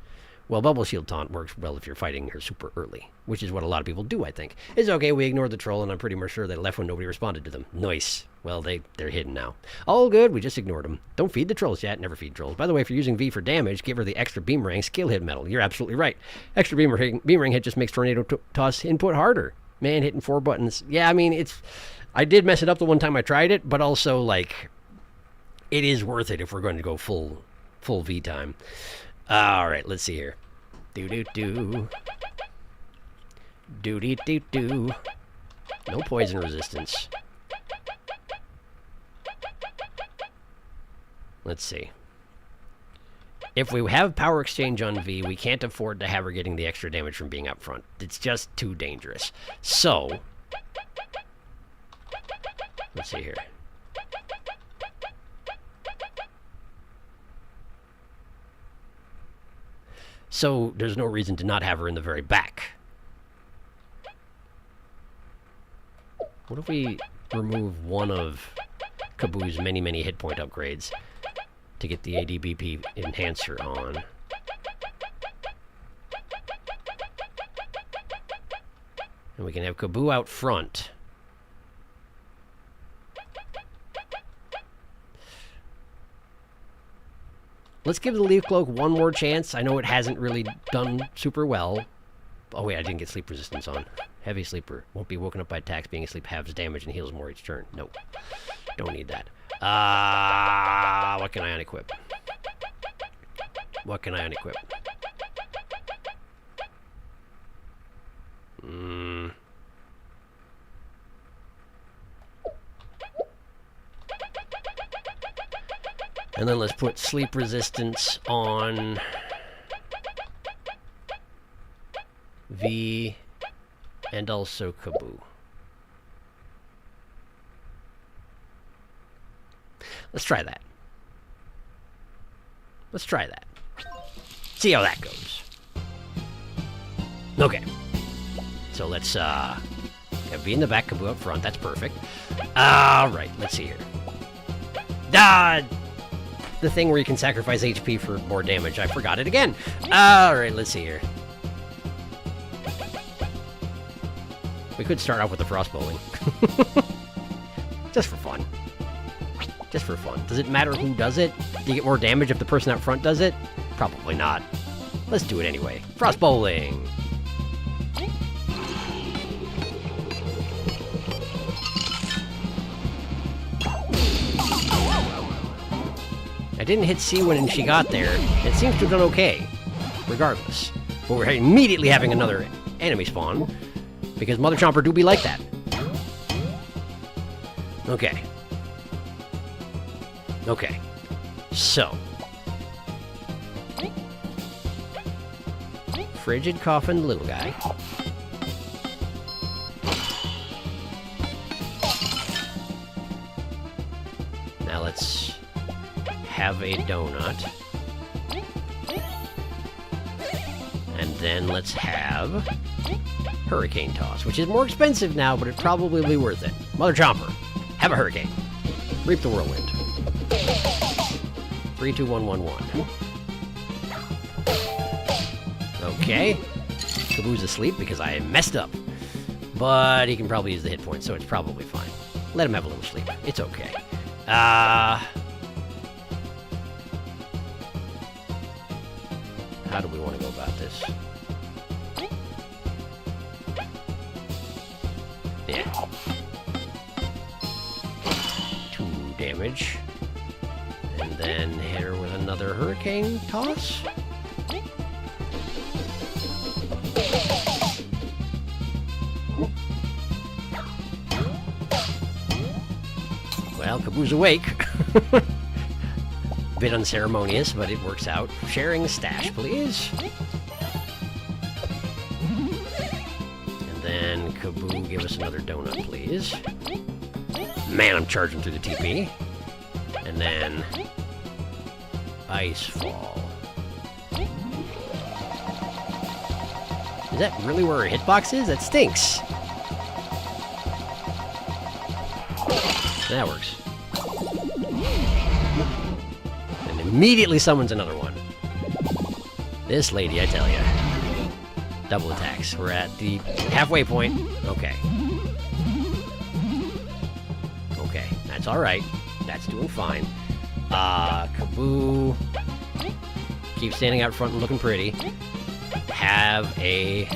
Well, Bubble Shield Taunt works well if you're fighting her super early, which is what a lot of people do, I think. It's okay, we ignored the troll, and I'm pretty much sure they left when nobody responded to them. Nice. Well, they're hidden now. All good, we just ignored them. Don't feed the trolls yet, never feed trolls. By the way, if you're using V for damage, give her the extra Beamerang skill hit medal. You're absolutely right. Extra Beamerang hit just makes Tornado Toss input harder. Man, hitting 4 buttons. Yeah, I mean, I did mess it up the one time I tried it, but also, like, it is worth it if we're going to go full V time. Alright, let's see here. Do-do-do. Do-dee-doo-doo. No poison resistance. Let's see. If we have power exchange on V, we can't afford to have her getting the extra damage from being up front. It's just too dangerous. So, let's see here. So there's no reason to not have her in the very back. What if we remove one of Kaboo's many hit point upgrades to get the ADBP enhancer on? And we can have Kaboo out front. Let's give the Leaf Cloak one more chance. I know it hasn't really done super well. Oh wait, I didn't get sleep resistance on. Heavy sleeper. Won't be woken up by attacks. Being asleep halves damage and heals more each turn. Nope. Don't need that. What can I unequip? What can I unequip? And then let's put sleep resistance on V and also Kaboo. Let's try that. Let's try that. See how that goes. Okay. So let's have V in the back, Kaboo up front. That's perfect. Alright, let's see here. The thing where you can sacrifice HP for more damage. I forgot it again. Alright, let's see here. We could start off with the Frost Bowling. Just for fun. Just for fun. Does it matter who does it? Do you get more damage if the person out front does it? Probably not. Let's do it anyway. Frost Bowling! I didn't hit C when she got there. It seems to have done okay, regardless. But we're immediately having another enemy spawn, because Mother Chomper do be like that. Okay. Okay. So. Frigid Coffin, little guy. Now let's have a donut. And then let's have Hurricane Toss, which is more expensive now, but it probably will be worth it. Mother Chomper, have a hurricane. Reap the whirlwind. 3, 2, 1, 1, 1. Okay. Kaboo's asleep because I messed up. But he can probably use the hit points, so it's probably fine. Let him have a little sleep. It's okay. How do we want to go about this? Yeah. 2 damage. And then hit her with another Hurricane Toss. Well, Kaboo's awake. Bit unceremonious, but it works out. Sharing stash, please. And then Kaboo, give us another donut, please. Man, I'm charging through the TP. And then Ice Fall. Is that really where her hitbox is? That stinks. That works. And immediately summons another one. This lady, I tell ya. Double attacks. We're at the halfway point. Okay. Okay, that's alright. That's doing fine. Kaboo. Keep standing out front and looking pretty. Have a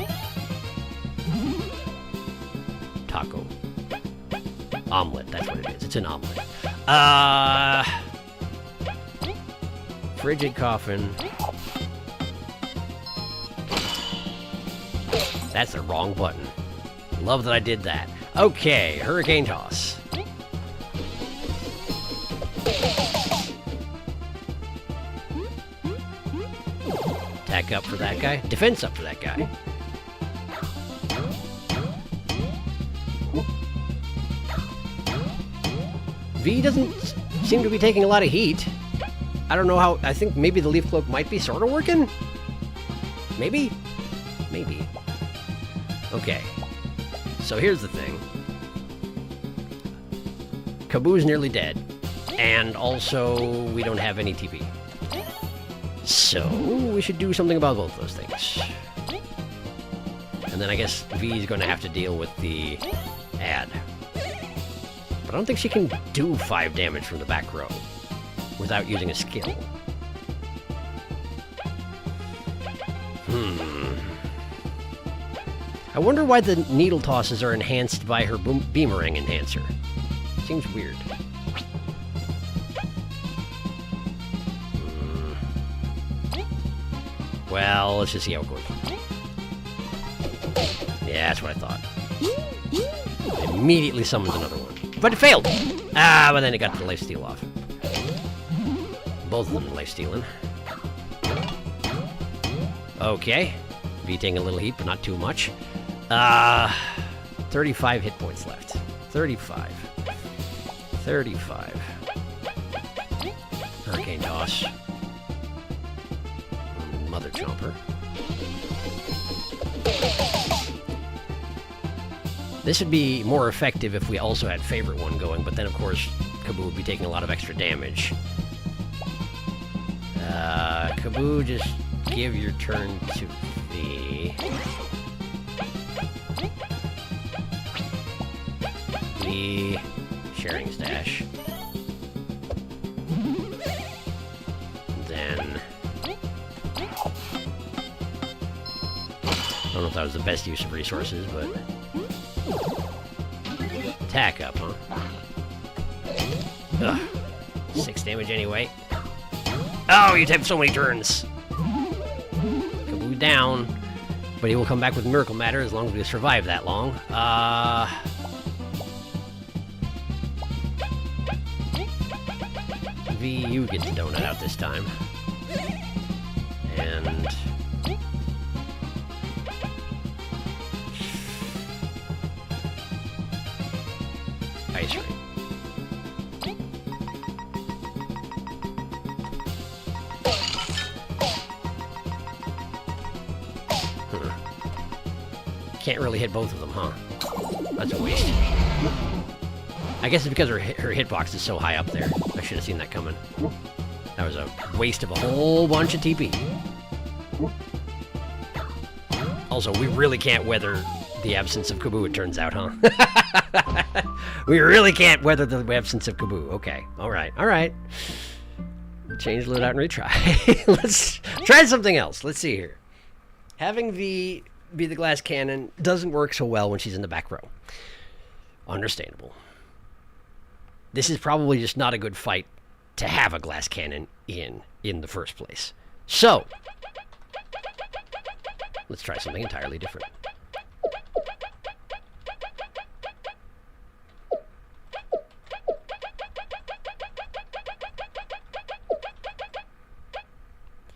taco. Omelet, that's what it is. It's an omelet. Frigid Coffin. That's the wrong button. Love that I did that. Okay, Hurricane Toss. Attack up for that guy. Defense up for that guy. V doesn't seem to be taking a lot of heat. I don't know how. I think maybe the Leaf Cloak might be sort of working. Maybe? Maybe. Okay. So here's the thing. Kaboo's nearly dead. And also, we don't have any TP. So, we should do something about both those things. And then I guess V is going to have to deal with the ad. But I don't think she can do 5 damage from the back row without using a skill. I wonder why the needle tosses are enhanced by her beamerang enhancer. Seems weird. Well, let's just see how it goes. Yeah, that's what I thought. It immediately summons another one. But it failed! Ah, but then it got the lifesteal off. Both of them lifestealing. Okay. V taking a little heat, but not too much. 35 hit points left. 35. 35. Hurricane Toss. Mother Chomper. This would be more effective if we also had Favorite One going, but then of course Kaboo would be taking a lot of extra damage. Kaboo, just give your turn to the sharing stash. Then I don't know if that was the best use of resources, but attack up, huh? Ugh. 6 damage anyway. Oh, you have so many turns. Kaboo down, but he will come back with Miracle Matter as long as we survive that long. V, you get the donut out this time. And Ice Ring. Can't really hit both of them, huh? That's a waste. I guess it's because her hitbox is so high up there. I should have seen that coming. That was a waste of a whole bunch of TP. Also, we really can't weather the absence of Kaboo, it turns out, huh? We really can't weather the absence of Kaboo. Okay, alright. Change loadout and retry. Let's try something else. Let's see here. Having V be the glass cannon doesn't work so well when she's in the back row. Understandable. This is probably just not a good fight to have a glass cannon in the first place. So, let's try something entirely different.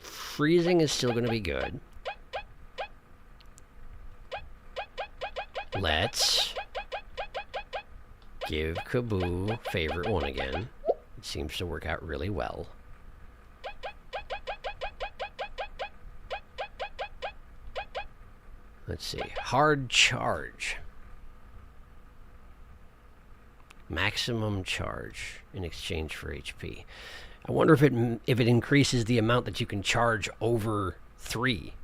Freezing is still going to be good. Let's give Kaboo Favorite One again. It seems to work out really well. Let's see. Hard Charge. Maximum charge in exchange for HP. I wonder if it increases the amount that you can charge over 3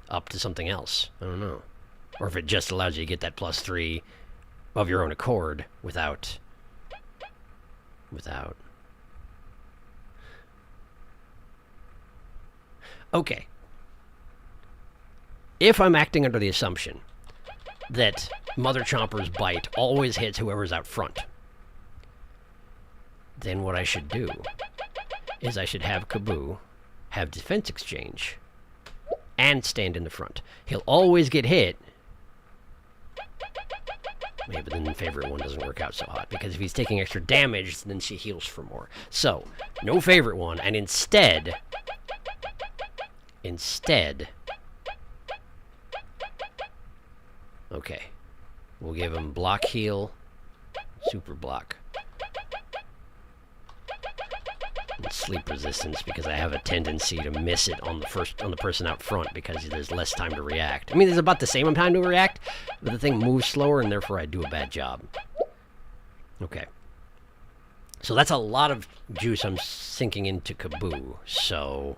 up to something else. I don't know. Or if it just allows you to get that +3 of your own accord without... Okay. If I'm acting under the assumption that Mother Chomper's bite always hits whoever's out front, then what I should do is I should have Kaboo have defense exchange and stand in the front. He'll always get hit. Maybe then the Favorite One doesn't work out so hot, because if he's taking extra damage, then she heals for more. So, no Favorite One, and instead, okay, we'll give him block heal, super block, and sleep resistance, because I have a tendency to miss it on the person out front because there's less time to react. I mean, there's about the same time to react, but the thing moves slower, and therefore I do a bad job. Okay. So that's a lot of juice I'm sinking into Kaboo. So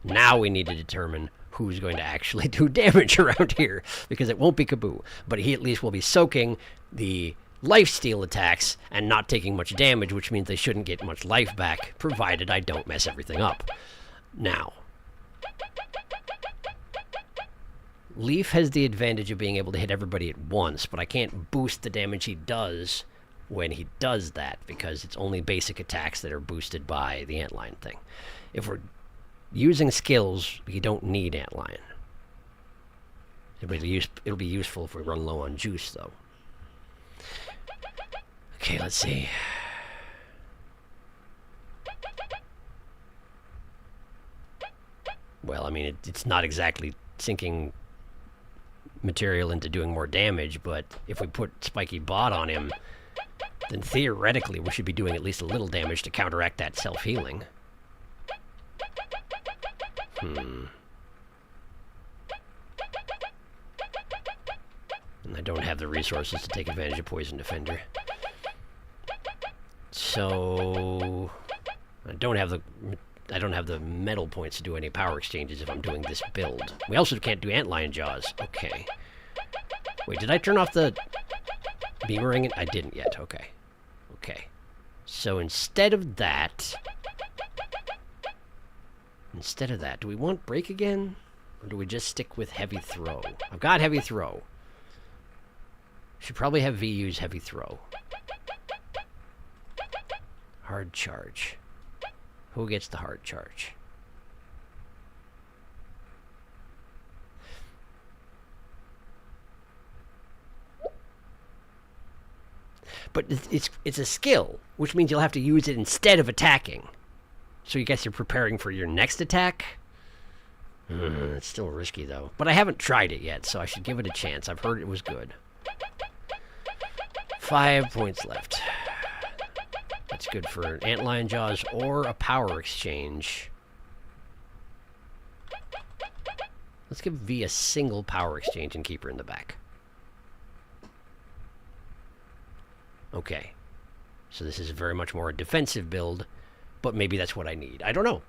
now we need to determine who's going to actually do damage around here, because it won't be Kaboo, but he at least will be soaking the lifesteal attacks and not taking much damage, which means they shouldn't get much life back, provided I don't mess everything up. Now, Leaf has the advantage of being able to hit everybody at once, but I can't boost the damage he does when he does that, because it's only basic attacks that are boosted by the antlion thing. If we're using skills, you don't need antlion. It'll be useful if we run low on juice, though. Okay, let's see. Well, I mean, it's not exactly sinking material into doing more damage, but if we put Spiky Bot on him, then theoretically we should be doing at least a little damage to counteract that self-healing. And I don't have the resources to take advantage of Poison Defender. So I don't have the metal points to do any power exchanges if I'm doing this build. We also can't do Antlion Jaws. Okay. Wait, did I turn off the Beamering? I didn't yet. Okay. Okay. So instead of that, do we want Break again? Or do we just stick with Heavy Throw? I've got Heavy Throw. Should probably have V use Heavy Throw. Hard Charge. Who gets the hard charge? But it's a skill, which means you'll have to use it instead of attacking. So you guess you're preparing for your next attack? It's still risky, though. But I haven't tried it yet, so I should give it a chance. I've heard it was good. 5 points left. That's good for an Antlion Jaws or a power exchange. Let's give V a single power exchange and keep her in the back. Okay. So this is very much more a defensive build, but maybe that's what I need. I don't know.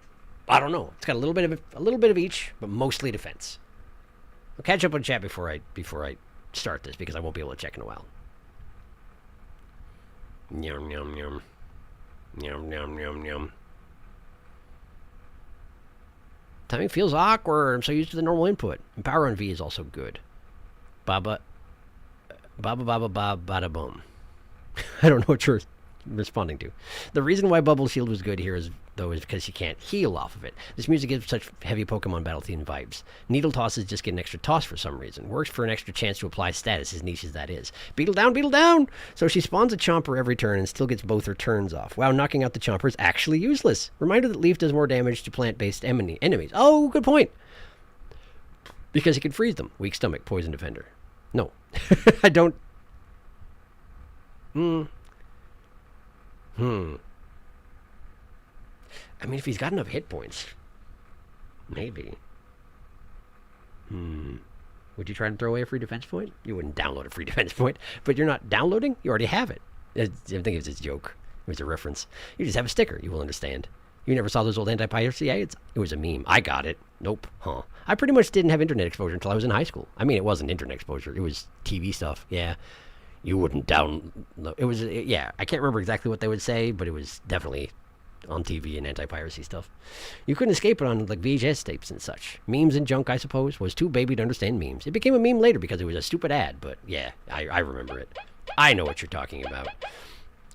I don't know. It's got a little bit of each, but mostly defense. I'll catch up on chat before I start this, because I won't be able to check in a while. Yum yum yum. Yum, yum, yum, yum. Timing feels awkward. I'm so used to the normal input. And power on V is also good. Baba bada boom. I don't know what you're responding to. The reason why Bubble Shield was good here is because you can't heal off of it. This music gives such heavy Pokemon battle theme vibes. Needle tosses just get an extra toss for some reason. Works for an extra chance to apply status, as niche as that is. Beetle down, Beetle down! So she spawns a Chomper every turn and still gets both her turns off. Wow, knocking out the Chomper is actually useless. Reminder that Leaf does more damage to plant-based enemies. Oh, good point! Because he can freeze them. Weak stomach, Poison Defender. No. I don't... I mean, if he's got enough hit points, maybe. Would you try and throw away a free defense point? You wouldn't download a free defense point, but you're not downloading? You already have it. I think it was a joke. It was a reference. You just have a sticker. You will understand. You never saw those old anti-piracy ads? It was a meme. I got it. Nope. Huh. I pretty much didn't have internet exposure until I was in high school. I mean, it wasn't internet exposure. It was TV stuff. Yeah. You wouldn't download. It was, yeah. I can't remember exactly what they would say, but it was definitely on TV and anti-piracy stuff. You couldn't escape it on like VHS tapes and such. Memes and junk, I suppose, was too baby to understand memes. It became a meme later because it was a stupid ad, but yeah, I remember it. I know what you're talking about.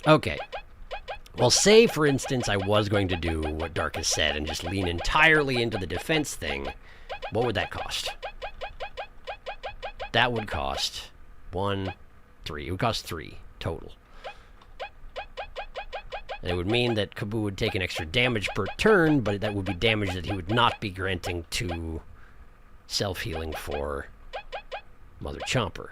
Okay. Well, say, for instance, I was going to do what Dark has said and just lean entirely into the defense thing. What would that cost? That would cost 1, 3. It would cost 3 total. And it would mean that Kaboo would take an extra damage per turn, but that would be damage that he would not be granting to self-healing for Mother Chomper.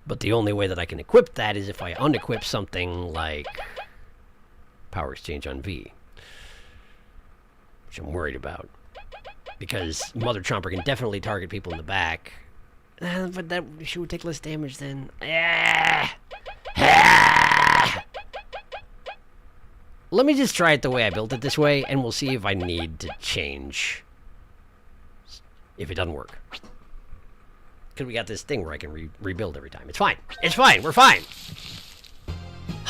But the only way that I can equip that is if I unequip something like Power Exchange on V, which I'm worried about. Because Mother Chomper can definitely target people in the back. But that she would take less damage then. Let me just try it the way I built it this way, and we'll see if I need to change. If it doesn't work. Because we got this thing where I can rebuild every time. It's fine. It's fine. We're fine.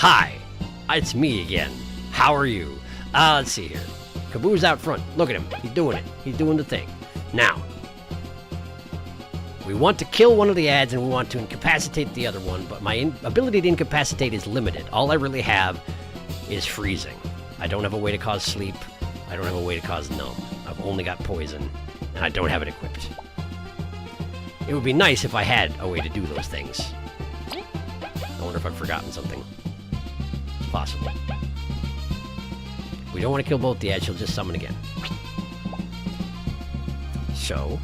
Hi, it's me again. How are you? Let's see here. Kaboo's out front. Look at him. He's doing it. He's doing the thing. Now, we want to kill one of the ads and we want to incapacitate the other one, but my ability to incapacitate is limited. All I really have is freezing. I don't have a way to cause sleep. I don't have a way to cause numb. I've only got poison, and I don't have it equipped. It would be nice if I had a way to do those things. I wonder if I've forgotten something. It's possible. We don't want to kill both the ads, she'll just summon again. So...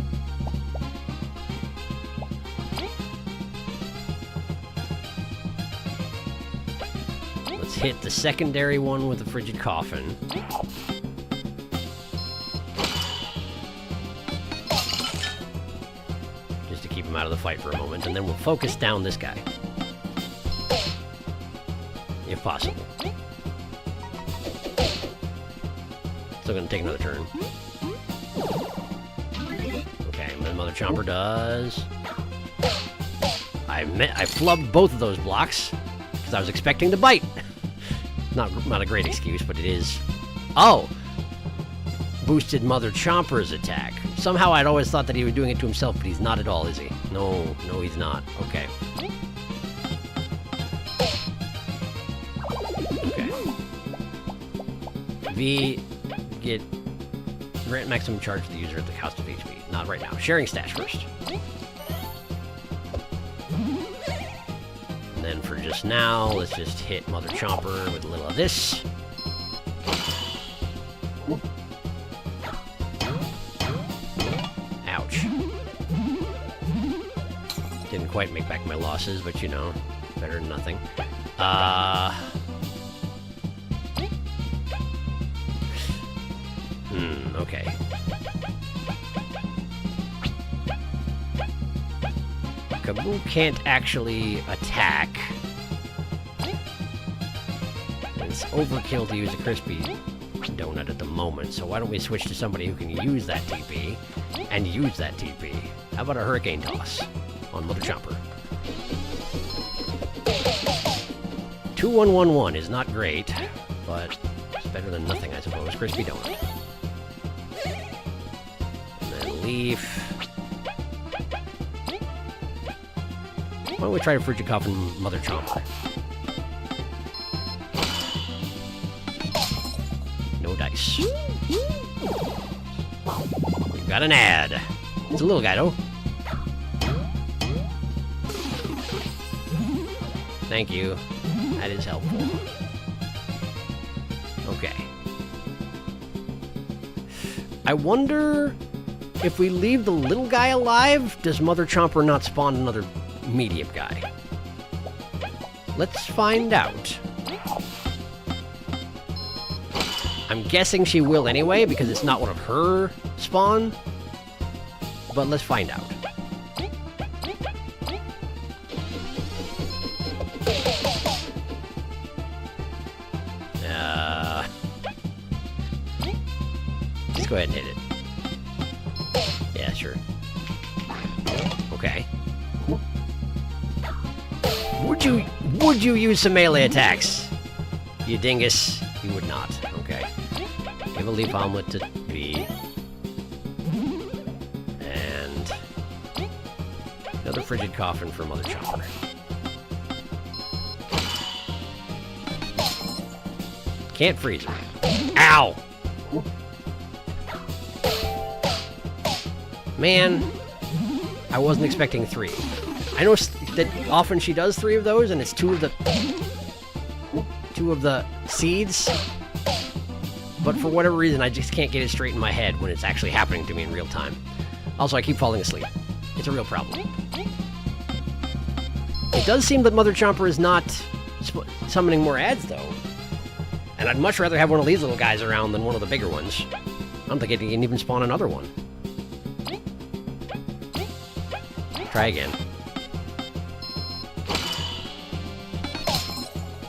let's hit the secondary one with the frigid coffin. Just to keep him out of the fight for a moment, and then we'll focus down this guy. If possible. Still gonna take another turn. Okay, and then Mother Chomper does... I flubbed both of those blocks, because I was expecting to bite. Not a great excuse, but it is... Oh! Boosted Mother Chomper's attack. Somehow I'd always thought that he was doing it to himself, but he's not at all, is he? No, he's not. Okay. Okay. V... get... grant maximum charge to the user at the cost of HP. Not right now. Sharing stash first. And then for just now, let's just hit Mother Chomper with a little of this. Ouch. Didn't quite make back my losses, but you know, better than nothing. Okay. Kaboo can't actually attack. It's overkill to use a crispy donut at the moment, so why don't we switch to somebody who can use that TP and use that TP? How about a Hurricane Toss on Mother Chomper? 2-1-1-1 is not great, but it's better than nothing, I suppose. Crispy donut. And then Leaf. Why don't we try to frigid coffin Mother Chomper? No dice. We've got an ad. It's a little guy, though. Thank you. That is helpful. Okay. I wonder if we leave the little guy alive, does Mother Chomper not spawn another medium guy? Let's find out. I'm guessing she will anyway, because it's not one of her spawn. But let's find out. Just go ahead and hit it. Yeah, sure. Okay. Would you use some melee attacks? You dingus. You would not. Okay. Give a leaf omelet to V. And another frigid coffin for Mother Chomper. Can't freeze her. Ow! Man, I wasn't expecting 3. I know that often she does 3 of those, and it's 2 of the seeds. But for whatever reason, I just can't get it straight in my head when it's actually happening to me in real time. Also, I keep falling asleep. It's a real problem. It does seem that Mother Chomper is not summoning more ads, though. And I'd much rather have one of these little guys around than one of the bigger ones. I don't think it can even spawn another one. Try again.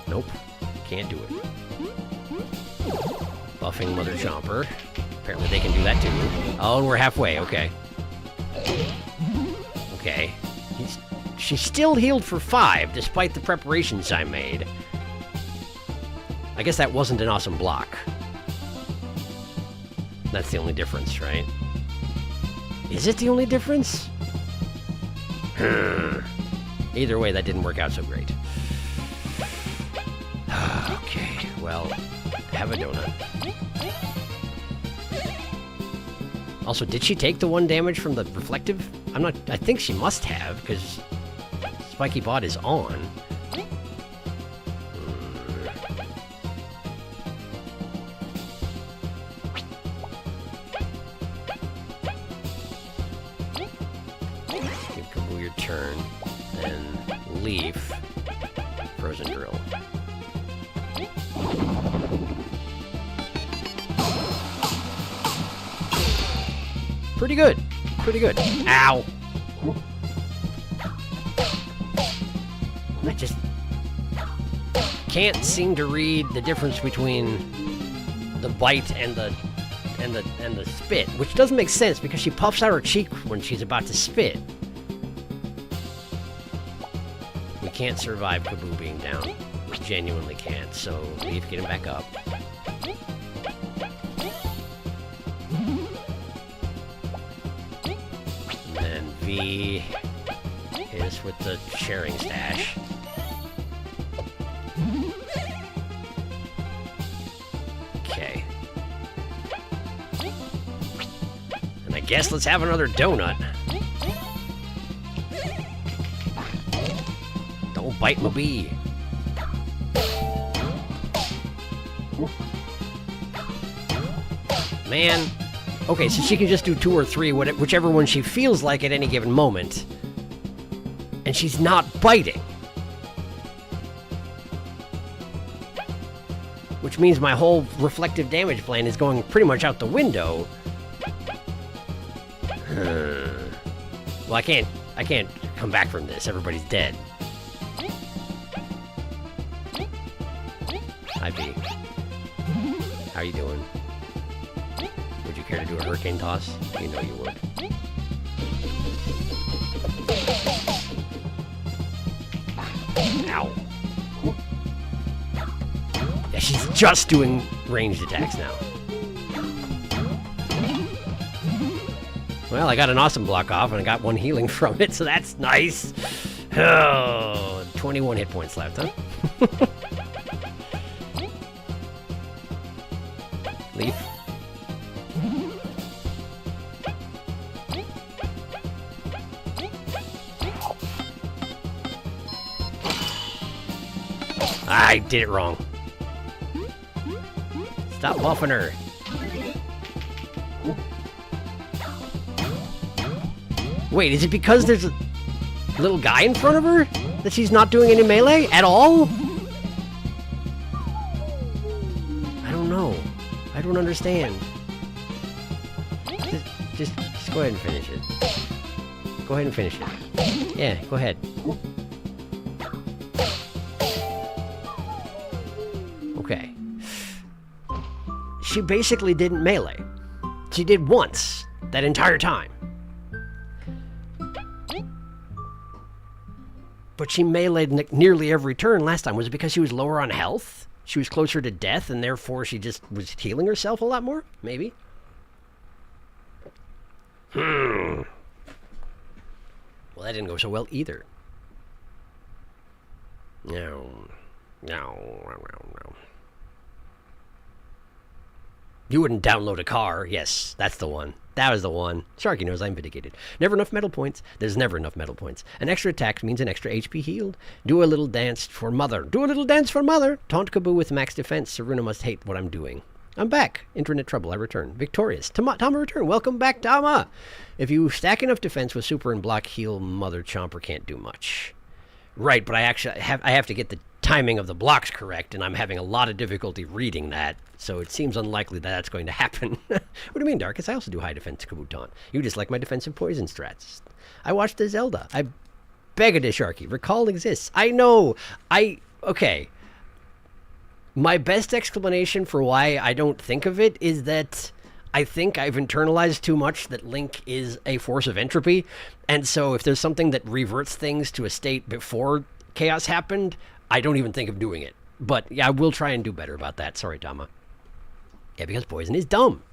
Nope. Can't do it. Buffing Mother Chomper. Apparently they can do that too. Oh, and we're halfway. Okay. Okay. She's still healed for 5, despite the preparations I made. I guess that wasn't an awesome block. That's the only difference, right? Is it the only difference? Either way, that didn't work out so great. Okay, well, have a donut. Also, did she take the 1 damage from the reflective? I think she must have, because Spiky Bot is on. Give Kaboo your turn, and Leaf, Frozen Drill. Pretty good. Pretty good. Ow! I just can't seem to read the difference between the bite and the spit, which doesn't make sense because she puffs out her cheek when she's about to spit. We can't survive Kaboo being down. We genuinely can't, so Leaf, get him back up. V is with the sharing stash. Okay. And I guess let's have another donut. Don't bite my bee. Man. Okay, so she can just do 2 or 3, whichever one she feels like at any given moment. And she's not biting. Which means my whole reflective damage plan is going pretty much out the window. Well, I can't come back from this. Everybody's dead. Hi, B. How you doing? Would you care to do a hurricane toss? You know you would. Ow. Yeah, she's just doing ranged attacks now. Well, I got an awesome block off, and I got 1 healing from it, so that's nice. Oh, 21 hit points left, huh? Leaf. I did it wrong. Stop buffing her. Wait, is it because there's a little guy in front of her that she's not doing any melee at all? I don't know. I don't understand. Just go ahead and finish it. Go ahead and finish it. Yeah, go ahead. Okay. She basically didn't melee. She did once, that entire time. But she meleeed nearly every turn last time. Was it because she was lower on health? She was closer to death, and therefore she just was healing herself a lot more? Maybe? Well, that didn't go so well either. No. You wouldn't download a car. Yes, that's the one. That was the one. Sharky knows I'm vindicated. Never enough medal points. There's never enough medal points. An extra attack means an extra HP healed. Do a little dance for mother. Do a little dance for mother. Taunt Kaboo with max defense. Saruna must hate what I'm doing. I'm back. Internet trouble. I return. Victorious. Tama return. Welcome back, Tama. If you stack enough defense with super and block heal, Mother Chomper can't do much. Right, but I have to get the timing of the blocks correct, and I'm having a lot of difficulty reading that, so it seems unlikely that that's going to happen. What do you mean, Darkus? I also do high defense Kaboo taunt. You just like my defensive poison strats. I watched the Zelda. I beg a Sharky. Recall exists. I know. Okay. My best explanation for why I don't think of it is that I think I've internalized too much that Link is a force of entropy, and so if there's something that reverts things to a state before chaos happened, I don't even think of doing it. But yeah, I will try and do better about that. Sorry, Tama. Yeah, because poison is dumb.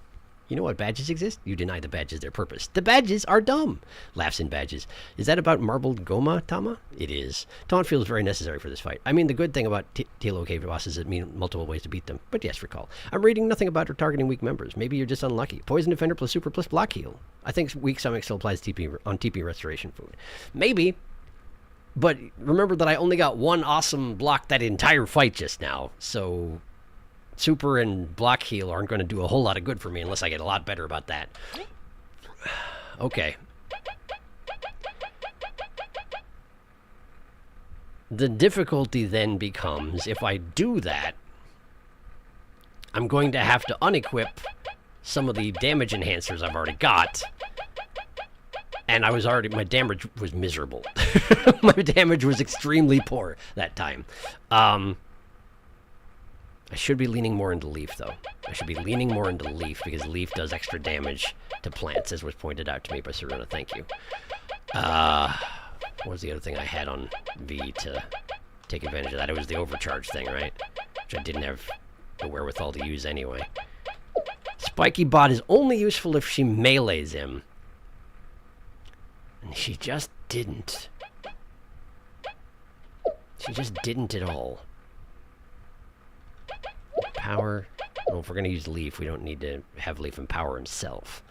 You know what badges exist? You deny the badges their purpose. The badges are dumb. Laughs in badges. Is that about marbled Goma, Tama? It is. Taunt feels very necessary for this fight. I mean, the good thing about Tilo Cave bosses is it means multiple ways to beat them. But yes, recall. I'm reading nothing about targeting weak members. Maybe you're just unlucky. Poison Defender plus Super plus Block Heal. I think weak stomach still applies on TP Restoration food. Maybe. But remember that I only got one awesome block that entire fight just now. So Super and Block Heal aren't going to do a whole lot of good for me unless I get a lot better about that. Okay. The difficulty then becomes, if I do that, I'm going to have to unequip some of the damage enhancers I've already got. And my damage was miserable. My damage was extremely poor that time. I should be leaning more into Leaf, though. I should be leaning more into Leaf, because Leaf does extra damage to plants, as was pointed out to me by Serena. Thank you. What was the other thing I had on V to take advantage of that? It was the overcharge thing, right? Which I didn't have the wherewithal to use anyway. Spiky Bot is only useful if she melees him. And she just didn't. She just didn't at all. Power. Well, if we're going to use Leaf, we don't need to have Leaf empower himself.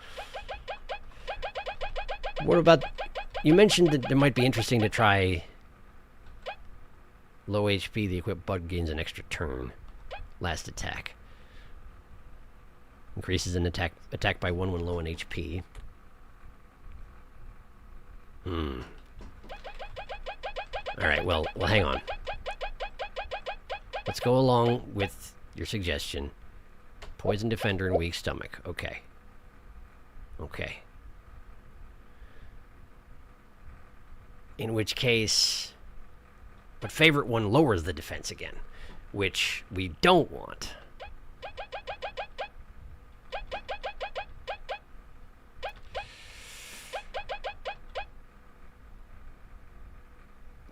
What about... You mentioned that it might be interesting to try low HP. The equipped bug gains an extra turn. Last attack. Increases an attack by 1 when low on HP. Alright, well, hang on. Let's go along with your suggestion. Poison Defender and Weak Stomach. Okay. Okay. In which case... But favorite one lowers the defense again, which we don't want.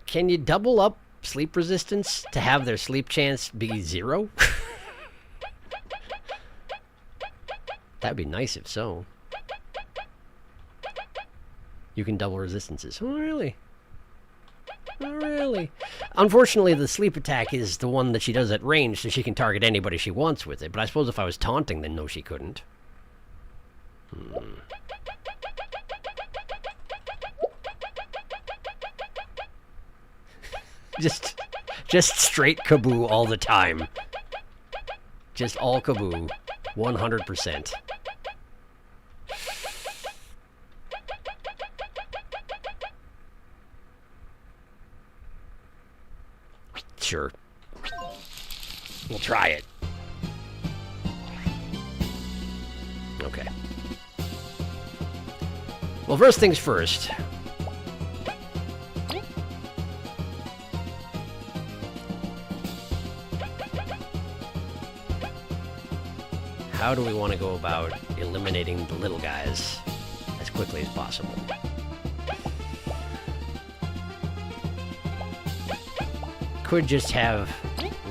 Can you double up sleep resistance to have their sleep chance be 0? That'd be nice if so. You can double resistances. Oh, really? Oh, really? Unfortunately, the sleep attack is the one that she does at range, so she can target anybody she wants with it. But I suppose if I was taunting, then no, she couldn't. Just straight Kaboo all the time. Just all Kaboo. 100%. Sure. We'll try it. Okay. Well, first things first. How do we want to go about eliminating the little guys as quickly as possible? Could just have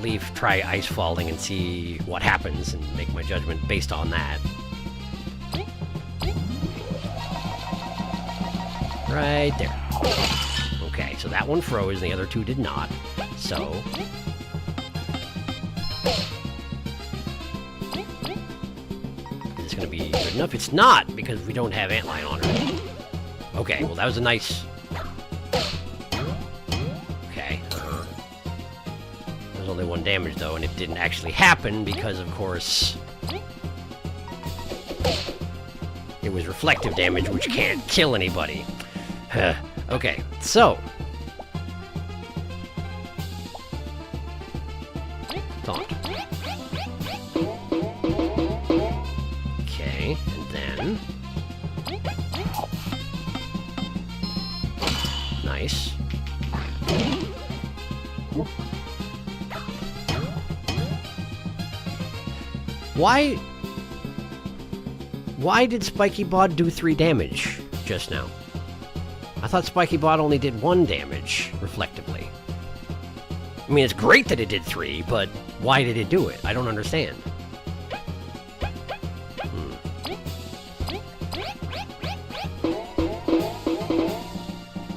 Leaf try Ice Falling and see what happens and make my judgment based on that. Right there. Okay, so that one froze, the other two did not. So... is this going to be good enough? It's not, because we don't have Antlion on her. Okay, well that was a nice... Only 1 damage though, and it didn't actually happen because, of course, it was reflective damage, which can't kill anybody. Okay, so taunt. Okay, and then nice. Why did Spiky Bod do 3 damage just now? I thought Spiky Bod only did 1 damage, reflectively. I mean, it's great that it did 3, but why did it do it? I don't understand.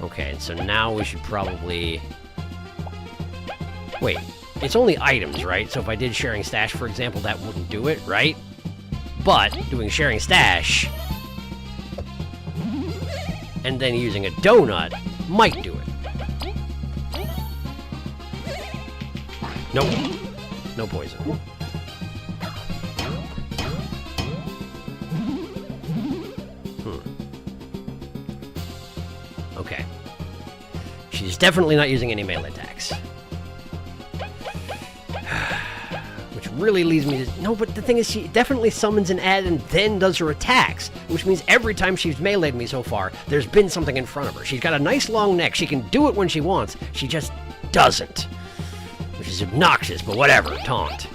Okay, so now we should probably... Wait, it's only items, right? So if I did sharing stash, for example, that wouldn't do it, right? But doing sharing stash and then using a donut might do it. Nope. No poison. Okay. She's definitely not using any melee attacks. Which really leads me to... No, but the thing is, she definitely summons an ad and then does her attacks. Which means every time she's meleeed me so far, there's been something in front of her. She's got a nice long neck. She can do it when she wants. She just doesn't. Which is obnoxious, but whatever. Taunt.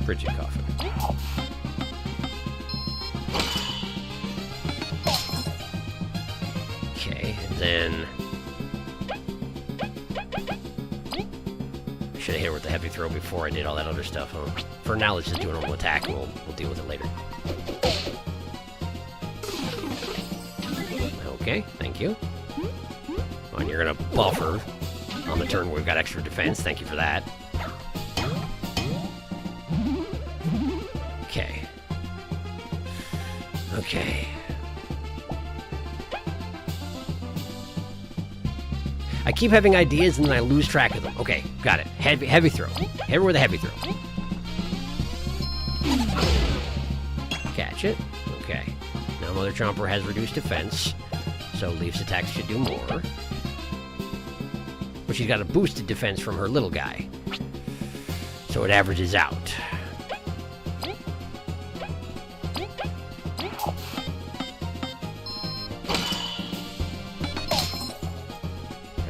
Frigid Coffin. Okay, and then... Should have hit her with the heavy throw before I did all that other stuff, huh? For now, let's just do a normal attack, and we'll deal with it later. Okay, thank you. And you're gonna buff her on the turn where we've got extra defense. Thank you for that. Okay. Okay. I keep having ideas and then I lose track of them. Okay, got it. Heavy throw. Hit her with a heavy throw. Catch it. Okay. Now Mother Chomper has reduced defense, so Leaf's attacks should do more. But she's got a boosted defense from her little guy, so it averages out.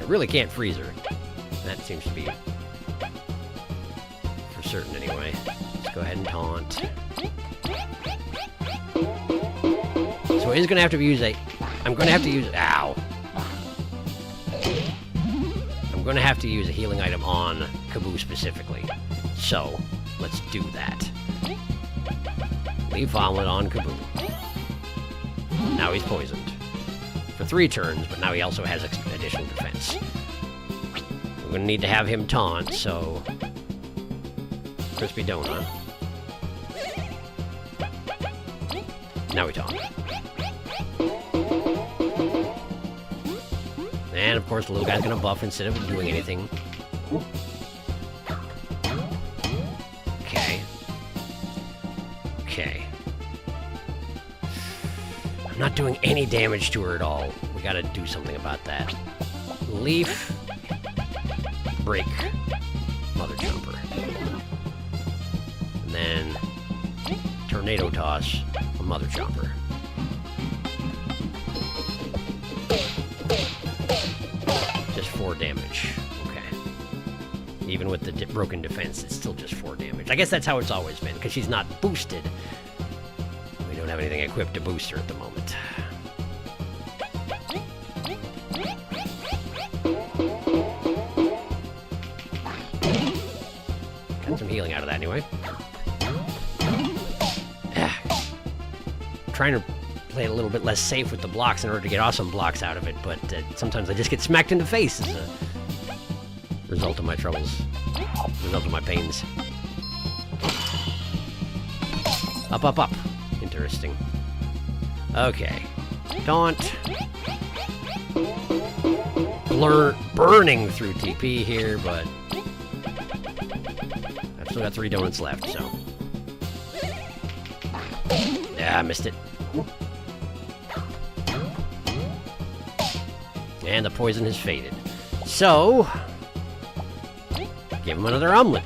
Really can't freeze her. That seems to be for certain anyway. Let's go ahead and taunt. So it is gonna have to use a... I'm gonna have to use... Ow! I'm gonna have to use a healing item on Kaboo specifically. So, let's do that. Leaf Omelet on Kaboo. Now he's poisoned. For 3 turns, but now he also has additional defense. We're gonna need to have him taunt, so... Crispy Donut. Now we taunt. And of course the little guy's gonna buff instead of doing anything. Okay. Okay. I'm not doing any damage to her at all. We gotta do something about that. Leaf. Break. Mother Chomper. And then Tornado Toss a Mother Chomper. Just 4 damage. Okay. Even with the broken defense, it's still just 4 damage. I guess that's how it's always been, because she's not boosted. We don't have anything equipped to boost her at the moment. Got some healing out of that anyway. Trying to play a little bit less safe with the blocks in order to get awesome blocks out of it, but sometimes I just get smacked in the face as a result of my troubles. Result of my pains. Up, up, up. Interesting. Okay. Taunt. Burning through TP here, but I've still got 3 donuts left, so. Yeah, I missed it. And the poison has faded. So, give him another omelet.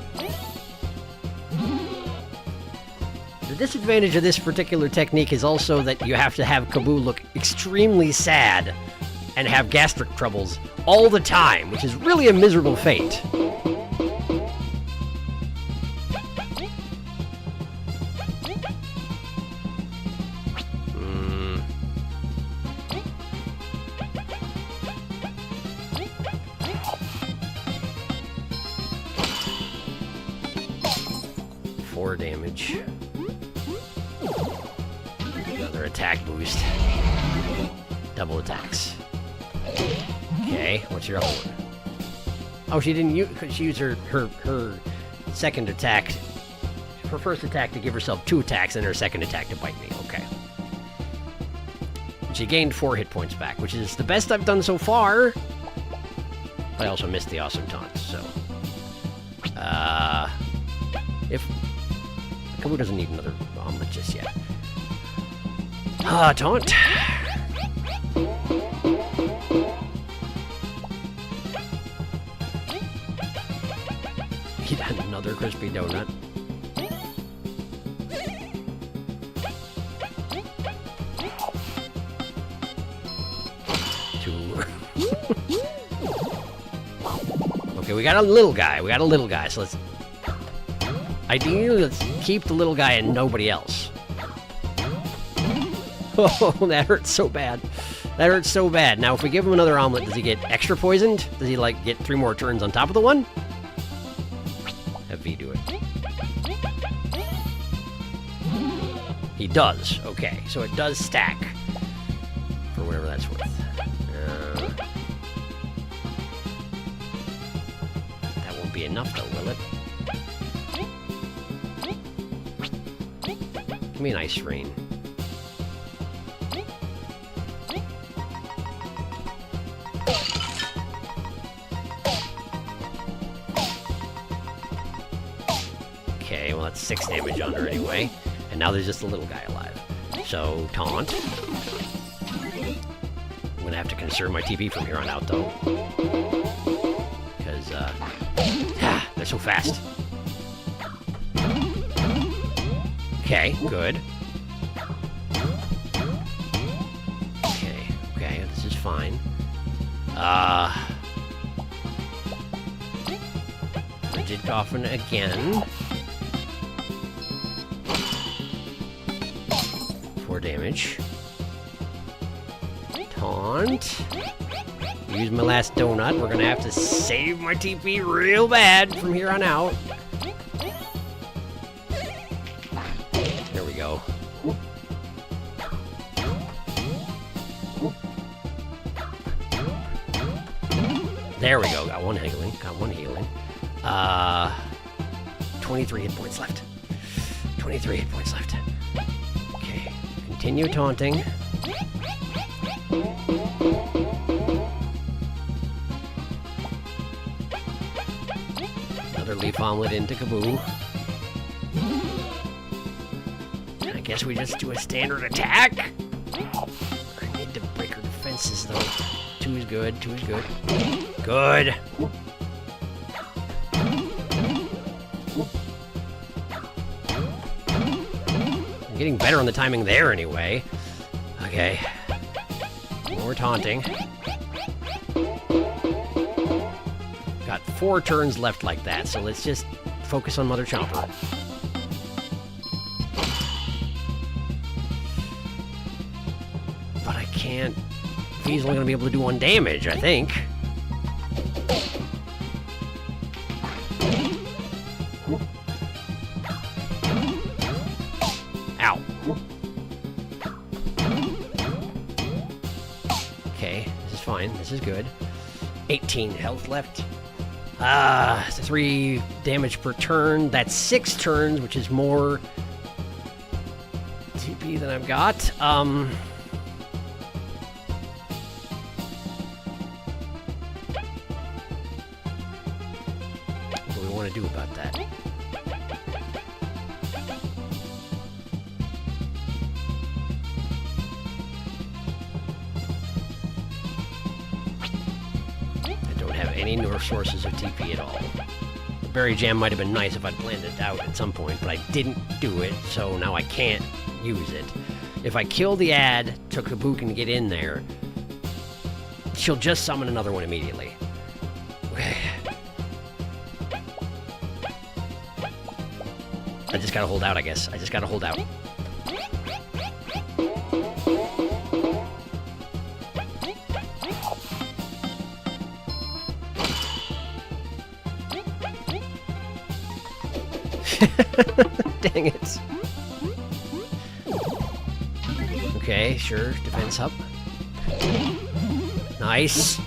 The disadvantage of this particular technique is also that you have to have Kaboo look extremely sad and have gastric troubles all the time, which is really a miserable fate. 4 damage. Another attack boost. Double attacks. Okay, what's your other one? Oh, she didn't use... She used her second attack... Her first attack to give herself 2 attacks, and her second attack to bite me. Okay. She gained 4 hit points back, which is the best I've done so far. I also missed the awesome taunts, so... If... Kaboo doesn't need another omelet just yet. Taunt. He had another crispy donut. Okay, we got a little guy. So let's... Ideally, let's keep the little guy and nobody else. Oh, that hurts so bad. That hurts so bad. Now, if we give him another omelet, does he get extra poisoned? Does he, like, get 3 more turns on top of the one? Have V do it. He does. Okay, so it does stack. For whatever that's worth. That won't be enough, though, will it? Give me an ice rain. Okay, well that's 6 damage on her anyway. And now there's just a little guy alive. So, taunt. I'm gonna have to conserve my TP from here on out, though. Because, they're so fast. Okay, good. Okay, this is fine. Rigid coffin again. 4 damage. Taunt. Use my last donut. We're gonna have to save my TP real bad from here on out. There we go. There we go. Got one healing. 23 hit points left. 23 hit points left. Okay. Continue taunting. Another leaf omelet into Kaboo. I guess we just do a standard attack. I need to break her defenses, though. 2 is good. 2 is good. Good. I'm getting better on the timing there, anyway. Okay. More taunting. Got 4 turns left like that, so let's just focus on Mother Chomper. But I can't... He's only going to be able to do 1 damage, I think. Ow. Okay, this is fine. This is good. 18 health left. 3 damage per turn. That's 6 turns, which is more TP than I've got. What do we want to do about that? Any newer sources of TP at all. The berry jam might have been nice if I'd planned it out at some point, but I didn't do it, so now I can't use it. If I kill the ad so Kaboo can get in there, she'll just summon another one immediately. I just gotta hold out, I guess. I just gotta hold out. Dang it. Okay, sure. Defense up. Nice.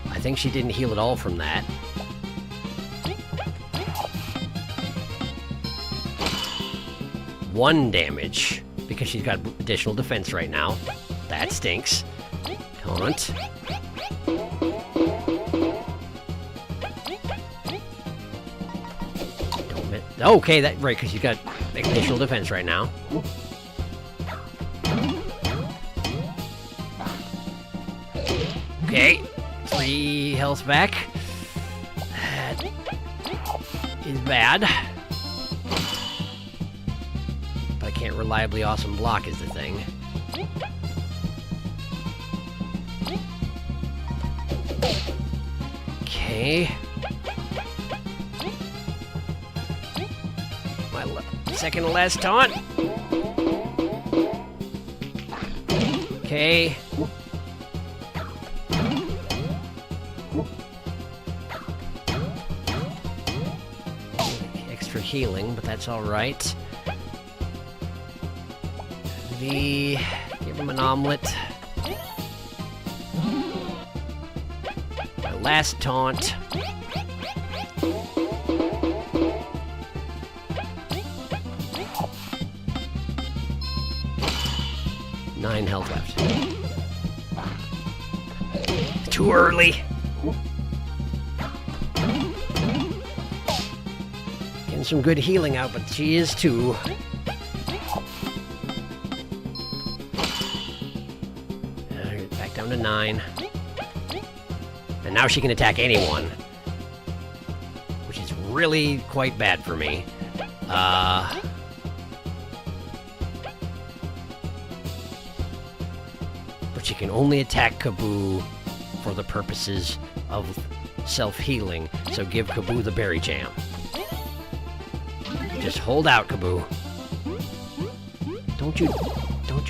I think she didn't heal at all from that. One damage, because she's got additional defense right now. That stinks. Taunt. Don't miss. Okay, that right, because she's got additional defense right now. Okay, 3 health back. That is bad. But I can't reliably awesome block is the thing. Okay. My second to last taunt. Okay. Extra healing, but that's all right. Give him an omelet. My last taunt. Nine health left. Too early. Getting some good healing out, but she is too. Back down to 9. And now she can attack anyone. Which is really quite bad for me. But she can only attack Kaboo for the purposes of self-healing, so give Kaboo the berry jam. Just hold out, Kaboo. Don't you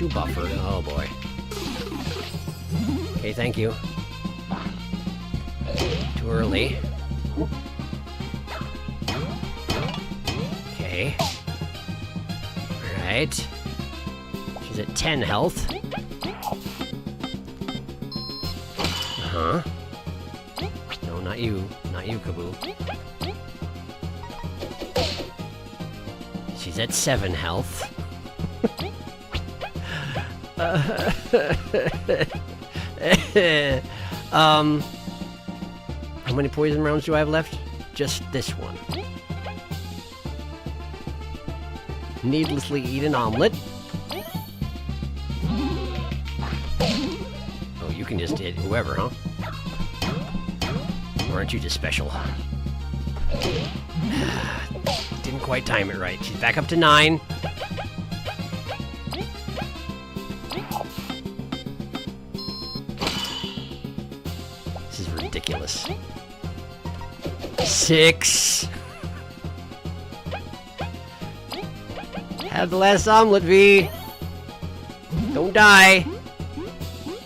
buffer. Oh boy. Okay, thank you. Too early. Okay. Alright. She's at 10 health. Uh-huh. No, not you. Not you, Kaboo. She's at 7 health. How many poison rounds do I have left? Just this one. Needlessly eat an omelet. Oh, you can just hit whoever, huh? Or aren't you just special? Didn't quite time it right. She's back up to 9. This is ridiculous. 6. Have the last omelet, V. Don't die.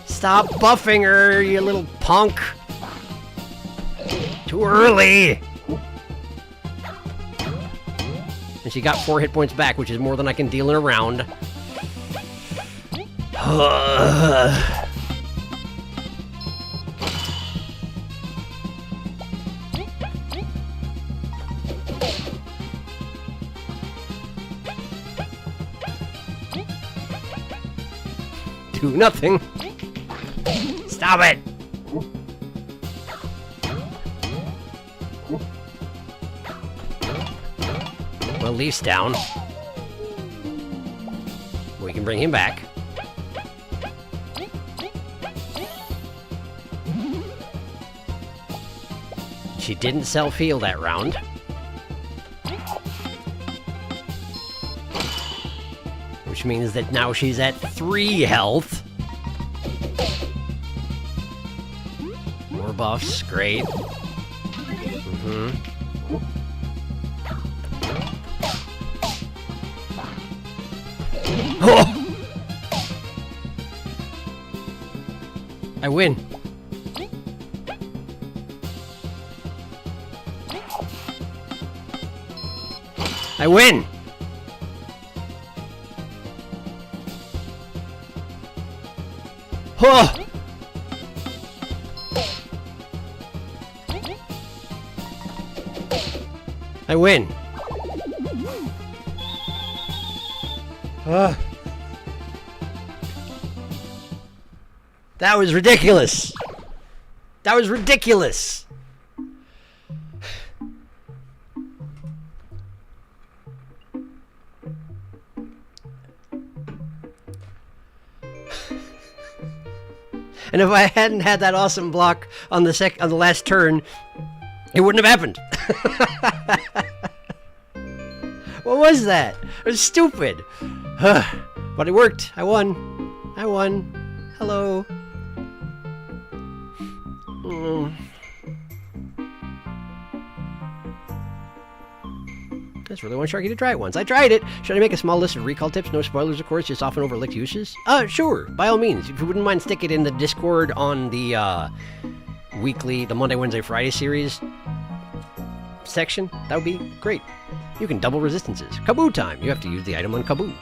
Stop buffing her, you little punk. Too early. And she got 4 hit points back, which is more than I can deal in a round. Do nothing. Stop it. Well, Leaf's down. We can bring him back. She didn't self-heal that round. Which means that now she's at 3 health. More buffs, great. Oh! I win. I win! Oh! I win! That was ridiculous! That was ridiculous! And if I hadn't had that awesome block on the last turn, it wouldn't have happened. What was that? It was stupid. But it worked. I won. I won. Hello. I just really want Sharky to try it once. I tried it! Should I make a small list of recall tips? No spoilers, of course, just often overlooked uses? Sure, by all means. If you wouldn't mind, stick it in the Discord on the, the Monday, Wednesday, Friday series section. That would be great. You can double resistances. Kaboo time! You have to use the item on Kaboo.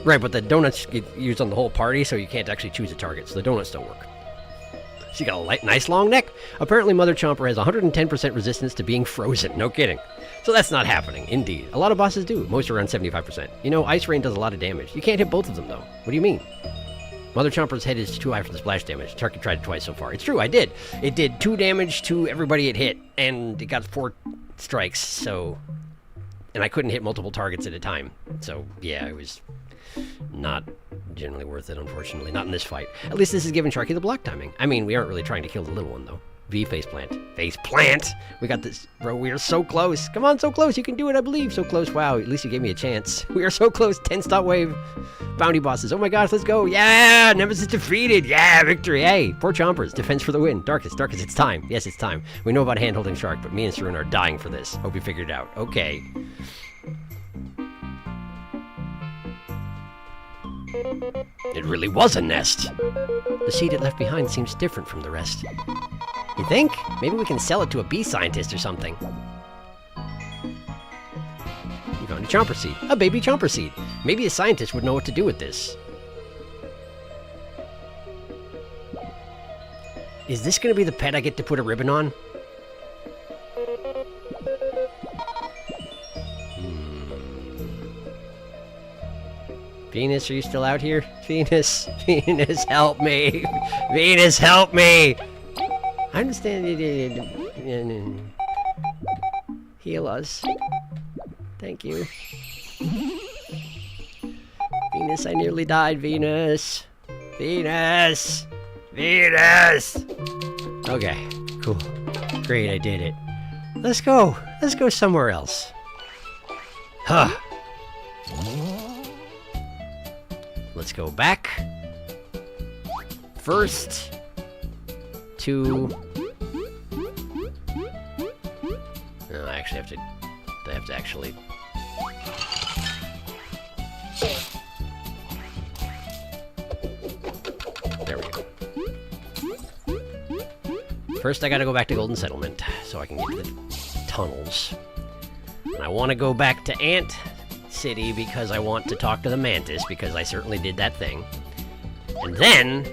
Right, but the donuts get used on the whole party, so you can't actually choose a target, so the donuts don't work. She got a nice long neck. Apparently Mother Chomper has 110% resistance to being frozen. No kidding. So that's not happening, indeed. A lot of bosses do. Most are around 75%. You know, Ice Rain does a lot of damage. You can't hit both of them, though. What do you mean? Mother Chomper's head is too high for the splash damage. Turkey tried it twice so far. It's true, I did. It did 2 damage to everybody it hit, and it got 4 strikes, so... And I couldn't hit multiple targets at a time. So, yeah, it was not generally worth it, unfortunately. Not in this fight. At least this is giving Sharky the block timing. I mean, we aren't really trying to kill the little one, though. V faceplant. Faceplant! We got this. Bro, we are so close. Come on, so close. You can do it, I believe. So close. Wow, at least you gave me a chance. We are so close. 10-stop wave. Bounty bosses. Oh my gosh, let's go. Yeah! Nemesis defeated. Yeah, victory. Hey, poor Chompers. Defense for the win. Darkest, it's time. Yes, it's time. We know about hand-holding Shark, but me and Sarun are dying for this. Hope you figured it out. Okay. It really was a nest. The seed it left behind seems different from the rest. You think? Maybe we can sell it to a bee scientist or something. You found a chomper seed. A baby chomper seed. Maybe a scientist would know what to do with this. Is this going to be the pet I get to put a ribbon on? Venus, are you still out here? Venus, Venus, help me! Venus, help me! I understand it. Heal us. Thank you. Venus, I nearly died, Venus. Venus! Venus! Okay, cool. Great, I did it. Let's go. Let's go somewhere else. Huh. Let's go back. First to... No, I actually have to... I have to actually... There we go. First, I gotta go back to Golden Settlement, so I can get to the tunnels. And I want to go back to Ant City because I want to talk to the Mantis, because I certainly did that thing. And then,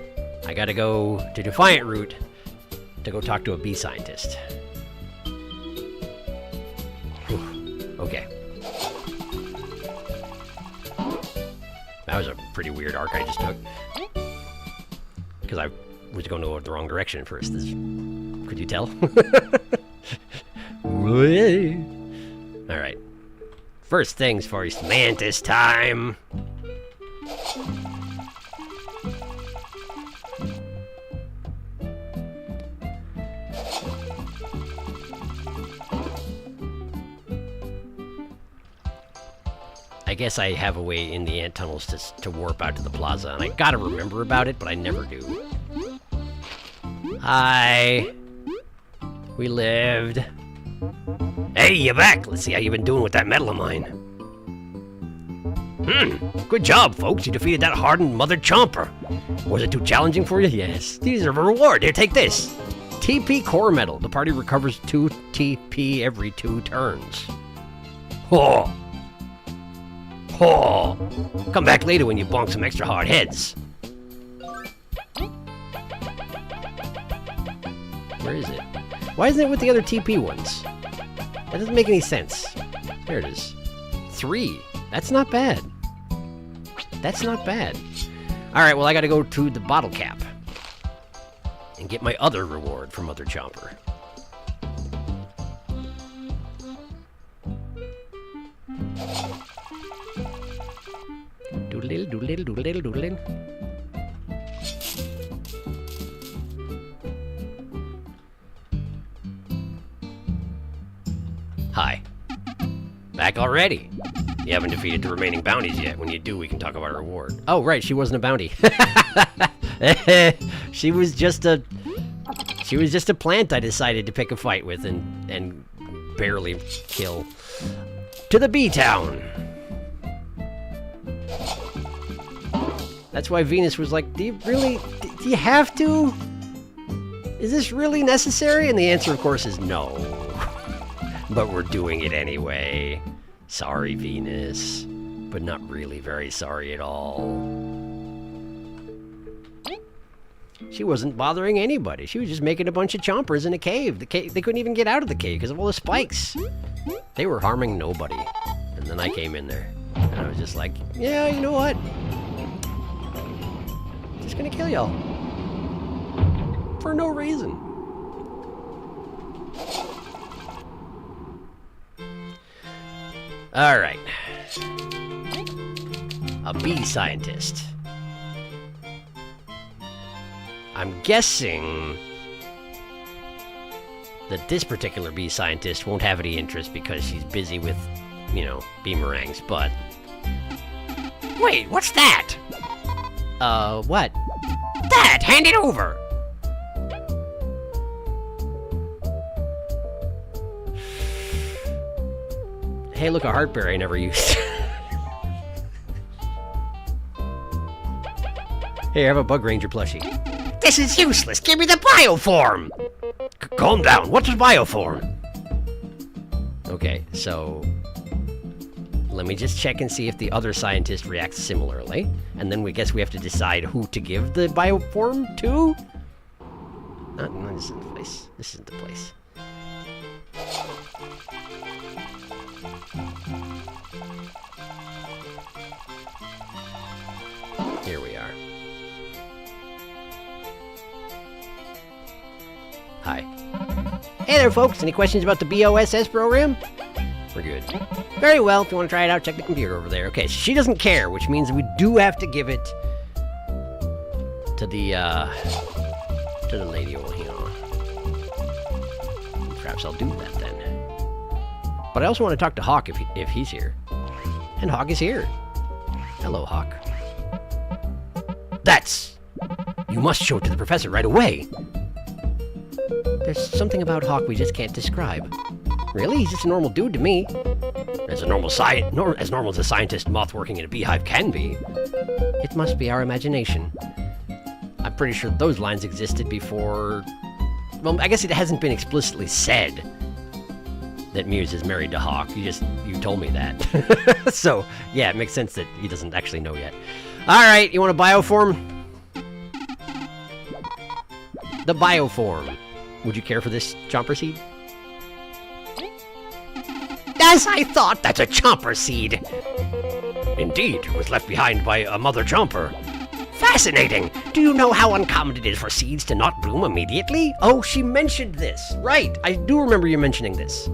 I gotta go to Defiant Route to go talk to a bee scientist. Whew. Okay. That was a pretty weird arc I just took. Because I was going to go the wrong direction at first. Could you tell? Alright. First things first, Mantis time! I guess I have a way in the ant tunnels to warp out to the plaza, and I gotta remember about it, but I never do. Hi! We lived. Hey, you're back! Let's see how you've been doing with that medal of mine. Good job, folks. You defeated that hardened Mother Chomper. Was it too challenging for you? Yes. These are a reward. Here, take this. TP Core Medal. The party recovers 2 TP every 2 turns. Oh! Oh! Come back later when you bonk some extra hard heads. Where is it? Why isn't it with the other TP ones? That doesn't make any sense. There it is. 3. That's not bad. That's not bad. Alright, well I gotta go to the bottle cap. And get my other reward from Mother Chomper. Doodle doodle doodle doodle. Hi. Back already? You haven't defeated the remaining bounties yet. When you do, we can talk about our reward. Oh, right, she wasn't a bounty. She was just a plant I decided to pick a fight with and barely kill. To the B-Town! That's why Venus was like, do you have to? Is this really necessary? And the answer, of course, is no. But we're doing it anyway. Sorry, Venus. But not really very sorry at all. She wasn't bothering anybody. She was just making a bunch of chompers in a cave. They couldn't even get out of the cave because of all the spikes. They were harming nobody. And then I came in there. And I was just like, yeah, you know what? Just gonna kill y'all. For no reason. Alright. A bee scientist. I'm guessing that this particular bee scientist won't have any interest because she's busy with, you know, beemerangs, but... Wait, what's that? What? That! Hand it over! Hey, look, a heartberry I never used. Hey, I have a Bug Ranger plushie. This is useless! Give me the bioform! Calm down, what's a bioform? Okay, so... let me just check and see if the other scientist reacts similarly. And then we have to decide who to give the bioform to? No, this isn't the place. This isn't the place. Here we are. Hi. Hey there, folks. Any questions about the BOSS program? We're good. Very well. If you want to try it out, check the computer over there. Okay, she doesn't care, which means we do have to give it to the lady over here. Perhaps I'll do that then. But I also want to talk to Hawk if he's here. And Hawk is here. Hello, Hawk. That's... You must show it to the professor right away. There's something about Hawk we just can't describe. Really? He's just a normal dude to me. As normal as a scientist moth working in a beehive can be. It must be our imagination. I'm pretty sure those lines existed before... Well, I guess it hasn't been explicitly said that Muse is married to Hawk. You told me that. So, yeah, it makes sense that he doesn't actually know yet. Alright, you want a bioform? The bioform. Would you care for this chomper seed? As I thought, that's a chomper seed. Indeed, it was left behind by a mother chomper. Fascinating! Do you know how uncommon it is for seeds to not bloom immediately? Oh, she mentioned this. Right, I do remember you mentioning this.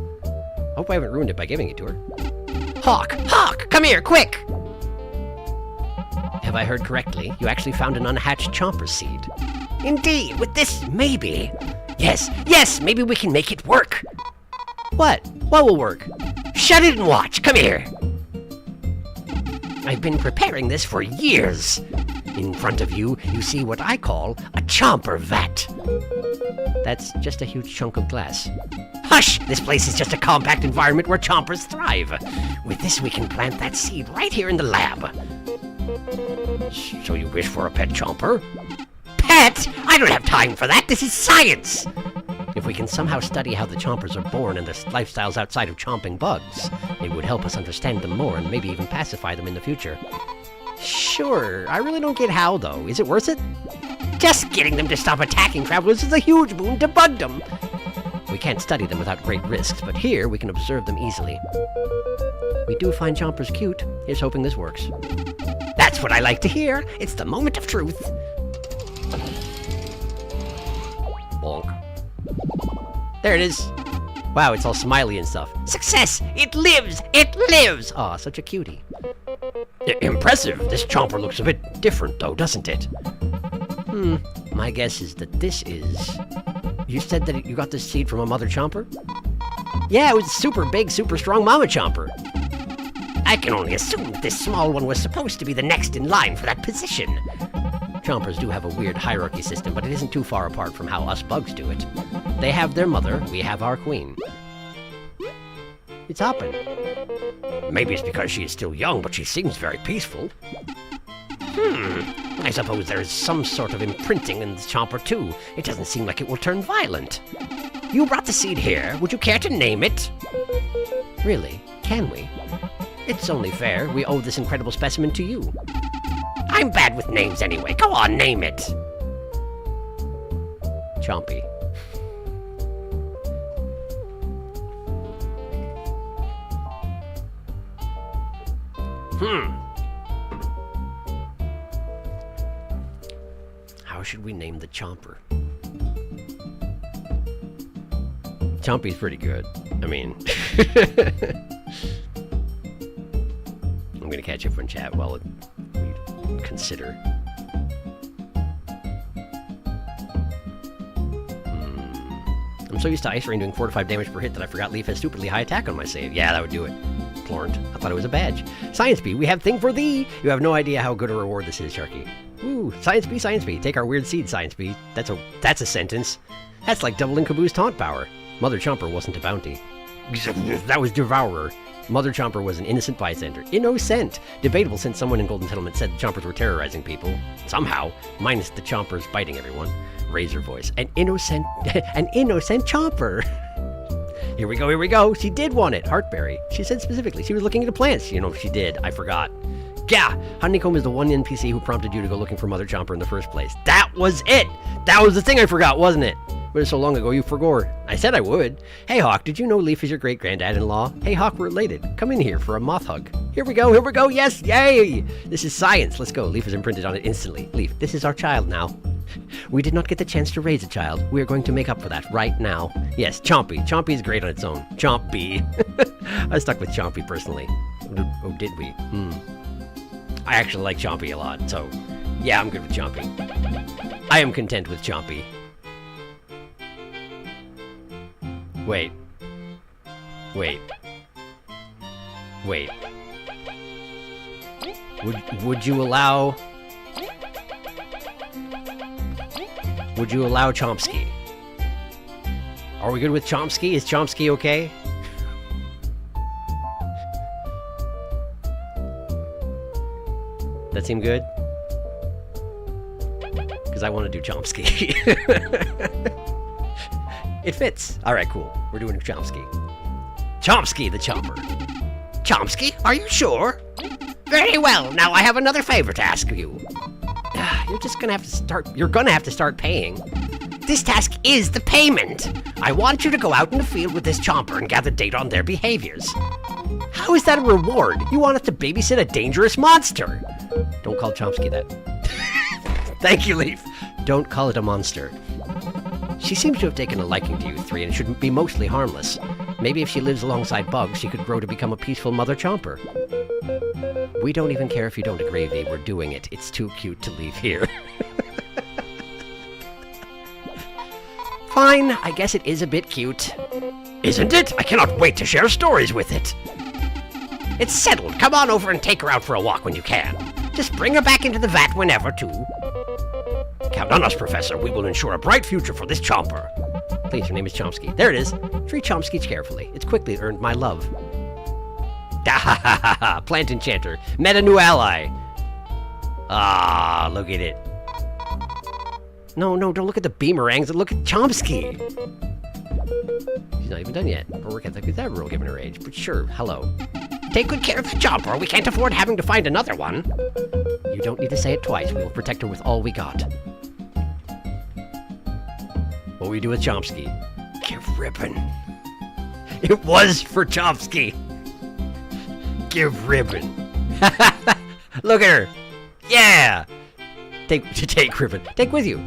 Hope I haven't ruined it by giving it to her. Hawk! Hawk! Come here, quick! Have I heard correctly? You actually found an unhatched chomper seed. Indeed, with this, maybe. Yes, maybe we can make it work. What? What will work? Shut it and watch. Come here. I've been preparing this for years. In front of you, you see what I call a chomper vat. That's just a huge chunk of glass. Hush! This place is just a compact environment where chompers thrive. With this, we can plant that seed right here in the lab. So you wish for a pet chomper? Pet? I don't have time for that. This is science. If we can somehow study how the chompers are born and their lifestyles outside of chomping bugs, it would help us understand them more and maybe even pacify them in the future. Sure, I really don't get how, though. Is it worth it? Just getting them to stop attacking travelers is a huge boon to bugdom. We can't study them without great risks, but here we can observe them easily. We do find chompers cute. Here's hoping this works. That's what I like to hear. It's the moment of truth. Bonk. There it is. Wow, it's all smiley and stuff. Success! It lives! It lives! Aw, such a cutie. Impressive. This chomper looks a bit different, though, doesn't it? My guess is that this is... You said that you got this seed from a mother chomper? Yeah, it was a super big, super strong mama chomper. I can only assume that this small one was supposed to be the next in line for that position. Chompers do have a weird hierarchy system, but it isn't too far apart from how us bugs do it. They have their mother, we have our queen. It's hopping. Maybe it's because she is still young, but she seems very peaceful. I suppose there is some sort of imprinting in the chomper, too. It doesn't seem like it will turn violent. You brought the seed here. Would you care to name it? Really? Can we? It's only fair. We owe this incredible specimen to you. I'm bad with names anyway. Go on, name it. Chompy. How should we name the chomper? Chompy's pretty good. I mean... I'm gonna catch up in chat while we consider. I'm so used to Ice Rain doing 4 to 5 damage per hit that I forgot Leaf has stupidly high attack on my save. Yeah, that would do it. Plorned. I thought it was a badge. Science Bee, we have thing for thee! You have no idea how good a reward this is, Sharky. Ooh, Science Bee, Science Bee. Take our weird seed, Science Bee. That's a sentence. That's like doubling Kaboo's taunt power. Mother Chomper wasn't a bounty. That was Devourer. Mother Chomper was an innocent bystander. Innocent! Debatable since someone in Golden Settlement said the Chompers were terrorizing people. Somehow. Minus the Chompers biting everyone. Razor voice. An innocent Chomper! Here we go, here we go! She did want it! Heartberry. She said specifically she was looking into plants. You know, she did. I forgot. Yeah! Honeycomb is the one NPC who prompted you to go looking for Mother Chomper in the first place. That was it! That was the thing I forgot, wasn't it? But it's so long ago you forgot. I said I would. Hey Hawk, did you know Leaf is your great-granddad-in-law? Hey Hawk, we're related. Come in here for a moth hug. Here we go, yes, yay! This is science, let's go. Leaf is imprinted on it instantly. Leaf, this is our child now. We did not get the chance to raise a child. We are going to make up for that right now. Yes, Chompy. Chompy is great on its own. Chompy. I stuck with Chompy personally. Oh, did we? I actually like Chompy a lot, so yeah, I'm good with Chompy. I am content with Chompy. Wait. Would you allow Chomsky? Are we good with Chomsky? Is Chomsky okay? That seem good? Because I want to do Chomsky. It fits. Alright, cool. We're doing Chomsky. Chomsky the Chomper. Chomsky? Are you sure? Very well. Now I have another favor to ask you. You're gonna have to start paying. This task is the payment. I want you to go out in the field with this Chomper and gather data on their behaviors. How is that a reward? You want us to babysit a dangerous monster. Don't call Chomsky that. Thank you, Leaf. Don't call it a monster. She seems to have taken a liking to you three and should be mostly harmless. Maybe if she lives alongside bugs, she could grow to become a peaceful Mother Chomper. We don't even care if you don't agree, we're doing it. It's too cute to leave here. Fine, I guess it is a bit cute. Isn't it? I cannot wait to share stories with it. It's settled. Come on over and take her out for a walk when you can. Just bring her back into the vat whenever, too. Count on us, Professor. We will ensure a bright future for this Chomper. Please, her name is Chomsky. There it is. Treat Chomsky carefully. It's quickly earned my love. Ah, Plant Enchanter. Met a new ally. Ah, look at it. No, don't look at the beamerangs. Look at Chomsky. She's not even done yet. Or we can't think that rule given her age. But sure, hello. Take good care of the chomper. We can't afford having to find another one. You don't need to say it twice. We will protect her with all we got. What will we do with Chomsky? Give ribbon. It was for Chomsky. Give ribbon. Look at her. Yeah. Take ribbon. Take with you.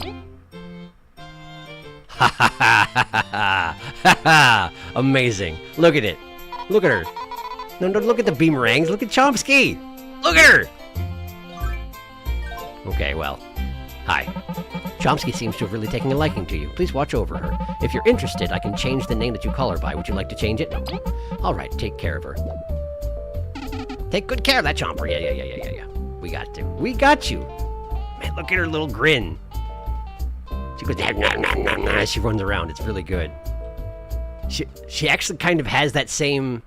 Ha ha ha ha ha ha. Amazing. Look at it. Look at her. No, look at the beamerangs. Look at Chomsky. Look at her. Okay, well. Hi. Chomsky seems to have really taken a liking to you. Please watch over her. If you're interested, I can change the name that you call her by. Would you like to change it? No. All right, take care of her. Take good care of that chomper. Yeah. We got to. We got you. Man, look at her little grin. She goes, as she runs around. It's really good. She actually kind of has that same...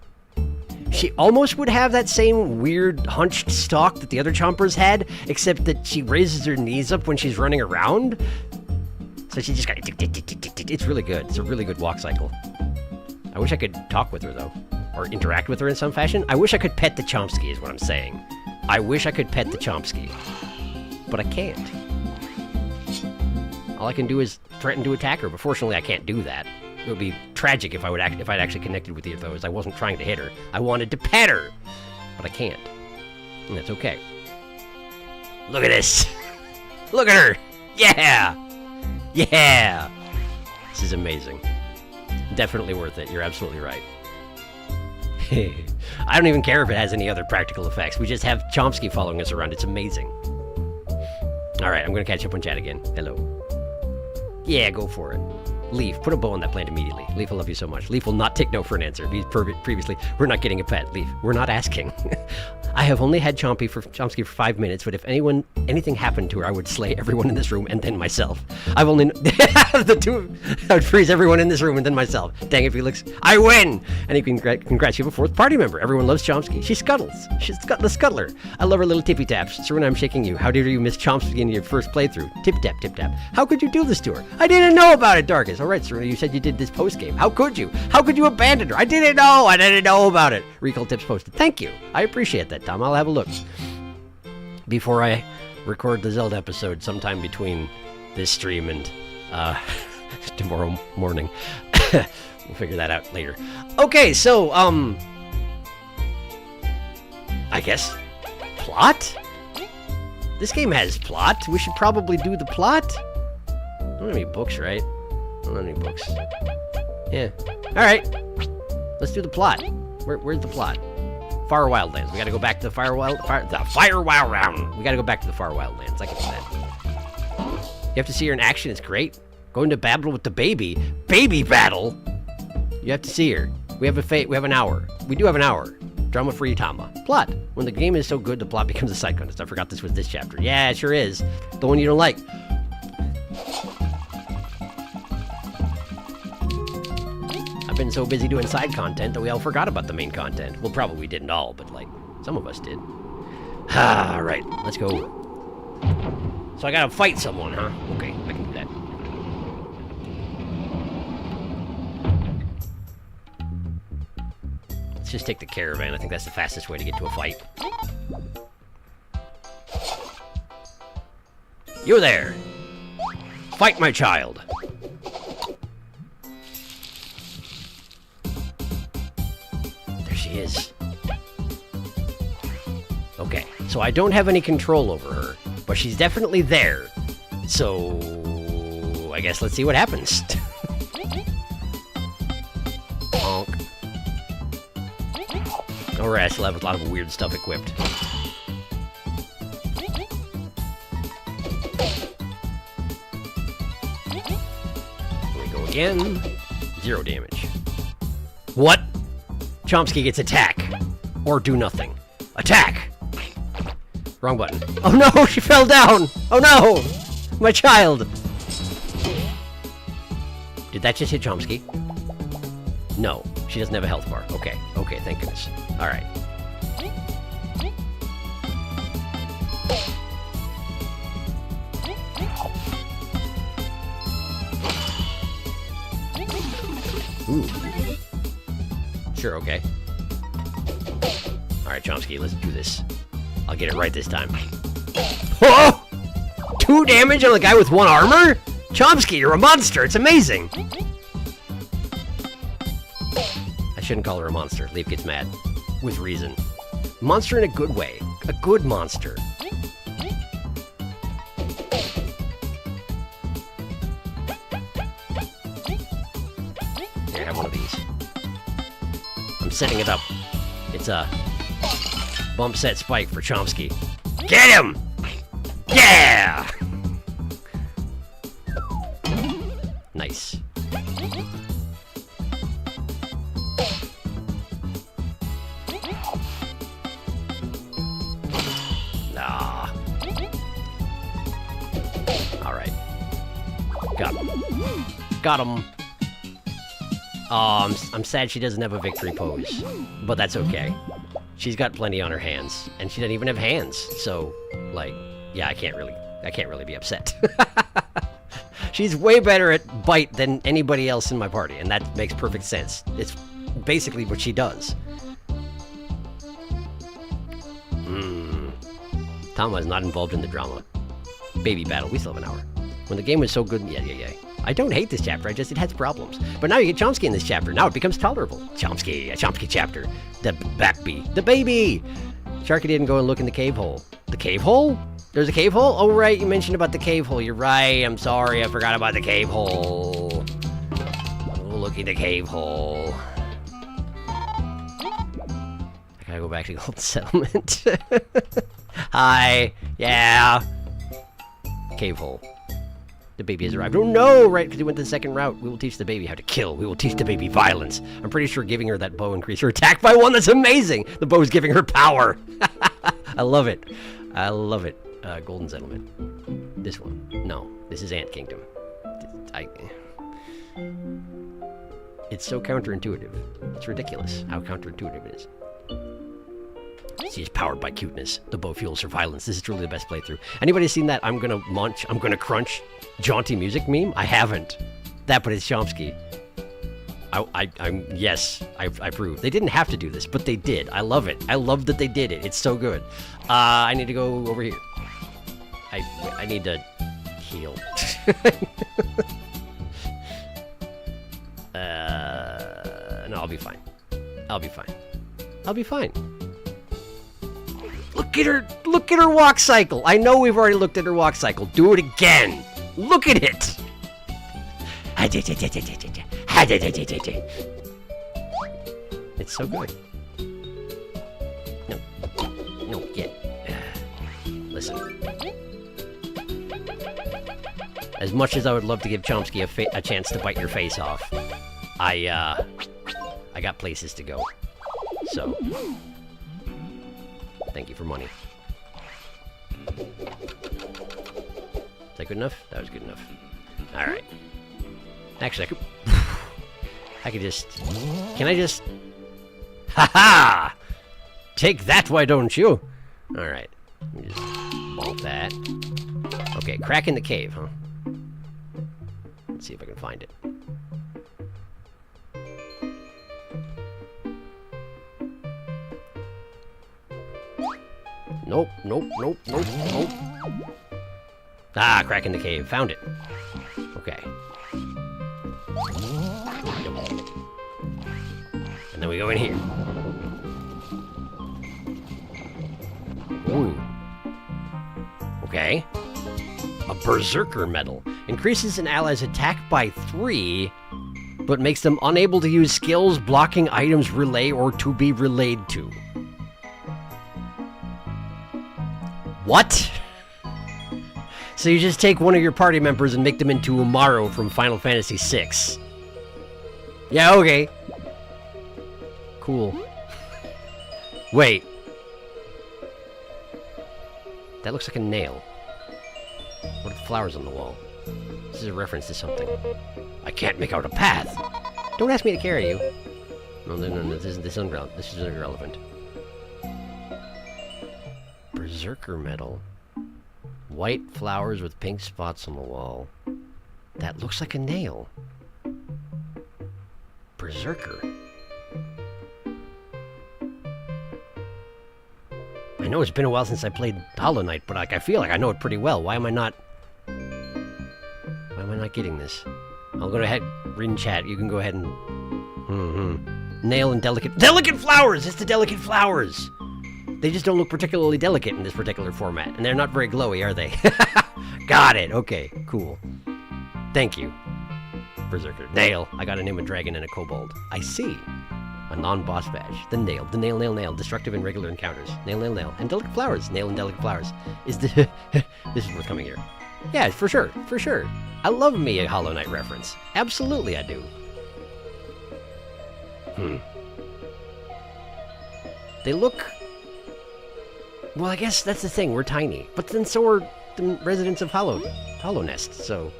She almost would have that same weird hunched stalk that the other chompers had, except that she raises her knees up when she's running around. So she just got... It's really good. It's a really good walk cycle. I wish I could talk with her, though. Or interact with her in some fashion. I wish I could pet the Chomsky, is what I'm saying. I wish I could pet the Chomsky. But I can't. All I can do is threaten to attack her, but fortunately I can't do that. It would be tragic if I'd actually connected with either of those. I wasn't trying to hit her. I wanted to pet her, but I can't. And that's okay. Look at this. Look at her. Yeah. Yeah. This is amazing. Definitely worth it. You're absolutely right. I don't even care if it has any other practical effects. We just have Chomsky following us around. It's amazing. All right, I'm going to catch up on chat again. Hello. Yeah, go for it. Leaf, put a bow on that plant immediately. Leaf will love you so much. Leaf will not take no for an answer. He's previously, we're not getting a pet. Leaf, we're not asking. I have only had Chomsky for 5 minutes, but if anything happened to her, I would slay everyone in this room and then myself. I've only, I would freeze everyone in this room and then myself. Dang it, Felix. I win! And you can congrats you have a fourth party member. Everyone loves Chomsky. She scuttles. She's the scuttler. I love her little tippy taps. So when I'm shaking you, how dare you miss Chomsky in your first playthrough? Tip tap, tip tap. How could you do this to her? I didn't know about it, Darkus. All right, Serena, you said you did this post game. How could you? How could you abandon her? I didn't know about it. Recall tips posted. Thank you. I appreciate that, Tom. I'll have a look before I record the Zelda episode sometime between this stream and tomorrow morning. We'll figure that out later. Okay, so I guess plot? This game has plot. We should probably do the plot. I don't have any books, right? I don't have any books. Yeah. Alright. Let's do the plot. Where's the plot? Far Wildlands. We gotta go back to the Fire Wildlands. We gotta go back to the Far Wildlands. I can do that. You have to see her in action. It's great. Going to battle with the baby. Baby battle? You have to see her. We have an hour. We do have an hour. Drama-free Tama. Plot. When the game is so good, the plot becomes a side content. I forgot this was this chapter. Yeah, it sure is. The one you don't like. I've been so busy doing side content that we all forgot about the main content. Well, probably we didn't all, but like, some of us did. Ah, right. Let's go. So I gotta fight someone, huh? Okay, I can do that. Let's just take the caravan. I think that's the fastest way to get to a fight. You there! Fight my child! There she is. Okay, so I don't have any control over her, but she's definitely there. So I guess let's see what happens. Honk. Alright, I still have a lot of weird stuff equipped. Here we go again. 0 damage. What? Chomsky gets attack. Or do nothing. Attack! Wrong button. Oh no, she fell down! Oh no! My child! Did that just hit Chomsky? No, she doesn't have a health bar. Okay, okay, thank goodness. Alright. Ooh. Sure, okay. Alright, Chomsky, let's do this. I'll get it right this time. Oh! 2 damage on the guy with 1 armor? Chomsky, you're a monster! It's amazing! I shouldn't call her a monster. Leaf gets mad. With reason. Monster in a good way. A good monster. Here, have one of these. I'm setting it up. It's a bump set spike for Chomsky. Get him! Yeah! Nice. Nah. Alright. Got him. Got him. I'm sad she doesn't have a victory pose, but that's okay. She's got plenty on her hands, and she doesn't even have hands, so, like, yeah, I can't really be upset. She's way better at bite than anybody else in my party, and that makes perfect sense. It's basically what she does. Tama is not involved in the drama. Baby battle, we still have an hour. When the game was so good, yeah. I don't hate this chapter, it has problems. But now you get Chomsky in this chapter, now it becomes tolerable. Chomsky, a Chomsky chapter. The backbee, the baby! Sharky didn't go and look in the cave hole. The cave hole? There's a cave hole? Oh, right, you mentioned about the cave hole. You're right, I'm sorry, I forgot about the cave hole. Oh, look in the cave hole. I gotta go back to Golden Settlement. Hi, yeah. Cave hole. The baby has arrived. Oh no, right, because he went the second route. We will teach the baby how to kill. We will teach the baby violence. I'm pretty sure giving her that bow increased her attack by 1. That's amazing. The bow is giving her power. I love it. I love it. Golden Settlement. This one. No, this is Ant Kingdom. It's so counterintuitive. It's ridiculous how counterintuitive it is. She is powered by cuteness. The bow fuels her violence. This is truly the best playthrough. Anybody seen that I'm gonna munch, I'm gonna crunch jaunty music meme? I haven't. That, but it's Chomsky. Yes, I approve. They didn't have to do this, but they did. I love it. I love that they did it. It's so good. I need to go over here. I need to heal. No, I'll be fine. I'll be fine. I'll be fine. Look at her walk cycle. I know we've already looked at her walk cycle. Do it again. Look at it. It's so good. No, get. Listen. As much as I would love to give Chomsky a chance to bite your face off, I got places to go. So, thank you for money. Is that good enough? That was good enough. Alright. Actually, I could just... Can I just... Ha-ha! Take that, why don't you? Alright. Let me just vault that. Okay, crack in the cave, huh? Let's see if I can find it. Nope. Ah, crack in the cave. Found it. Okay. And then we go in here. Ooh. Okay. A Berserker Medal. Increases an ally's attack by 3, but makes them unable to use skills, blocking items, relay, or to be relayed to. What? So you just take one of your party members and make them into Umaru from Final Fantasy VI. Yeah, okay. Cool. Wait. That looks like a nail. What are the flowers on the wall? This is a reference to something. I can't make out a path. Don't ask me to carry you. No, this is irrelevant. Berserker Medal. White flowers with pink spots on the wall. That looks like a nail. Berserker. I know it's been a while since I played Hollow Knight, but like, I feel like I know it pretty well. Why am I not getting this? I'll go ahead, read in chat. You can go ahead and... Nail and delicate... Delicate flowers! It's the delicate flowers! They just don't look particularly delicate in this particular format. And they're not very glowy, are they? Got it! Okay, cool. Thank you, Berserker. Nail. I got a name, a dragon, and a kobold. I see. A non-boss badge. The nail. The nail, nail, nail. Destructive and regular encounters. Nail, nail, nail. And delicate flowers. Nail and delicate flowers. Is the... This is worth coming here. Yeah, for sure. For sure. I love me a Hollow Knight reference. Absolutely I do. They look... Well, I guess that's the thing. We're tiny. But then so are the residents of Hollow Nest, so...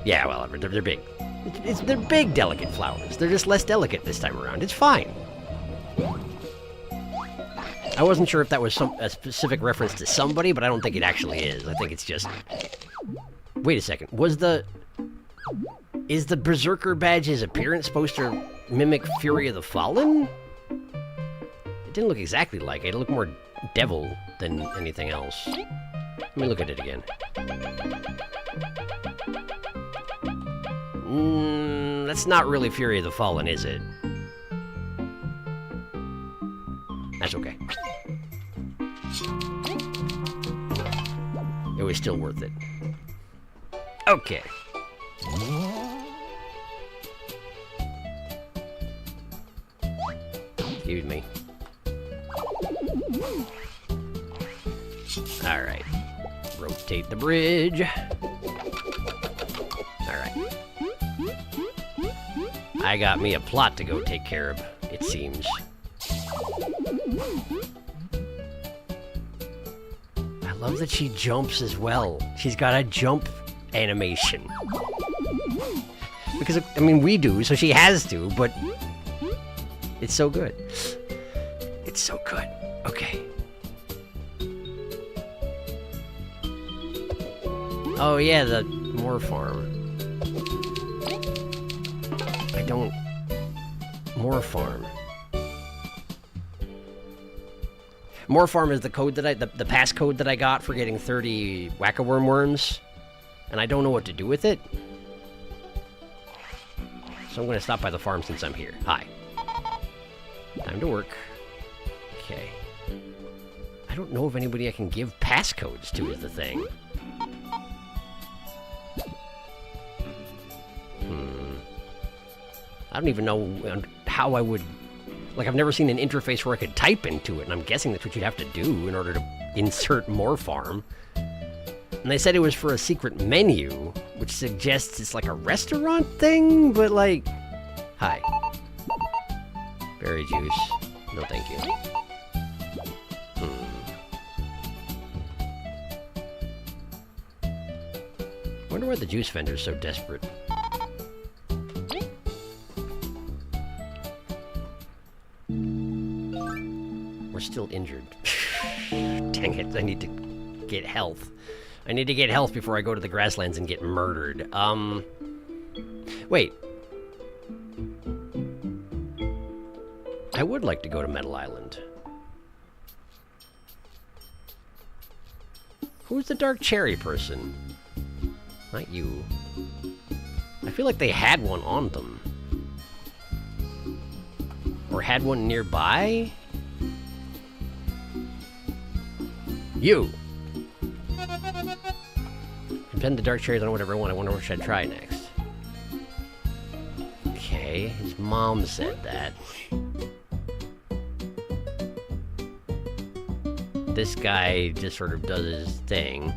Yeah, well, they're big. They're big, delicate flowers. They're just less delicate this time around. It's fine. I wasn't sure if that was a specific reference to somebody, but I don't think it actually is. I think it's just... Wait a second. Is the Berserker badge's appearance supposed to mimic Fury of the Fallen? It didn't look exactly like it. It looked more devil than anything else. Let me look at it again. That's not really Fury of the Fallen, is it? That's okay. It was still worth it. Okay. Excuse me. Alright. Rotate the bridge. Alright. I got me a plot to go take care of, it seems. I love that she jumps as well. She's got a jump animation. Because, I mean, we do, so she has to, but... It's so good. It's so good. Okay. Oh yeah, the Moor Farm. Moor Farm. Moor Farm is the code that the passcode that I got for getting 30 whack-a-worm worms. And I don't know what to do with it. So I'm gonna stop by the farm since I'm here. Hi. Time to work. Okay. I don't know of anybody I can give passcodes to is the thing. I don't even know how I would... Like, I've never seen an interface where I could type into it, and I'm guessing that's what you'd have to do in order to insert Moor Farm. And they said it was for a secret menu, which suggests it's like a restaurant thing, but like... Hi. Berry juice. No, thank you. Wonder why the juice vendor's so desperate. We're still injured. Dang it, I need to get health. I need to get health before I go to the grasslands and get murdered. Wait. I would like to go to Metal Island. Who's the Dark Cherry person? Not you. I feel like they had one on them. Or had one nearby? You! Depend the Dark Cherries on whatever I want. I wonder what should I try next. Okay, his mom said that. This guy just sort of does his thing.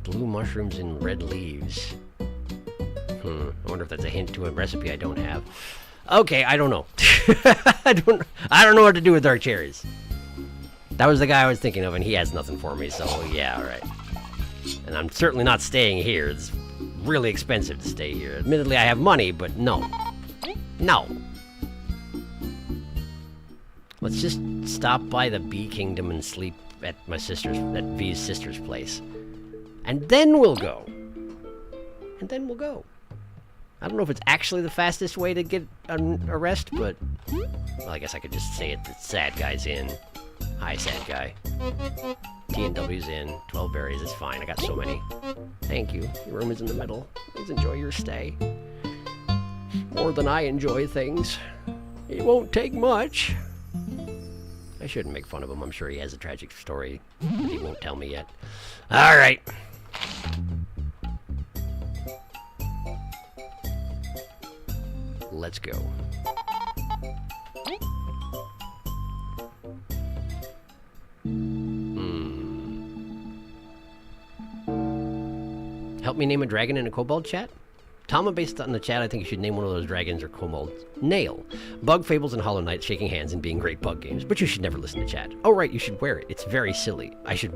Blue mushrooms and red leaves. I wonder if that's a hint to a recipe I don't have. Okay, I don't know. I don't know what to do with Dark Cherries. That was the guy I was thinking of, and he has nothing for me, so yeah, alright. And I'm certainly not staying here. It's really expensive to stay here. Admittedly, I have money, but no. No. Let's just stop by the Bee Kingdom and sleep at V's sister's place. And then we'll go. And then we'll go. I don't know if it's actually the fastest way to get a rest, but... Well, I guess I could just say it. The sad guy's in. Hi, sad guy. T&W's in. 12 berries, it's fine. I got so many. Thank you. Your room is in the middle. Please enjoy your stay. More than I enjoy things. It won't take much. I shouldn't make fun of him. I'm sure he has a tragic story that he won't tell me yet. All right. Let's go. Help me name a dragon in a kobold chat? Tama, based on the chat, I think you should name one of those dragons or kobolds. Nail. Bug, Fables, and Hollow Knight shaking hands and being great bug games. But you should never listen to chat. Oh, right, you should wear it. It's very silly. I should?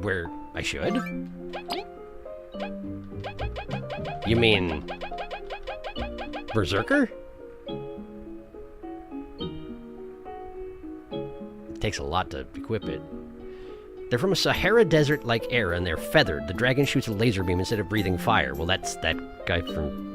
You mean... Berserker? It takes a lot to equip it. They're from a Sahara desert-like era, and they're feathered. The dragon shoots a laser beam instead of breathing fire. Well, that's that guy from...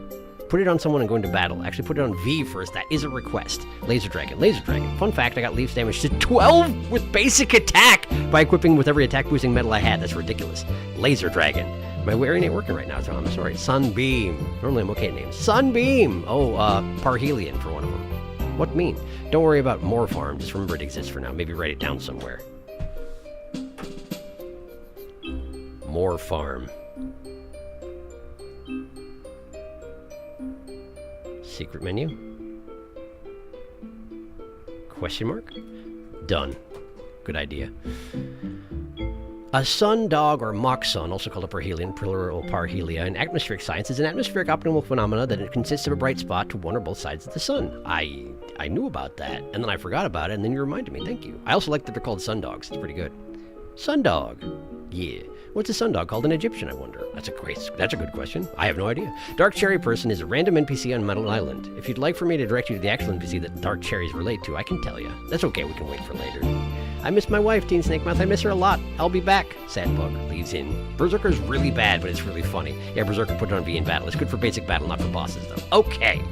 Put it on someone and go into battle. Actually, put it on V first. That is a request. Laser dragon. Laser dragon. Fun fact, I got leaves damage to 12 with basic attack by equipping with every attack-boosting metal I had. That's ridiculous. Laser dragon. My wearing ain't working right now, Tom. I'm sorry. Sunbeam. Normally I'm okay at names. Sunbeam! Oh, Parhelion for one of them. What mean? Don't worry about more farm. Just remember it exists for now. Maybe write it down somewhere. More farm. Secret menu? Question mark? Done. Good idea. A sun dog or mock sun, also called a parhelion, plural parhelia, in atmospheric science is an atmospheric optical phenomena that it consists of a bright spot to one or both sides of the sun. I knew about that, and then I forgot about it, and then you reminded me. Thank you. I also like that they're called sun dogs. It's pretty good. Sundog. Yeah. What's a sundog called in Egyptian, I wonder? That's a good question. I have no idea. Dark Cherry Person is a random NPC on Metal Island. If you'd like for me to direct you to the actual NPC that Dark Cherries relate to, I can tell you. That's okay, we can wait for later. I miss my wife, Teen Snake Mouth. I miss her a lot. I'll be back. Sad bug. Leaves in. Berserker's really bad, but it's really funny. Yeah, Berserker put it on V in battle. It's good for basic battle, not for bosses, though. Okay.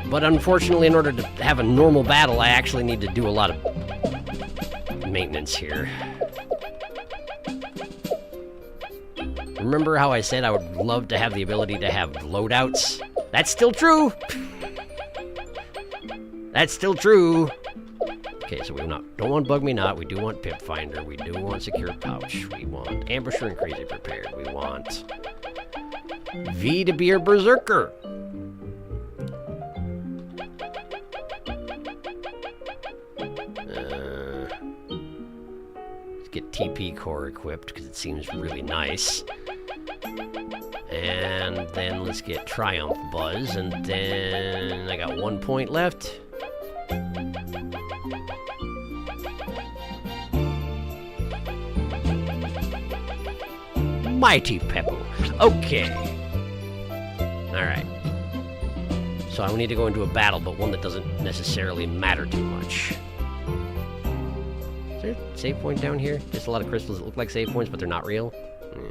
But unfortunately, in order to have a normal battle, I actually need to do a lot of maintenance here. Remember how I said I would love to have the ability to have loadouts? That's still true! That's still true! Okay, so we don't want Bug Me Not, we do want Pip Finder, we do want Secure Pouch, we want Ambusher and Crazy Prepared, we want V to be a Berserker! Let's get TP Core equipped, because it seems really nice. And then let's get Triumph Buzz, and then I got 1 point left. Mighty Peppo. Okay. Alright. So I need to go into a battle, but one that doesn't necessarily matter too much. Is there a save point down here? There's a lot of crystals that look like save points, but they're not real. There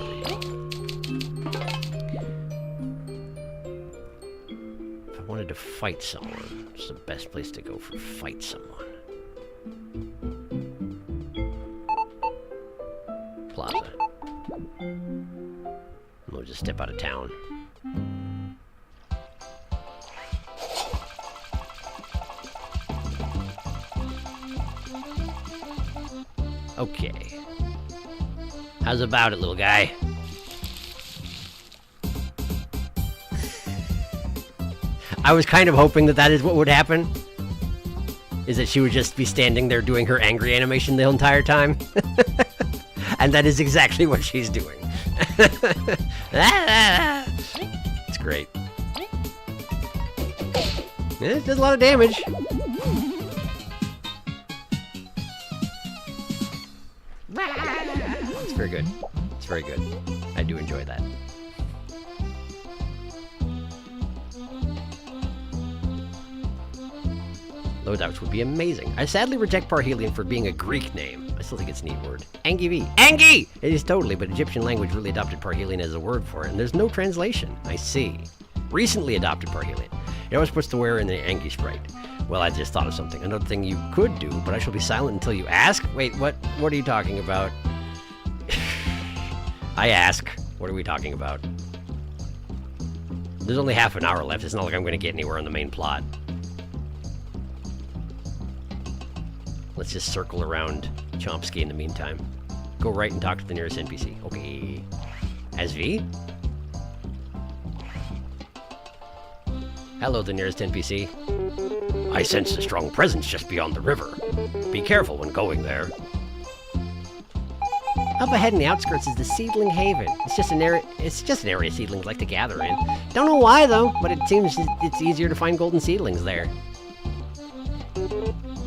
we go. If I wanted to fight someone, it's the best place to go for fight someone. Plaza. We'll just step out of town. Okay. How's about it, little guy? I was kind of hoping that is what would happen. Is that she would just be standing there doing her angry animation the entire time. And that is exactly what she's doing. It's great. It does a lot of damage. It's very good. It's very good. I do enjoy that. Loadouts would be amazing. I sadly reject Parhelion for being a Greek name. still think it's a neat word. Angie V. Angie! It is totally, but Egyptian language really adopted Parhelion as a word for it, and there's no translation. I see. Recently adopted Parhelion. It always puts the wearer in the Angie sprite. Well, I just thought of something. Another thing you could do, but I shall be silent until you ask. Wait, what are you talking about? I ask. What are we talking about? There's only half an hour left. It's not like I'm going to get anywhere on the main plot. Let's just circle around Chomsky in the meantime. Go right and talk to the nearest NPC. Okay. As V? Hello, the nearest NPC. I sense a strong presence just beyond the river. Be careful when going there. Up ahead in the outskirts is the Seedling Haven. It's just an area seedlings like to gather in. Don't know why though, but it seems it's easier to find golden seedlings there.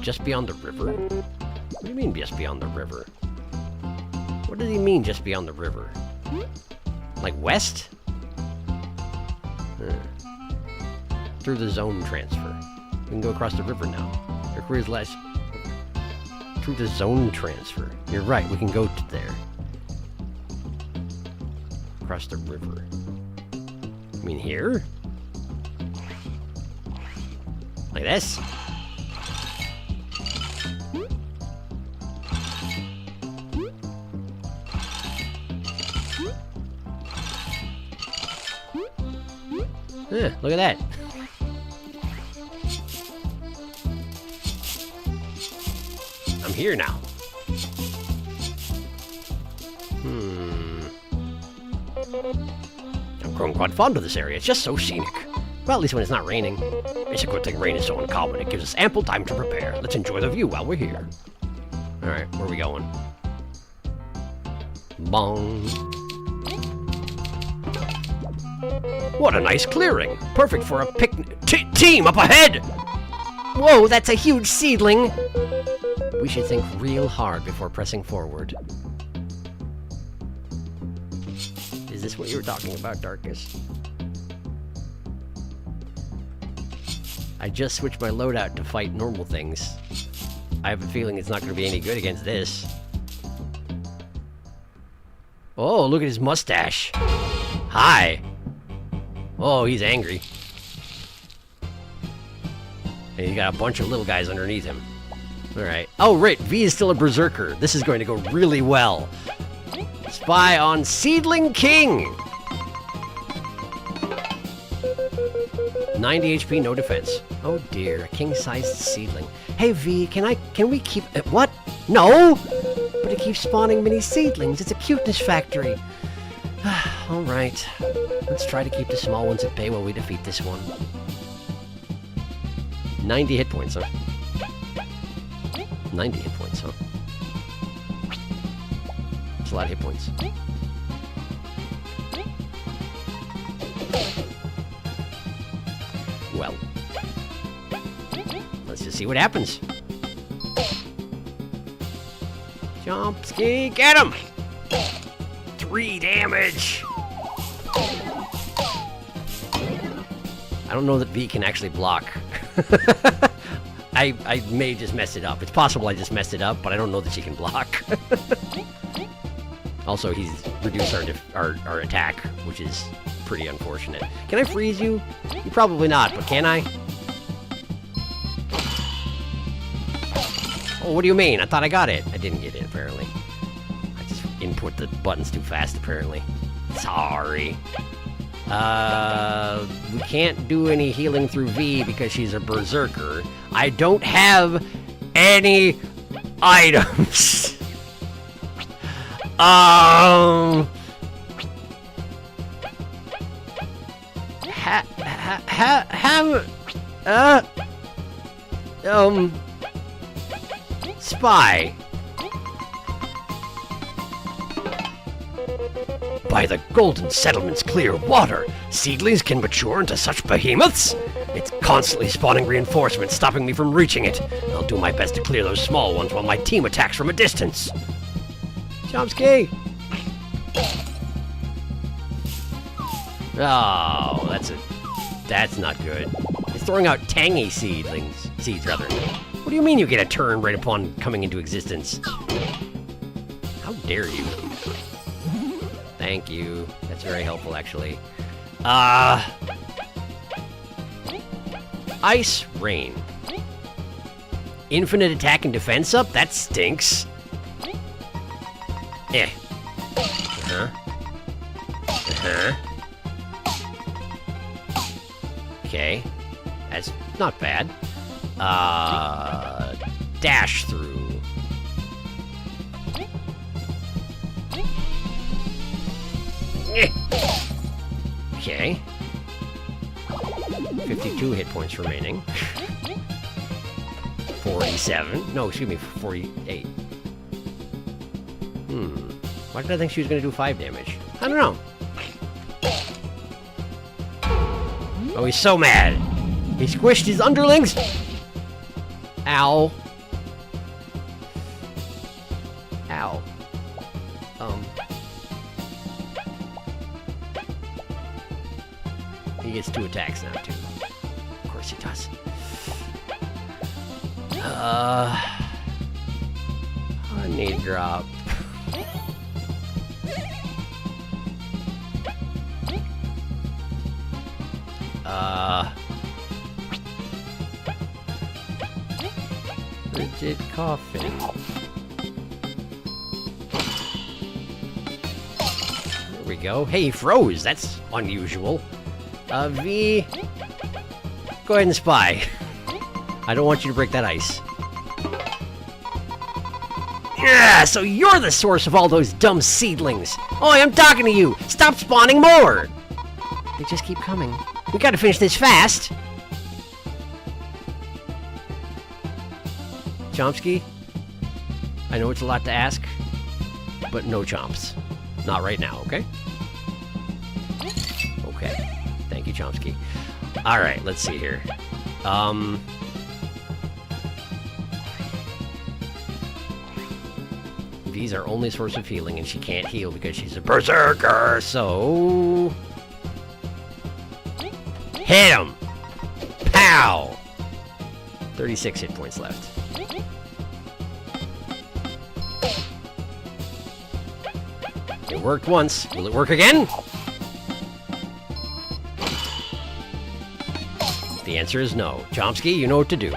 Just beyond the river? What do you mean just beyond the river? What does he mean just beyond the river? Like west? Through the zone transfer. We can go across the river now. Your career is less... Through the zone transfer. You're right, we can go to there. Across the river. I mean here? Like this? Look at that. I'm here now. I'm growing quite fond of this area. It's just so scenic. Well, at least when it's not raining. It's a good thing rain is so uncommon. It gives us ample time to prepare. Let's enjoy the view while we're here. Alright, where are we going? Bong. What a nice clearing. Perfect for a picnic. Team up ahead! Whoa, that's a huge seedling! We should think real hard before pressing forward. Is this what you were talking about, Darkus? I just switched my loadout to fight normal things. I have a feeling it's not going to be any good against this. Oh, look at his mustache. Hi. Oh, he's angry. And he's got a bunch of little guys underneath him. Alright. Oh, right. V is still a berserker. This is going to go really well. Spy on Seedling King! 90 HP, no defense. Oh dear, a king-sized seedling. Hey V, can we keep... what? No! But it keeps spawning mini seedlings. It's a cuteness factory. Alright. Let's try to keep the small ones at bay while we defeat this one. 90 hit points, huh? 90 hit points, huh? That's a lot of hit points. Well. Let's just see what happens. Chomsky, get him! 3 damage! I don't know that V can actually block. I may just mess it up. It's possible I just messed it up, but I don't know that she can block. Also, he's reduced our attack, which is pretty unfortunate. Can I freeze you? Probably not, but can I? Oh, what do you mean? I thought I got it. I didn't get it, apparently. I just input the buttons too fast, apparently. Sorry. We can't do any healing through V because she's a berserker. I don't have any items. Spy. By the golden settlement's clear water, seedlings can mature into such behemoths? It's constantly spawning reinforcements, stopping me from reaching it. I'll do my best to clear those small ones while my team attacks from a distance. Chomsky! Oh, that's not good. It's throwing out tangy seeds, rather. What do you mean you get a turn right upon coming into existence? dare you? Thank you. That's very helpful, actually. Ice Rain. Infinite attack and defense up? That stinks. Eh. Okay. That's not bad. Dash through. Okay. 52 hit points remaining. 47. No, excuse me, 48. Why did I think she was going to do 5 damage? I don't know. Oh, he's so mad. He squished his underlings. Ow. Ow. He gets 2 attacks now, too. Of course he does. Honey drop. Rigid coffin. There we go. Hey, he froze. That's unusual. V. Go ahead and spy. I don't want you to break that ice. Yeah, so you're the source of all those dumb seedlings. Oh, I'm talking to you. Stop spawning more. They just keep coming. We gotta finish this fast. Chomsky, I know it's a lot to ask, but no chomps. Not right now, okay? Okay. Thank you, Chomsky. Alright, let's see here. V's our only source of healing, and she can't heal because she's a berserker, so... Hit him! Pow! 36 hit points left. It worked once. Will it work again? The answer is no. Chomsky, you know what to do.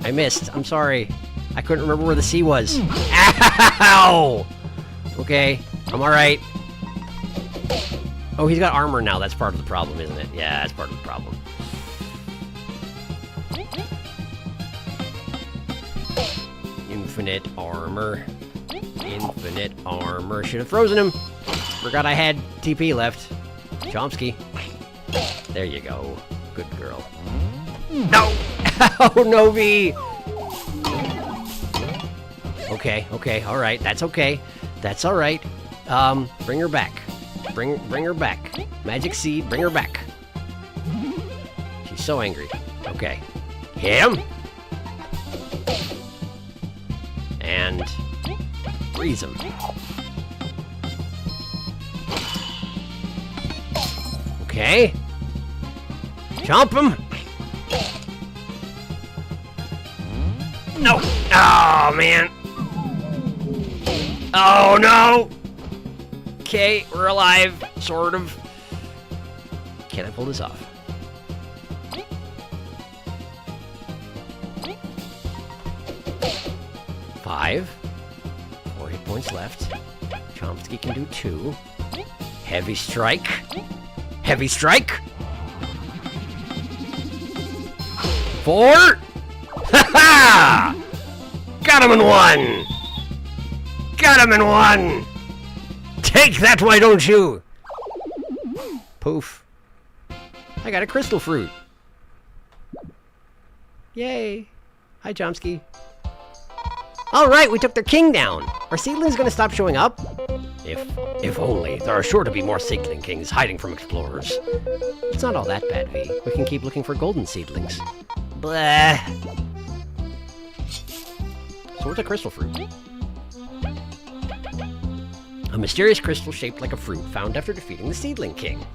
I missed. I'm sorry. I couldn't remember where the C was. Ow! Okay, I'm alright. Oh, he's got armor now. That's part of the problem, isn't it? Yeah, that's part of the problem. Infinite armor. Infinite armor. Should have frozen him. Forgot I had TP left. Chomsky. There you go. Good girl. No! Oh, no, V! Okay, okay, alright. That's okay. That's alright. Bring her back. Bring her back. Magic seed, bring her back. She's so angry. Okay. Hit him! And... freeze him. Okay. Chomp him! No! Oh, man! Oh, no! Okay, we're alive, sort of. Can I pull this off? Five. 4 hit points left. Chomsky can do 2. Heavy strike. Heavy strike! 4! Ha-ha! Got him in 1! Got him in 1! Take that, why don't you? Poof. I got a crystal fruit. Yay. Hi, Chomsky. Alright, we took their king down. Are seedlings gonna stop showing up? If only. There are sure to be more seedling kings hiding from explorers. It's not all that bad, V. We can keep looking for golden seedlings. Blah. So what's a crystal fruit? A mysterious crystal shaped like a fruit found after defeating the Seedling King.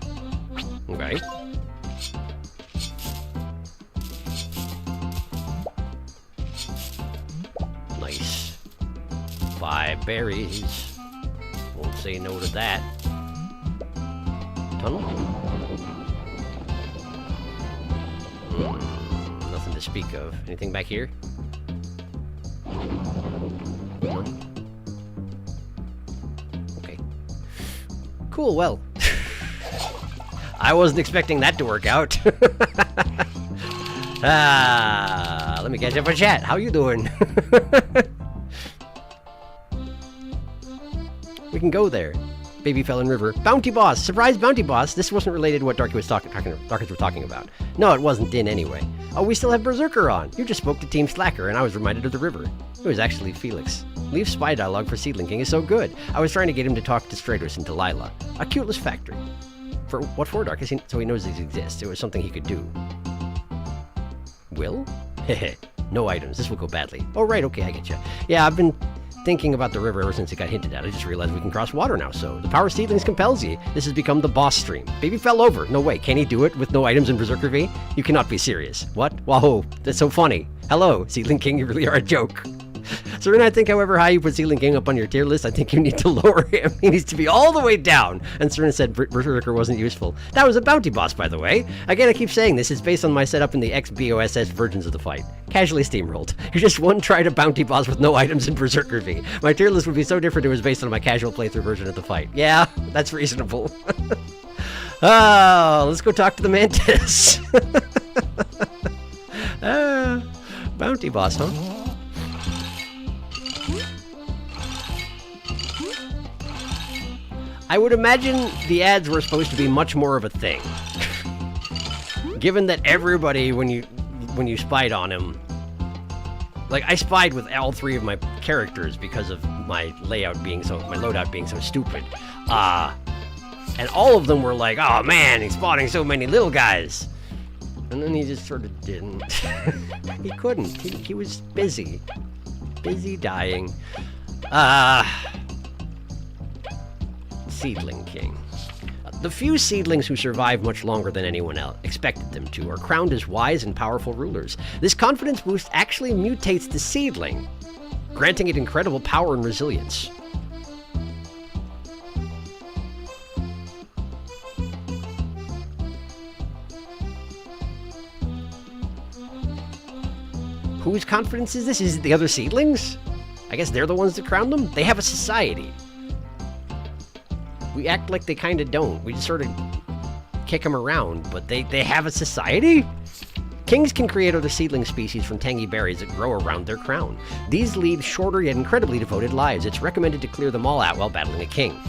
Okay. Nice. buy berries. Won't say no to that. Tunnel? Nothing to speak of. Anything back here? No? Okay. Cool, well. I wasn't expecting that to work out. Let me catch up on chat. How you doing? We can go there. Baby fell in river. Bounty boss! Surprise bounty boss! This wasn't related to what Darky was Darkers were talking about. No, it wasn't Din anyway. Oh, we still have Berserker on! You just spoke to Team Slacker, and I was reminded of the river. It was actually Felix. Leaf's spy dialogue for Seedling King is so good. I was trying to get him to talk to Stratos and Delilah. A cuteless factory. For what for, Darkest? So he knows these exist. It was something he could do. Will? Heh. No items. This will go badly. Oh, right. Okay, I get you. Yeah, I've been thinking about the river ever since it got hinted at. I just realized we can cross water now, so the power of Seedlings compels you. This has become the boss stream. Baby fell over. No way. Can he do it with no items in Berserker V? You cannot be serious. What? Whoa, that's so funny. Hello, Seedling King, you really are a joke. Serena, I think however high you put Seedling King up on your tier list, I think you need to lower him. He needs to be all the way down. And Serena said Berserker wasn't useful. That was a bounty boss, by the way. Again, I keep saying this is based on my setup in the ex-BOSS versions of the fight. Casually steamrolled. You're just one try to bounty boss with no items in Berserker V. My tier list would be so different if it was based on my casual playthrough version of the fight. Yeah, that's reasonable. Oh, let's go talk to the Mantis. Bounty boss, huh? I would imagine the ads were supposed to be much more of a thing. Given that everybody, when you spied on him, like I spied with all three of my characters because of my loadout being so stupid. And all of them were like, oh man, he's spawning so many little guys. And then he just sort of didn't. He couldn't. He was busy. Busy dying. Seedling King. The few seedlings who survive much longer than anyone else expected them to are crowned as wise and powerful rulers. This confidence boost actually mutates the seedling, granting it incredible power and resilience. Whose confidence is this? Is it the other seedlings? I guess they're the ones that crown them? They have a society. We act like they kind of don't. We just sort of kick them around, but they have a society? Kings can create other seedling species from tangy berries that grow around their crown. These lead shorter yet incredibly devoted lives. It's recommended to clear them all out while battling a king.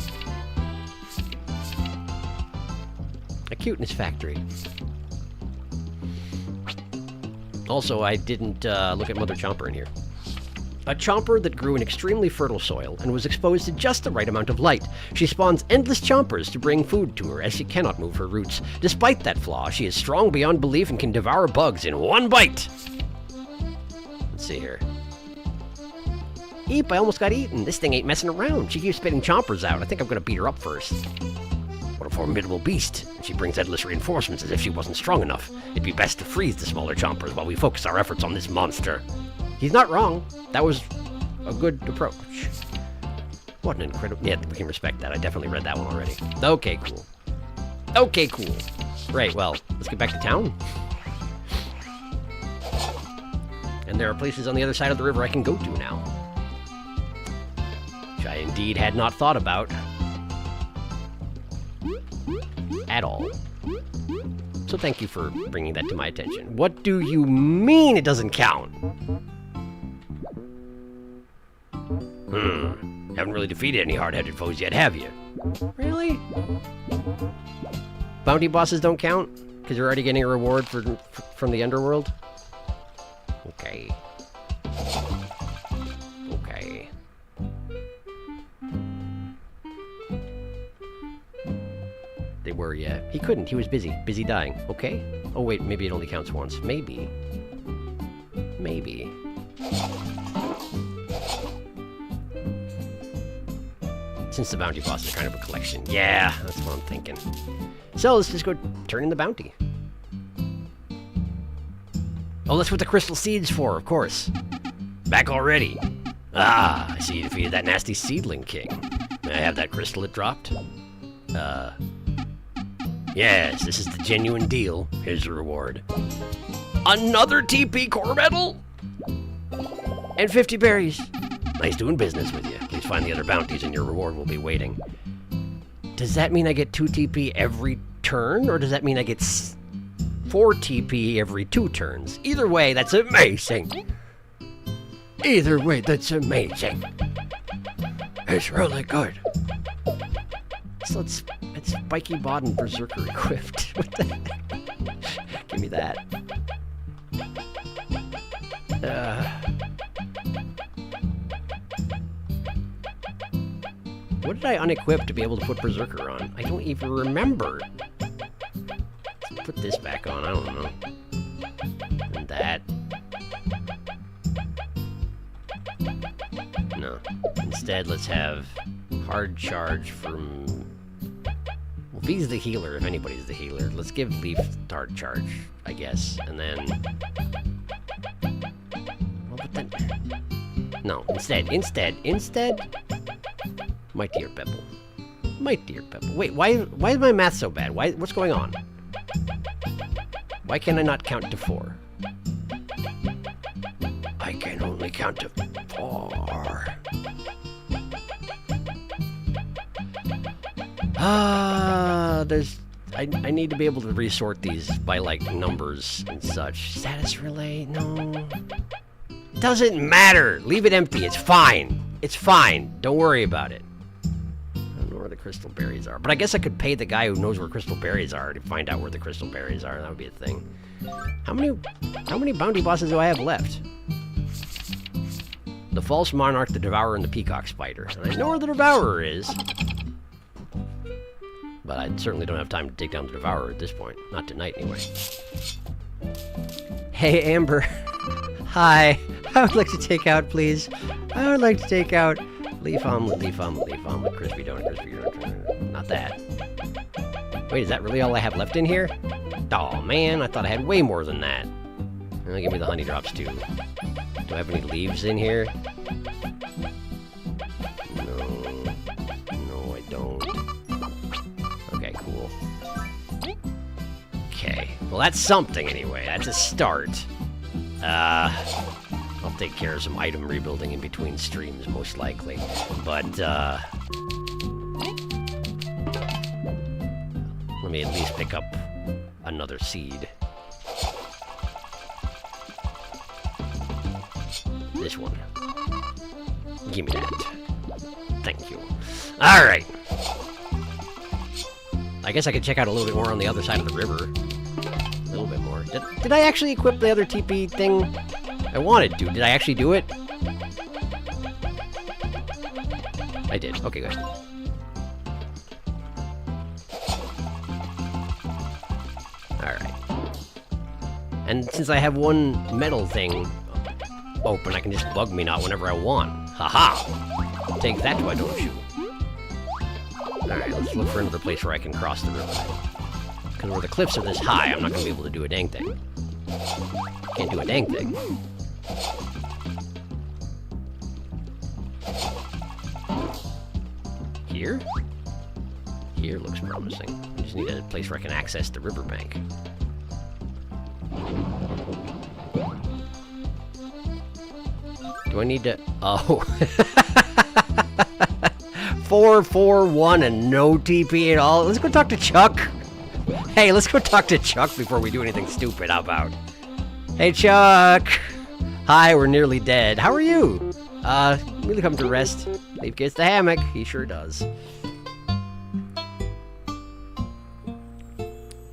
A cuteness factory. Also, I didn't look at Mother Chomper in here. A chomper that grew in extremely fertile soil and was exposed to just the right amount of light. She spawns endless chompers to bring food to her as she cannot move her roots. Despite that flaw, she is strong beyond belief and can devour bugs in one bite. Let's see here. Eep, I almost got eaten. This thing ain't messing around. She keeps spitting chompers out. I think I'm gonna beat her up first. What a formidable beast. And she brings endless reinforcements as if she wasn't strong enough. It'd be best to freeze the smaller chompers while we focus our efforts on this monster. He's not wrong. That was a good approach. What an incredible... Yeah, we can respect that. I definitely read that one already. Okay, cool. Okay, cool. Right, well, let's get back to town. And there are places on the other side of the river I can go to now. Which I indeed had not thought about. At all. So thank you for bringing that to my attention. What do you mean it doesn't count? Haven't really defeated any hard-headed foes yet, have you? Really? Bounty bosses don't count? Because you're already getting a reward from the underworld? Okay. Okay. They were, yeah. He couldn't. He was busy. Busy dying. Okay. Oh, wait. Maybe it only counts once. Maybe. Maybe. Since the bounty bosses are kind of a collection. Yeah, that's what I'm thinking. So let's just go turn in the bounty. Oh, that's what the crystal seed's for, of course. Back already. Ah, I see you defeated that nasty seedling king. May I have that crystal it dropped? Yes, this is the genuine deal. Here's the reward. Another TP core medal? And 50 berries. Nice doing business with you. Please find the other bounties and your reward will be waiting. Does that mean I get 2 TP every turn, or does that mean I get 4 TP every 2 turns? Either way, that's amazing. Either way, that's amazing. It's really good. So it's Spiky Bod and Berserker equipped. What the heck? Give me that. What did I unequip to be able to put Berserker on? I don't even remember. Let's put this back on. I don't know. And that. No. Instead, let's have hard charge from... Well, V's the healer, if anybody's the healer. Let's give Leaf hard charge, I guess. And then... Well, but then... No, instead... Mightier Pebble. Mightier Pebble. Wait, why is my math so bad? What's going on? Why can I not count to 4? I can only count to 4. I need to be able to resort these by, like, numbers and such. Status relay? No. Doesn't matter! Leave it empty. It's fine. It's fine. Don't worry about it. I don't know where the crystal berries are. But I guess I could pay the guy who knows where crystal berries are to find out where the crystal berries are. That would be a thing. How many bounty bosses do I have left? The False Monarch, the Devourer, and the Peacock Spider. And I know where the Devourer is. But I certainly don't have time to take down the Devourer at this point. Not tonight, anyway. Hey, Amber. Hi. I would like to take out, please. I would like to take out leaf omelet, crispy donut. Not that. Wait, is that really all I have left in here? Oh man, I thought I had way more than that. Give me the honey drops too. Do I have any leaves in here? No, I don't. Okay, cool. Okay, well that's something anyway. That's a start. I'll take care of some item rebuilding in between streams, most likely. But, let me at least pick up another seed. This one. Give me that. Thank you. Alright. I guess I could check out a little bit more on the other side of the river. A little bit more. Did I actually equip the other TP thing? I wanted to. Did I actually do it? I did. Okay, good. Alright. And since I have one metal thing open, I can just bug me not whenever I want. Haha! Take that, why don't you? Alright, let's look for another place where I can cross the river. Because where the cliffs are this high, I'm not going to be able to do a dang thing. Can't do a dang thing. Here? Here looks promising. I just need a place where I can access the riverbank. Do I need to... Oh. 4-4-1 and no TP at all. Let's go talk to Chuck. Hey, let's go talk to Chuck before we do anything stupid. How about? Hey, Chuck. Hi, we're nearly dead. How are you? Really come to rest. Leaf gets the hammock. He sure does.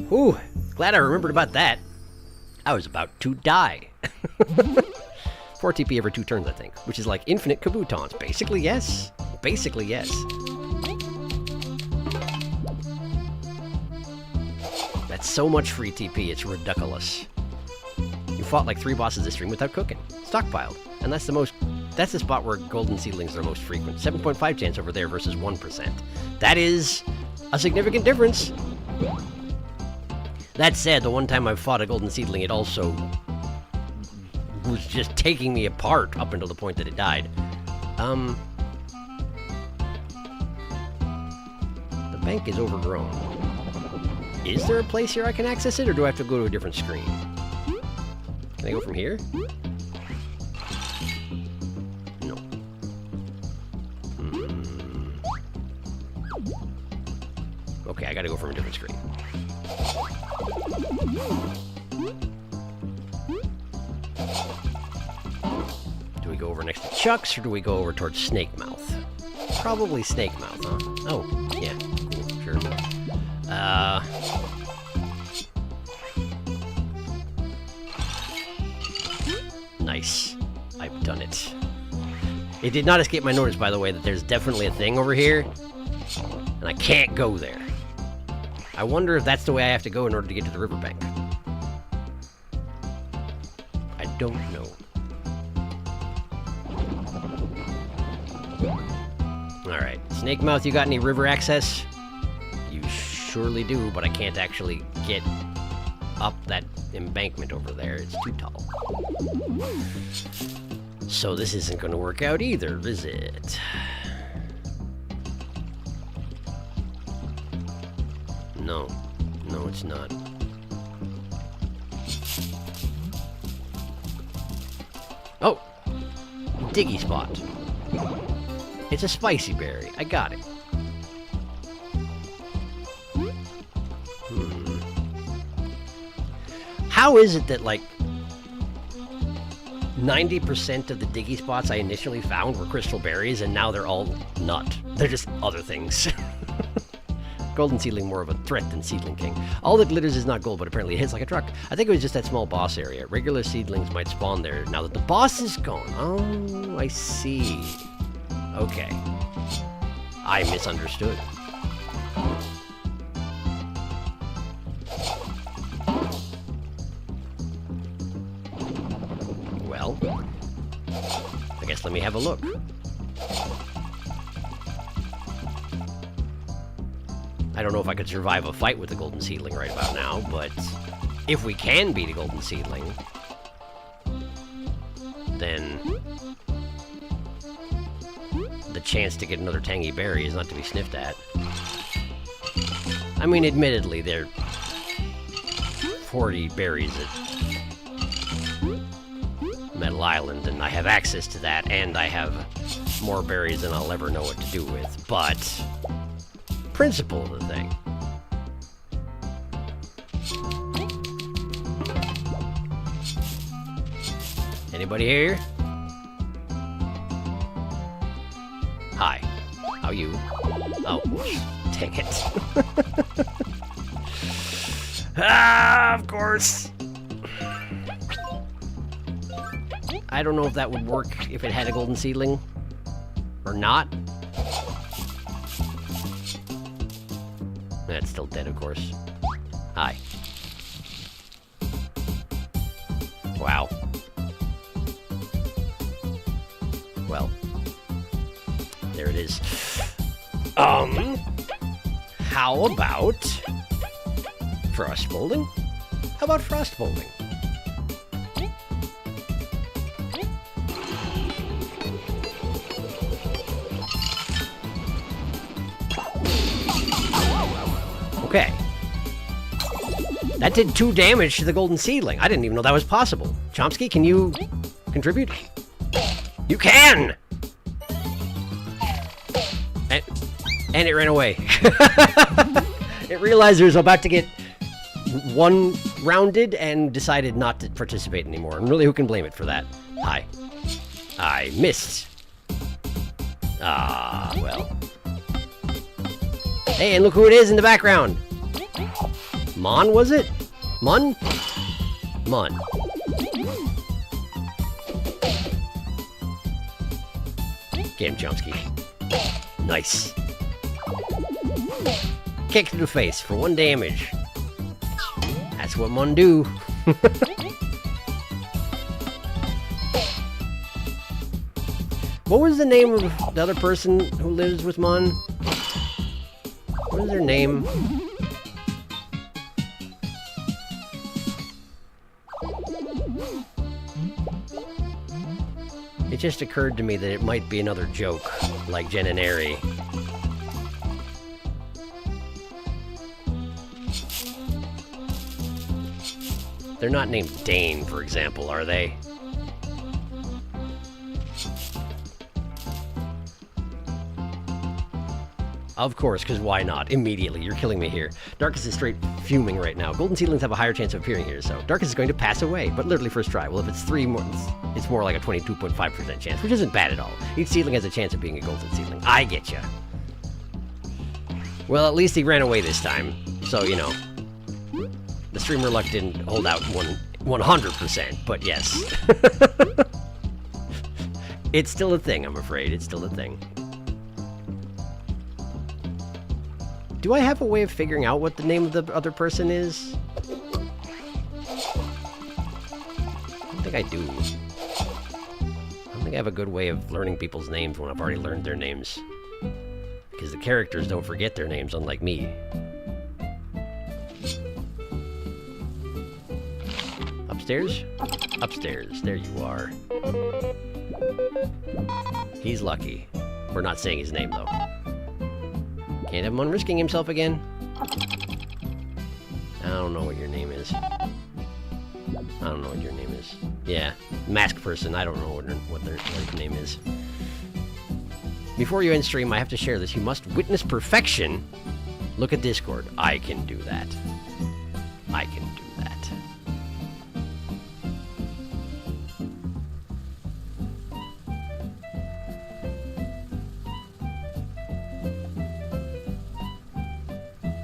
Whew. Glad I remembered about that. I was about to die. 4 TP every 2 turns, I think. Which is like infinite Kabutons. Basically, yes. Basically, yes. That's so much free TP, it's ridiculous. You fought like 3 bosses this stream without cooking. Stockpiled. And that's the spot where golden seedlings are most frequent. 7.5 chance over there versus 1%. That is a significant difference. That said, the one time I fought a golden seedling, it also was just taking me apart up until the point that it died. The bank is overgrown. Is there a place here I can access it, or do I have to go to a different screen? Can I go from here? No. Okay, I gotta go from a different screen. Do we go over next to Chuck's, or do we go over towards Snake Mouth? Probably Snake Mouth, huh? Oh, yeah. Cool, sure. Nice. I've done it. It did not escape my notice, by the way, that there's definitely a thing over here, and I can't go there. I wonder if that's the way I have to go in order to get to the riverbank. I don't know. Alright, Snake Mouth, you got any river access? You surely do, but I can't actually get up that embankment over there. It's too tall. So this isn't going to work out either, is it? No. No, it's not. Oh! Diggy spot. It's a spicy berry. I got it. How is it that, like, 90% of the diggy spots I initially found were crystal berries, and now they're all nut? They're just other things. Golden Seedling more of a threat than Seedling King. All that glitters is not gold, but apparently it hits like a truck. I think it was just that small boss area. Regular seedlings might spawn there now that the boss is gone. Oh, I see. Okay. I misunderstood. Well, I guess let me have a look. I don't know if I could survive a fight with the Golden Seedling right about now, but if we can beat a Golden Seedling, then the chance to get another tangy berry is not to be sniffed at. I mean, admittedly, there are 40 berries at Metal Island, and I have access to that, and I have more berries than I'll ever know what to do with, but principle of the thing. Anybody here? Hi. How you? Oh, dang it. Ah, of course. I don't know if that would work if it had a golden seedling or not. That's still dead, of course. Hi. Wow. Well, there it is. How about frost molding? How about frost molding? Okay. That did 2 damage to the golden seedling. I didn't even know that was possible. Chomsky, can you contribute? You can! And it ran away. It realized it was about to get one rounded and decided not to participate anymore. And really, who can blame it for that? Hi. I missed. Ah, well. Hey, and look who it is in the background. Mon, was it? Mun? Mun. Get him, Chomsky. Nice. Kick to the face for 1 damage. That's what Mun do. What was the name of the other person who lives with Mun? What is their name? It just occurred to me that it might be another joke, like Jen and Airy. They're not named Dane, for example, are they? Of course, because why not? Immediately, you're killing me here. Darkus is straight fuming right now. Golden seedlings have a higher chance of appearing here, so Darkus is going to pass away, but literally first try. Well, if it's 3 more, it's more like a 22.5% chance, which isn't bad at all. Each seedling has a chance of being a golden seedling. I get ya. Well, at least he ran away this time, so, you know. The streamer luck didn't hold out 100%, but yes. It's still a thing, I'm afraid. It's still a thing. Do I have a way of figuring out what the name of the other person is? I don't think I do. I don't think I have a good way of learning people's names when I've already learned their names. Because the characters don't forget their names, unlike me. Upstairs? Upstairs. There you are. He's lucky. We're not saying his name, though. Can't have him unrisking himself again. I don't know what your name is. I don't know what your name is. Yeah, mask person. I don't know what their name is. Before you end stream, I have to share this. You must witness perfection. Look at Discord. I can do that. I can do that.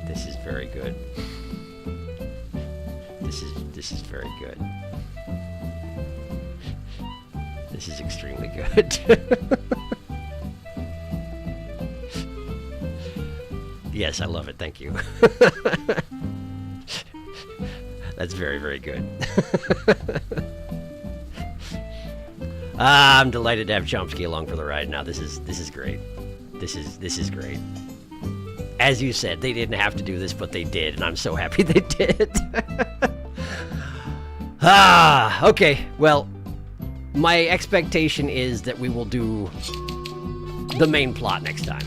This is very good. This is very good. This is extremely good. Yes, I love it. Thank you. That's very, very good. I'm delighted to have Chomsky along for the ride now. This is great. This is great. As you said, they didn't have to do this, but they did, and I'm so happy they did. Okay. Well, my expectation is that we will do the main plot next time.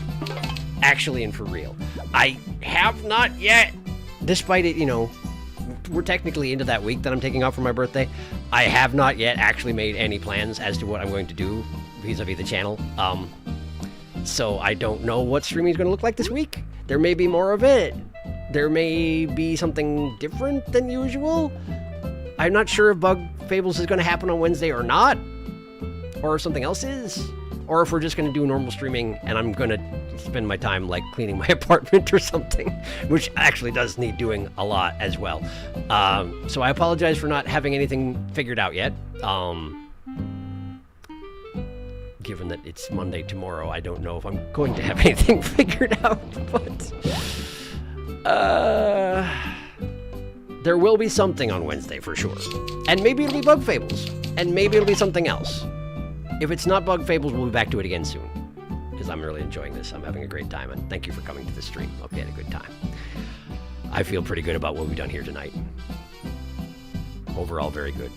Actually and for real. I have not yet, despite it, you know, we're technically into that week that I'm taking off for my birthday. I have not yet actually made any plans as to what I'm going to do vis-a-vis the channel. So I don't know what streaming is going to look like this week. There may be more of it. There may be something different than usual. I'm not sure if Bug Fables is going to happen on Wednesday or not. Or if something else is. Or if we're just going to do normal streaming and I'm going to spend my time like cleaning my apartment or something, which actually does need doing a lot as well. So I apologize for not having anything figured out yet. Given that it's Monday tomorrow, I don't know if I'm going to have anything figured out, but there will be something on Wednesday for sure. And maybe it'll be Bug Fables, and maybe it'll be something else. If it's not Bug Fables, we'll be back to it again soon. Because I'm really enjoying this. I'm having a great time, and thank you for coming to the stream. Hope you had a good time. I feel pretty good about what we've done here tonight. Overall, very good.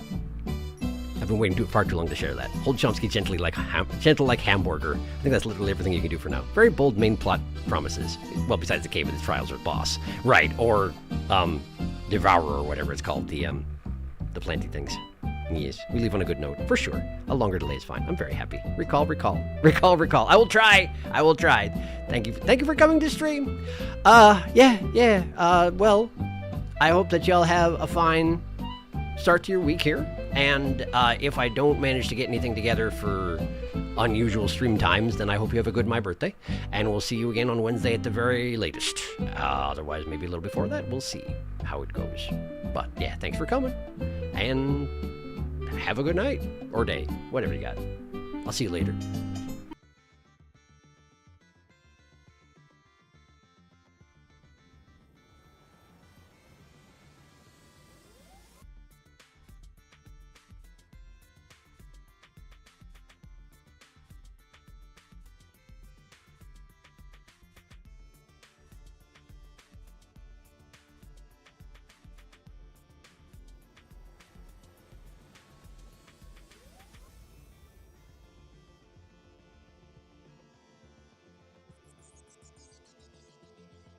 I've been waiting far too long to share that. Hold Chomsky gently like gentle like hamburger. I think that's literally everything you can do for now. Very bold main plot promises. Well, besides the cave with its trials or boss. Right, or Devourer or whatever it's called. The planty things. Yes, we leave on a good note, for sure. A longer delay is fine. I'm very happy. Recall. I will try. Thank you for coming to stream. Well, I hope that y'all have a fine start to your week here. And if I don't manage to get anything together for unusual stream times, then I hope you have a good my birthday. And we'll see you again on Wednesday at the very latest. Otherwise, maybe a little before that. We'll see how it goes. But yeah, thanks for coming. And have a good night or day, whatever you got. I'll see you later.